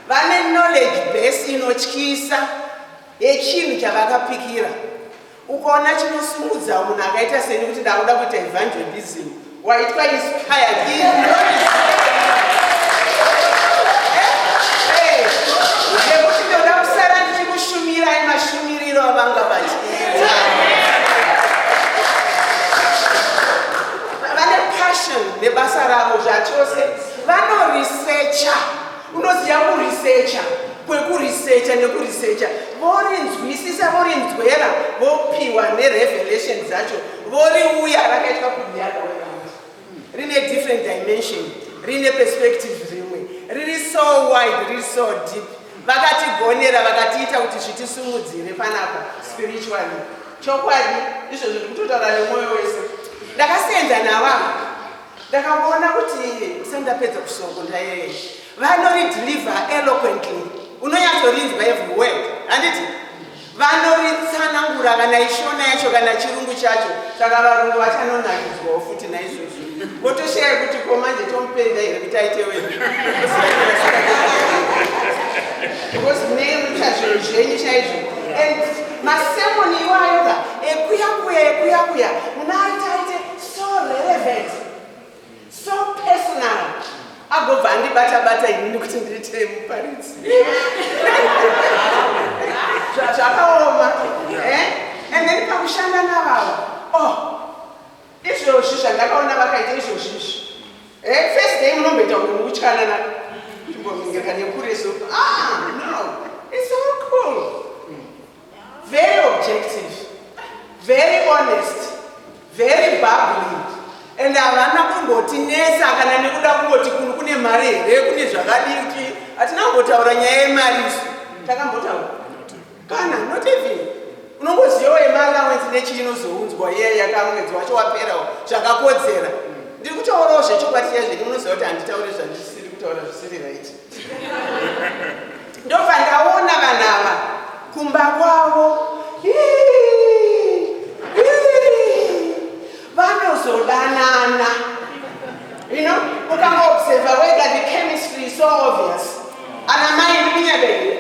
Vane knowledge base inotyisa yechinhu chavakapikira. Ukaona chinosimudza munhu akaita seni kuti ndakuda kuita evangelism waitwa inspired nekuti ndoda kusara ndichikushumirai mashumiriro avanga vachiita. Vane passion nebasa ravo zvachose. Vanoresearcha. Unoziva kuresearcha kwekurisecha nekurisecha, vorinzwisisa, vorinzwera, vopiwa nerevelation dzacho, voriuya rakaitwa kuti yakawerama, rine different dimension, rine perspective rimwe, riri so wide, riri so deep. Vakatigonera vakatiita kuti zvitisumudzire panapa spiritually. Chokwadi izvo zviri kutotaura nemwoyo wese. Ndakasenza navavo, ndakaona kuti sendapedza kusoko ndayeye vanorideliver eloquently, unonyatsorinzwa every word, handiti vanoritsanangura kana ishona yacho kana chirungu chacho, saka varungu vachanonakizwawo futi naizvozvo. Votoshaye kuti komanje tomupenda here kuti aite wedu because munemucha zvinhu zvenyu chaizvo. And masemoni iwayoga ekuyakuya munaitaite so relevant, so personal, agobva andibata inini kuti ndiitire muparidzi zvakaoma. And then pakushanda navavo, izvozvi zvandakaona vakaita izvozvizvi, first day munomboita kuti mukutyana timbomingirika nekureso. No, it's so cool, very objective, very honest, very bubbly. And havana kungotinesa kana nekuda kungoti kuno kune mari here, kune zvakadiki. Hatina kungotaura nyaya yemari isu, takambotaura kana not even unongozivawo yemalawence nechinozounzwa iye yakamwedzi wacho waperawo zvakakodzera. Ndiri kutaurawo zvechokwadi chazvenyu, munoziva kuti handitaure zvandisiri kutaura zvisiri right. Ndobva ndaona vanhu ava kumba kwavo vanozodanana, you know, ukangoobserva wega, the chemistry is so obvious. Ana mai ndikunyabei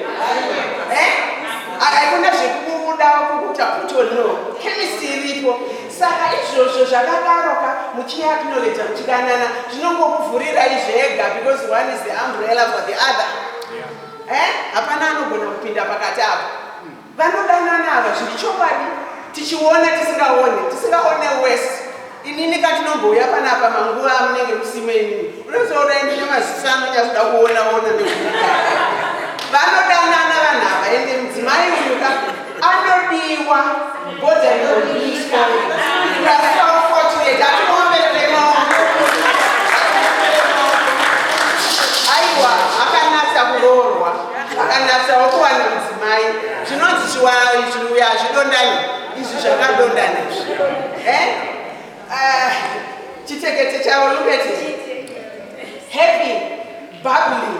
akakunda zvekubuda kukuta kutono chemistry iripo. Saka izvozvo zvakadaroka muchiacknowledge muchidanana zvinongokuvhurira izvega, because one is the umbrella for the other. Hapana anogona kupinda pakati apo. Vanodanana ava zviri chokwadi, tichiona tisingaone wese. Inini katinomboya panapa manguva munenge musime inini, unozoona indi nemaziso anonyazoda kuona nekuda. Vanodanana vanhu ava, ende mudzimai uyu anodiwa bordering on these qualities. You are so fortunate. Atimuomberere maoko. Aiwa, akanatsa kuroorwa, akanatsawo kuwana mudzimai. Zvinonzi chiuya zvidondani, izvi zvakadondana izvi. Chitekete chavo, look at it. Happy, bubbly,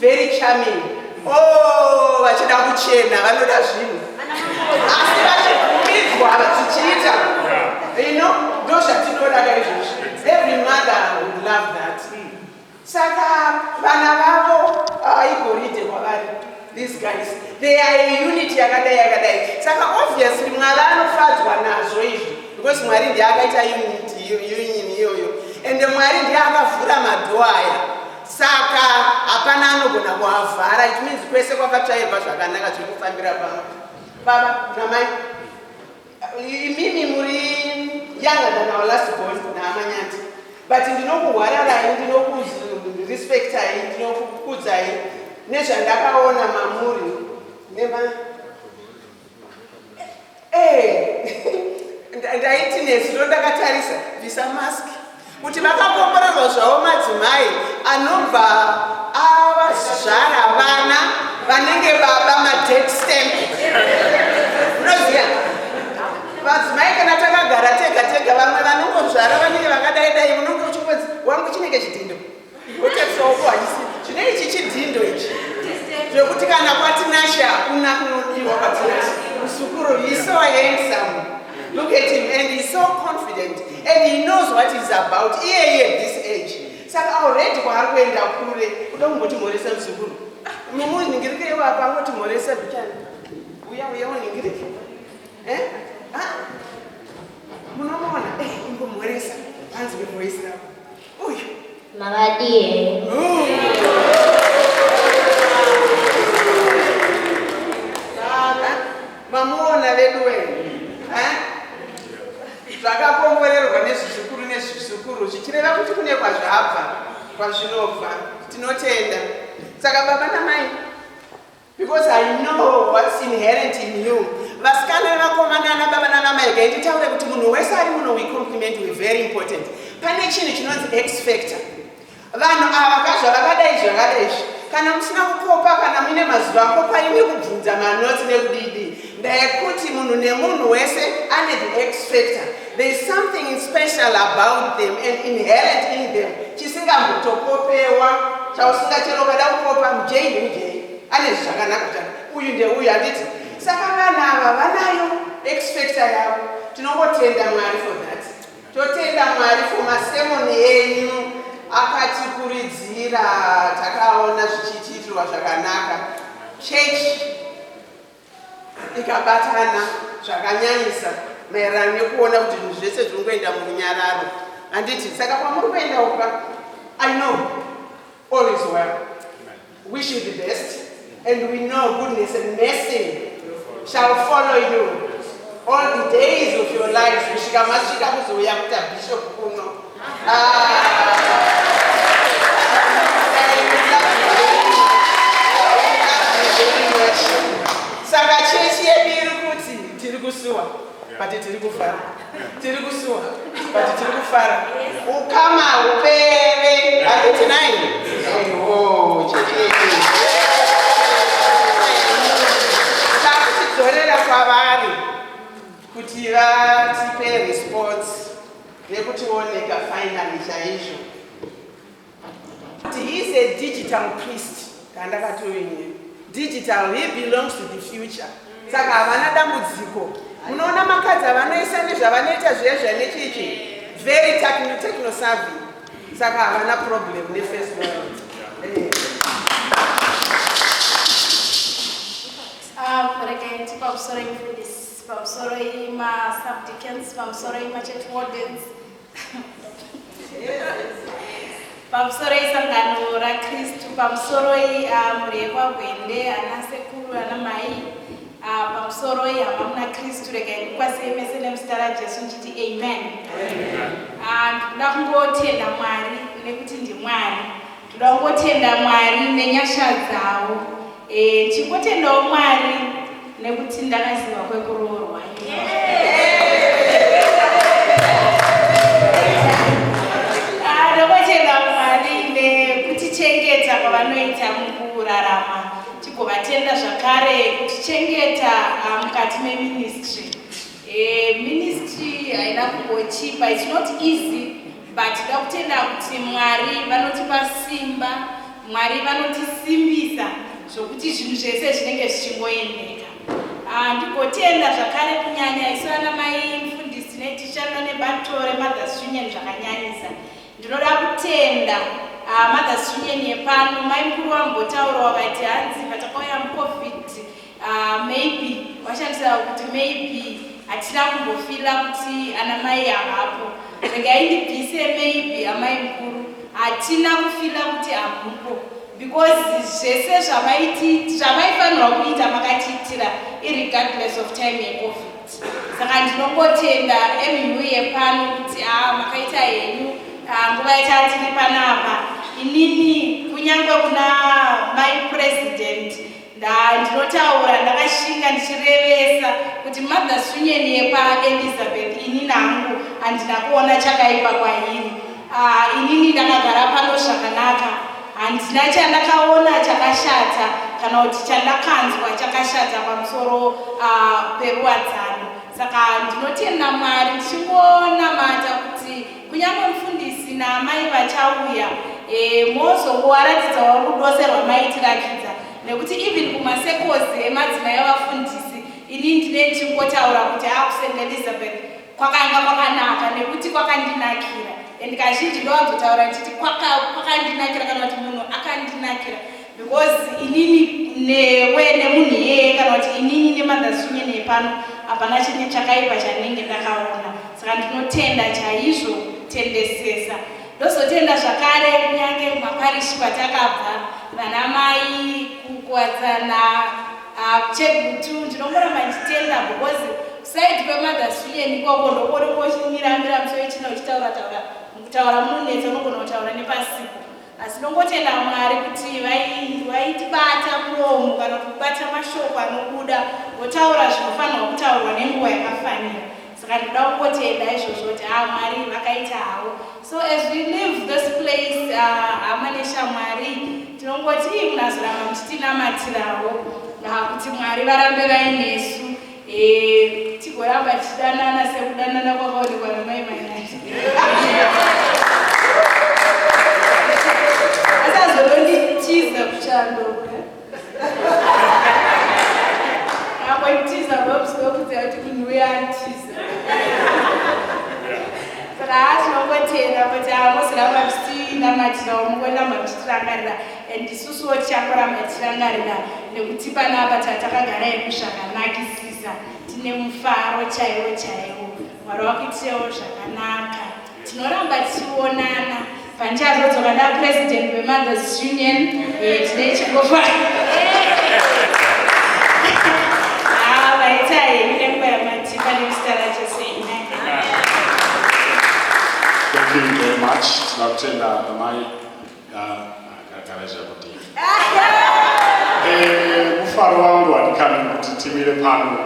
very charming. Oh, vachida kuchena, vanoda zvinhu. Asi vachibvumidzwa vachichiita. You know, ndozvatinoda izvozvi. Every mother would love that. Saka vana vavo igorite kwavari. These guys, they are a unity yakadai. Saka obviously Mwari anofadzwa nazvo izvi, because Mwari ndiye akaita unity iyoyo, and Mwari ndiye akavhura madhoo aya. Saka hapana anogona kuavhara. It means kwese kwakatsvairwa zvakanaka zviri kufambira pamwe. Baba namai, imimi muri younger than our last born naamanyati, but ndinokuhwararai, ndinokurespectai, ndinokukudzai nezvandakaona mamuri ndaiti nezuro ndakatarisa bvisa mask kuti vakakomborerwa zvavo madzimai anobva avazvara vana vanenge baba madate stamp. Unoziva madzimai kana takagara tega vamwe vanongozvara vanenge vakadaidai, unonge uchingodzi wangu chinenge chidhindo, wotarisawoko hachisi zvine ichi chidhindo ichi zvekuti kana kwatinasha hakuna kunodiwa kwatinasha. Musukuru, he's so handsome. Look at him, and he's so confident, and he knows what he's about. Here at this age, saka already kwaari kuenda kure. Kuda kungoti mhoresa musukuru, mumuningirike iwapa angoti mhoresa bichani, uya uningirike, munomona ingomhoresa hanzi ngevoisi rako uyu Mavadie. Mamuona vedu wenu zvakakomborerwa nezvisukuru zvichireva kuti kune kwazvabva kwazvinobva, tinotenda. Saka baba namai, because I know what's inherent in you. Vasikana navakomana nababa nanamai gainditaure kuti munhu wese ari muno wecompliment we very important. Pane chinhu chinonzi X factor. Vanhu ava kazva vakadai zvakadaizvi. Kana musina kukopa kana muine mazuva akopa ine kubvunza manoti nekudidi. Ndayekuti munhu nemunhu wese ane the X factor. There is something special about them and inherent in them. Chisingambotokopewa chausingachero kada kukopa mujei nemujei. Ane zvakanaka kuti uyu ndeuyu handiti. Saka vanhu ava vanayo X factor yavo. Tinongotenda Mwari for that. Totenda Mwari for masemoni enyu akatikurudzira, takaona zvichiitirwa zvakanaka. Church ikabatana zvakanyanyisa maererano nekuona kuti zvinhu zvese zviri kuenda murunyararo. Handiti saka kwamuri kuenda uka, I know all is well. Wish you the best, and we know goodness and mercy shall follow you all the days of your lives. Kusvika masvika kuzouya kuita bishop kuno. Saka chechi yedu iri kuti tiri kusuwa but tiri kufara. Tiri kusuwa but tiri kufara. Ukama upere handiti nai. Oh, chechi yedu. Takuchidzorera kwavari kuti vatipe response nekutioneka finally chaizvo. He is a digital priest. Kandakatoinye. Digital, he belongs to the future. Saka havana dambudziko. Unoona makadzi avanoisa nezvavanoita zvezve nechichi. Very techno savvy. Saka havana problem ne-first world. Again, pamusoro imfundisi, pamusoro ima-subdeacons, pamusoro ima-church wardens. Pamusoro isangano raKristu, pamusoro mureba Gwende, ana sekuru, ana mai, pamusoro hama muna Kristu, rega ndikwaseme nemuzita raJesu nditi amen. Ndoda kungotenda Mwari nekuti ndiMwari. Ndoda kungotenda Mwari nenyasha dzawo. Chingotendawo Mwari nekuti ndakaziva kwekuroorwa. Ndokotenda Mwari nekutichengeta kwavanoita mukurarama. Tigovatenda zvakare kutichengeta mukati meministry. Ministry haina kungochipa, it's not easy, but ndakutenda kuti Mwari vanotipa simba, Mwari vanotisimbisa zvokuti zvinhu zvese zvinenge zvichingoendeka. Ndigotenda zvakare kunyanya isu ana mai mufundisi netishanda nebato reMothers Union zvakanyanyisa. Ndinoda kutenda Mothers Union yepano, mai mukuru wambotaura wakati hanzi patakauya muCovid, maybe washandisa kuti maybe hatina kumbofila kuti ana mai havapo. Regai ndibvise maybe amai mukuru, hatina kufila kuti hamupo. Because zvese zvamaifanirwa kuita makatiitira irregardless of time yeCovid. Saka ndinongotenda MU yepano kuti makaita henyu nguva yatatiri panapa. Inini kunyange kuna my president ndinotaura ndakashinga ndichirevesa kuti Mothers Union yepaElizabeth inini hangu handina kuona chakaipa kwairi. Inini ndakagara pano zvakanaka. Handina chandakaona chakashata kana kuti chandakanzwa chakashata pamusoro peruwadzano. Saka ndinotenda Mwari ndichingoona mata kuti kunyange mufundisi naamai vachauya mozowaratidzawo rudose rwamaitirakidza, nekuti even kumasekozi emadzimai avafundisi ini ndine ndichingotaura kuti kuSt.Elizabeth kwakanga kwakanaka nekuti kwakandinakira. And kazhinji ndowanzotaura nditi kwakandinakira kana kuti munhu akandinakira, because inini newe nemunhu iyeye kana kuti inini neMothers Union yepano hapana chinhu chakaipa chanenge ndakaona. Saka ndinotenda chaizvo tendesesa. Ndozotenda zvakare kunyange maparishi kwatakabva vana mai kukuwadzana chegutu. Ndinomboramba nditenda because side peMothers Union ikoko ndokorikoshimiramira musoro chino uchitaura mukutaura munonetsa unogona kutaura nepasipo. asi nongotenda Mwari kuti vaitibata muromo kana kubata mashoko anobuda votaura zvinofanirwa kutaurwa nenguva yakafanira. Saka ndoda kungotenda izvozvo kuti Mwari vakaita havo. So as we leave this place, hama neshamwari tinongoti munazoramba muchitinamatirawo kuti Mwari varambe vainesu, tigoramba tichidanana sekudanana kwakaonekwa namai Mainati. Asazonditiza kuchando akoitiza vobsokudza kuti munhu uyo antiza. Saka tinongotenda kuti muzoramba muchitinamatirawo, mungoramba muchitirangarira, and isusuwo tichangoramba tichirangarira nekuti panapa tatakagara inu zvakanakisisa, tine mufaro chaiwo chaiwo. Mwari wakuitirewo zvakanaka, tinoramba tichionana panchazodzoka ndapresident weMothers Union tine chingofana vaita henyu nenguva yamatipa nekusitara chose. Thank you very much. Tunakutenda amai garaja kuti. Mufaro wangu wanikana kuti timire pano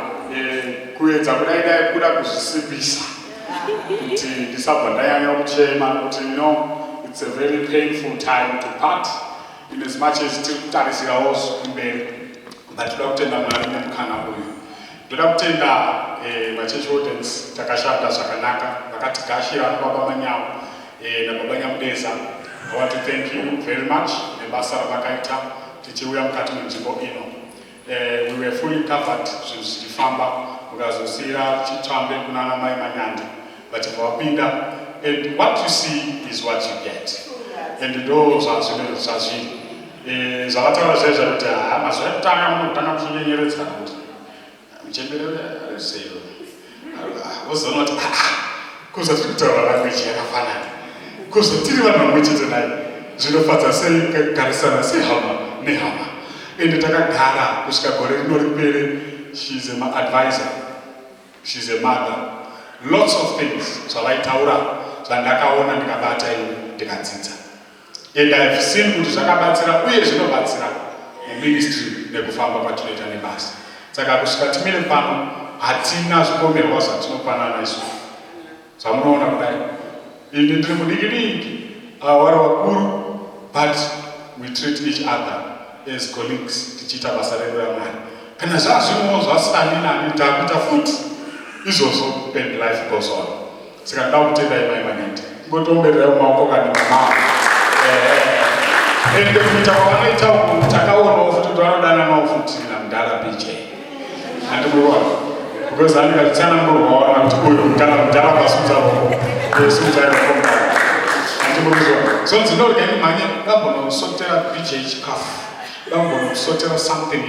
kuedza kudai kuda kuzvisibisa kuti ndisabva ndanyanya kuchema kuti it's a very painful time to part in as much as tirikutarisirawo kumberi, but toda kutenda Mwari nemukana uyu. Ndoda kutenda machechi wardens takashanda zvakanaka, vakatigashira nababa Manyawu nababa Nyamudeza. I want to thank you very much nebasa ravakaita tichiuya mukati menzvimbo ino. We were fully covered zvinhu zvichifamba, mukazosiyira chitsvambe kunana mai Manyandi vachibvawapinda, and what you see is what you get. And ndo zvazviri zvavataura zvaizva kuti mazuva ekutanga munotanga kuchinyenyeredza kuti muchembere sei wozoona kuti kuza tiri kutaura language yakafanana, kuza tiri vanhu vamwe chete naye, zvinofadza sei kugarisana sehama nehama. Ende takagara kusvika gore rino ripere. She's an advisor, she's a mother, lots of things zvavaitaura zvandakaona ndikabata iwe ndikadzidza, and I've seen kuti zvakabatsira uye zvinobatsira muministry nekufamba kwatinoita nebasa. Saka kusvika timire pano hatina zvipomerwa zvatinopanana isu zvamunoona kudai. Ini ndiri mudiki vari vakuru, but we treat each other as colleagues tichiita basa redu raMwari. Kana zvazvinowo zvasani nani takuita futi izvozvo, and life goes on. Saka ndoda kutenda imai Manyandi, ngotombererai mumaoko kani mama. Ende kuita kwavanoita uku takaonawo futi kuti vanodananawo futi namudhara PJ. Handimurwa because handikazitsanangurwawo kuti uyu kana mudhara pasudza roko sudza roko mudhara. Handimurwa so ndinorya ndimhanye ndambonosotera PJ chikafu, ndambonosotera something,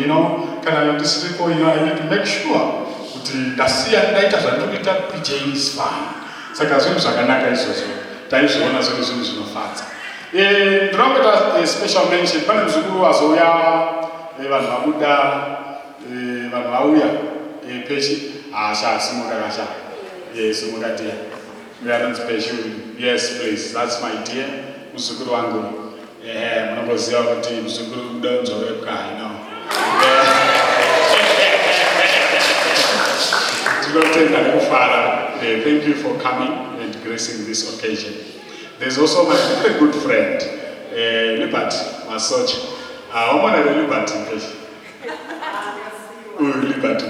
kana ndisiripo, I need to make sure kuti ndasiya ndaita zvandinoita PJ is fine. Saka zvinhu zvakanaka izvozvo taizviona zviri zvinhu zvinofadza. Ndinoita special mention, pane muzukuru wazouya, vanhu vabuda, vanhu vauya pechi simuka kasha simuka dear, we are not special. Yes please, that's my dear muzukuru wangu. Munomboziva kuti muzukuru mudonzo wepka, tinotenda nekufara. Thank you for coming and gracing this occasion. There's also my very good friend, Liberty Masocha. Omona the Liberty Peshi. Liberty.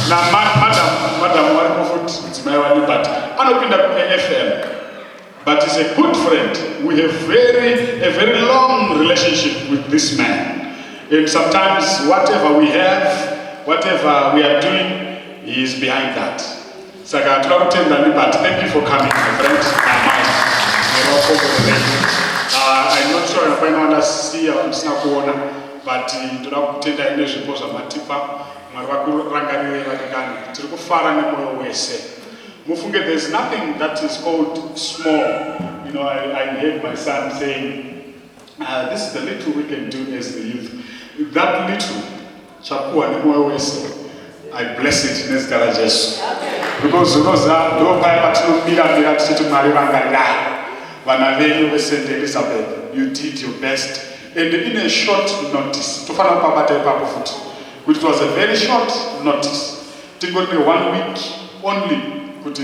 Now, Madam Warikofoot, it's my one Liberty. I don't think FM, but he's a good friend. We have a very long relationship with this man. And sometimes whatever we have, whatever we are doing, he is behind that. Saka tunakutenda Liberty, thank you for coming, my friend. I'm not sure if anyone has seen or seen kuona, but tunakutenda ine zvipo zvamatipa, Mwari vakurangarire vatikani, tiri kufara nemoyo wese. Mufunge, there's nothing that is called small. I heard my son saying, this is the little we can do as the youth. That little, chapua nemoyo wese, I bless it in this garage. because unoziva ndopaya patinomira tichiti Mwari vangaridai vana venyu veSt Elizabeth. You did your best, and in a short notice tofanira kupabata ipapo futi kuti it was a very short notice. Tingori 1 week only kuti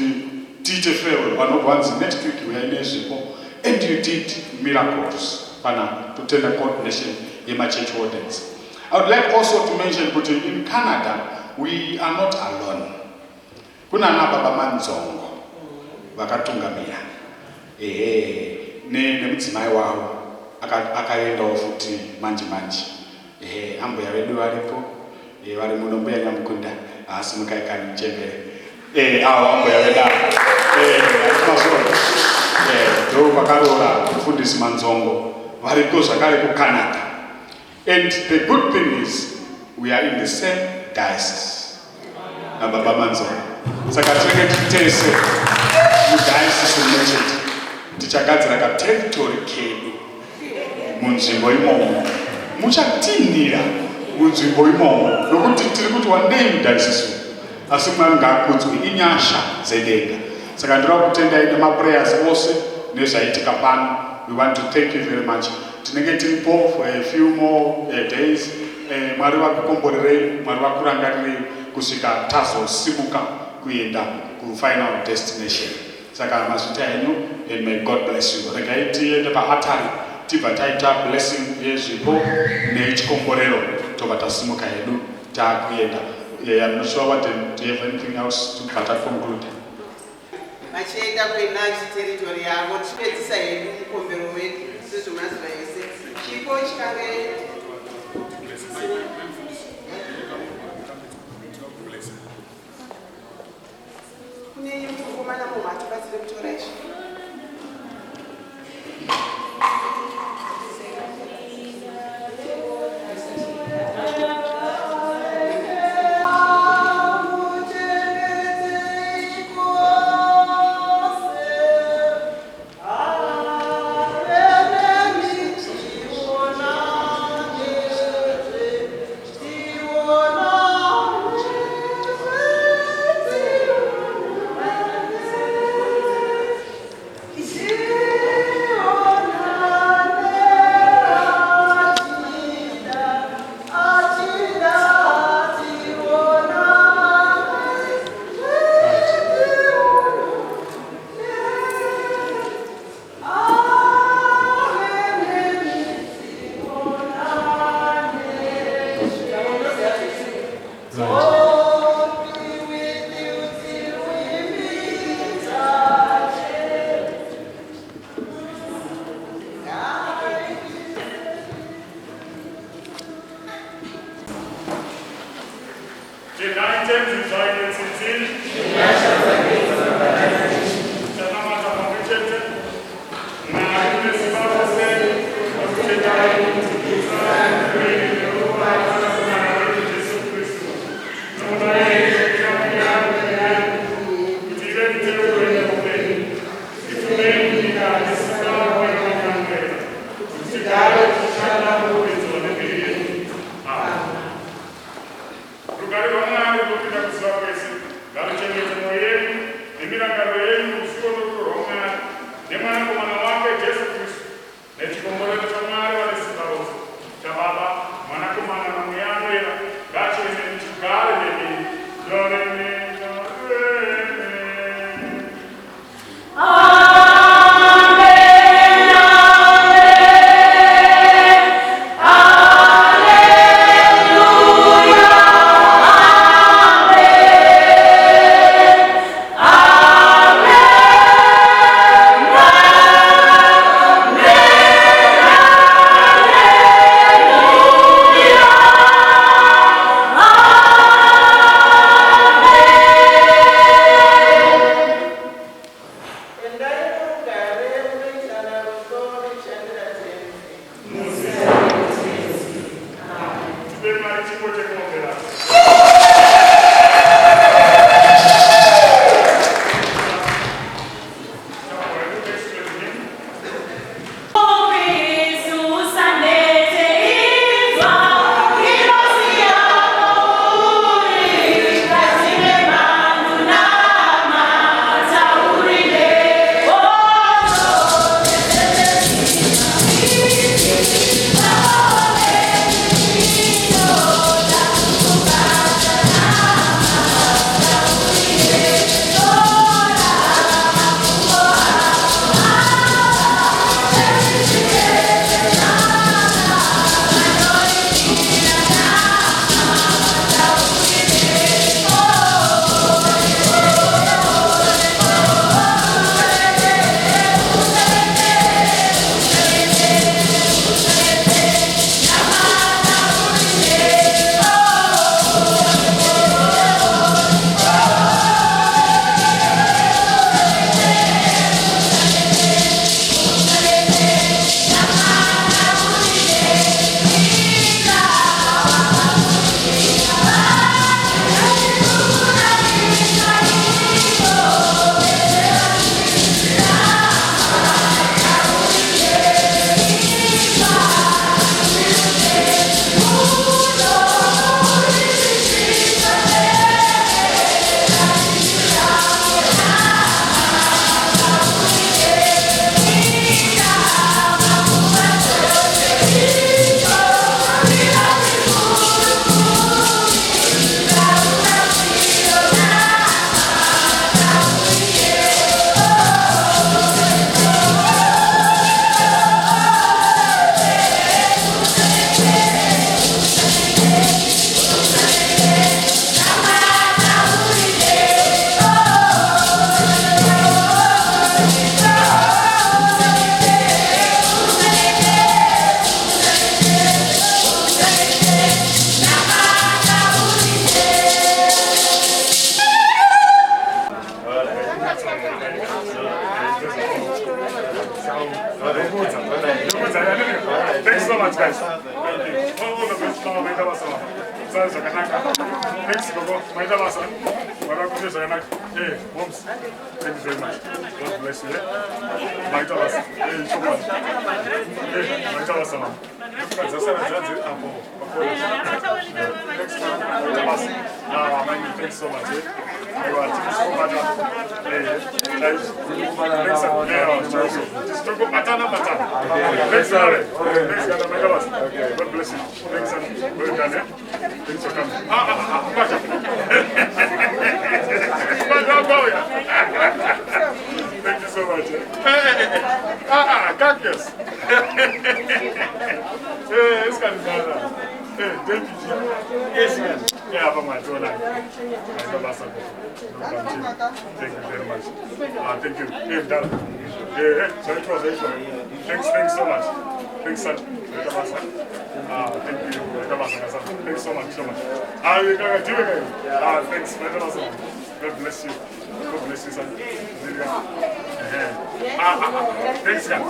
tiite farewell. Vanobvanzi next week we are in nezvipo, and you did miracles pana totenda coordination yemachurch wardens. I would like also to mention that in Canada we are not alone. Kuna baba manzongo vakatungamira nemudzimai wavo akaendawo futi manje ambuya vedu varipo vari muno mbuya Nyamukunda asi mukaikani Chembere avo ambuya vedu ndo vakaroora mufundisi manzongo variko zvakare kuCanada. And the good thing is we are in the same diocese nababa manzongo. Saka tinenge titese mudiocese mechete tichagadzira kateritori kedu munzvimbo imomo, muchatinhira munzvimbo imomo nokuti tiri kuti wandei mudiocese asi Mwari ngaakudzwe inyasha dzedenga. Saka ndinoda kutendai nemaprayers ose nezvaitika pano. We want to thank you very much. Tinenge tiripo for a few more days. Mwari vakukomborerei, Mwari vakurangarirei kusvika tazosimuka kuenda kufinal destination. Saka mazita enyu, and may God bless you. Regai tiende paatari tibva taita blessing yezvipo nechikomborero tobva tasimuka hedu takuenda. I'm not sure what do you have anything else to conclude? Vachienda kuenachi territory yavo tipedzisa hedu mukombero wedu sezvemazuva ese chipo chikange kune mukomana mumwe atibatsire kutora izvo. much, guys. Thank you. All the best. Thanks, Gogo. Hey, moms. Thank you very much. God bless you. Hey, thanks so much. You are so much. Thanks, Harare. Thanks, God bless you. Thanks, well done. Thanks for coming. Thank you so much. Cactus. It's kind of bad. Hey, thank you. Yes, man. Yeah, but my daughter. My ambassador. Thank you very much. Thank you. Hey, Dad. Hey, sorry for this one. Thanks so much. Thanks, son. Thank you. Thanks so much. Thanks. God bless you. God bless you, son. Thanks, guys.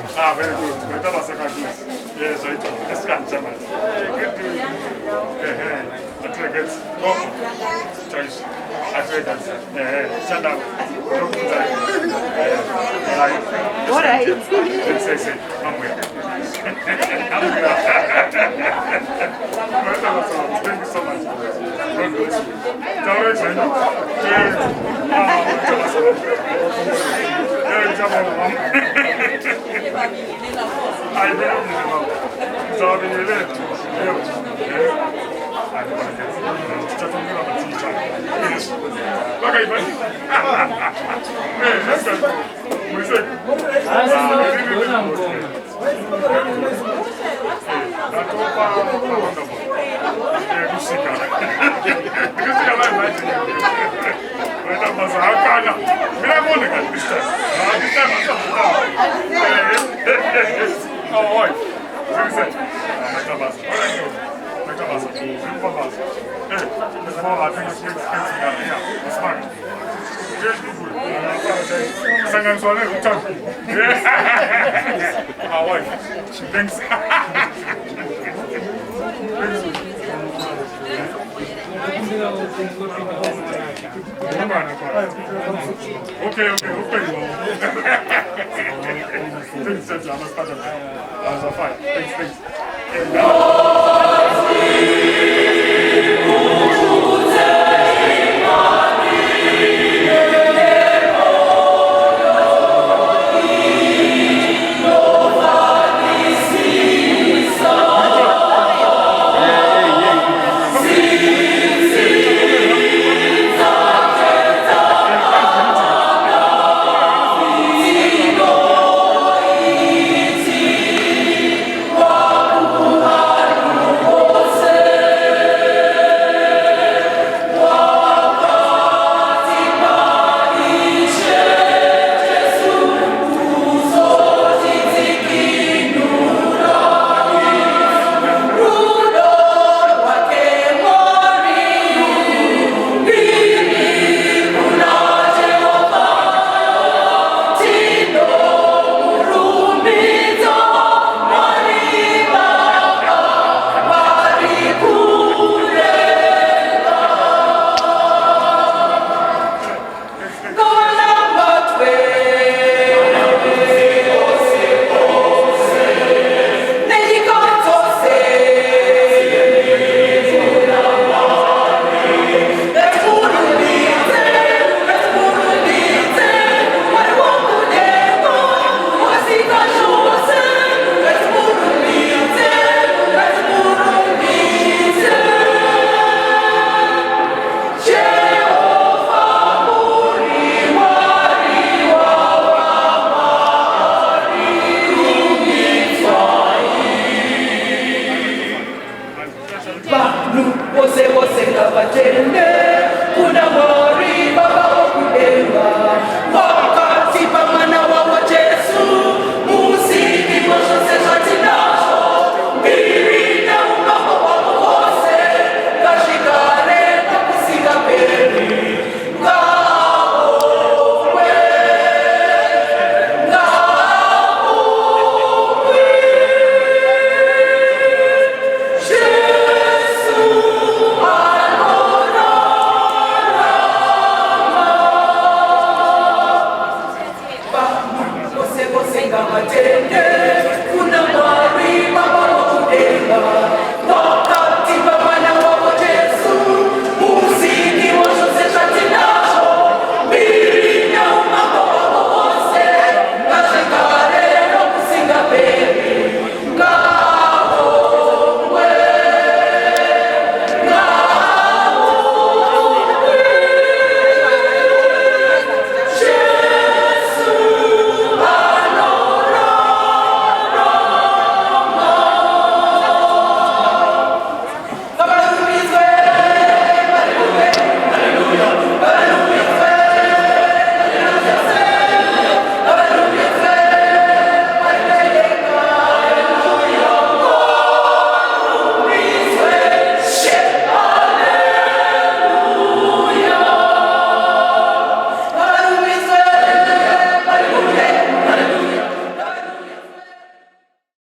Staff, very good. Yes, right. Let's go. Good to you. Choice. Stand up. All right. Say. Thank you so much. God bless you. Direction. I don't know. Sorry, you live. Okay. Thanks.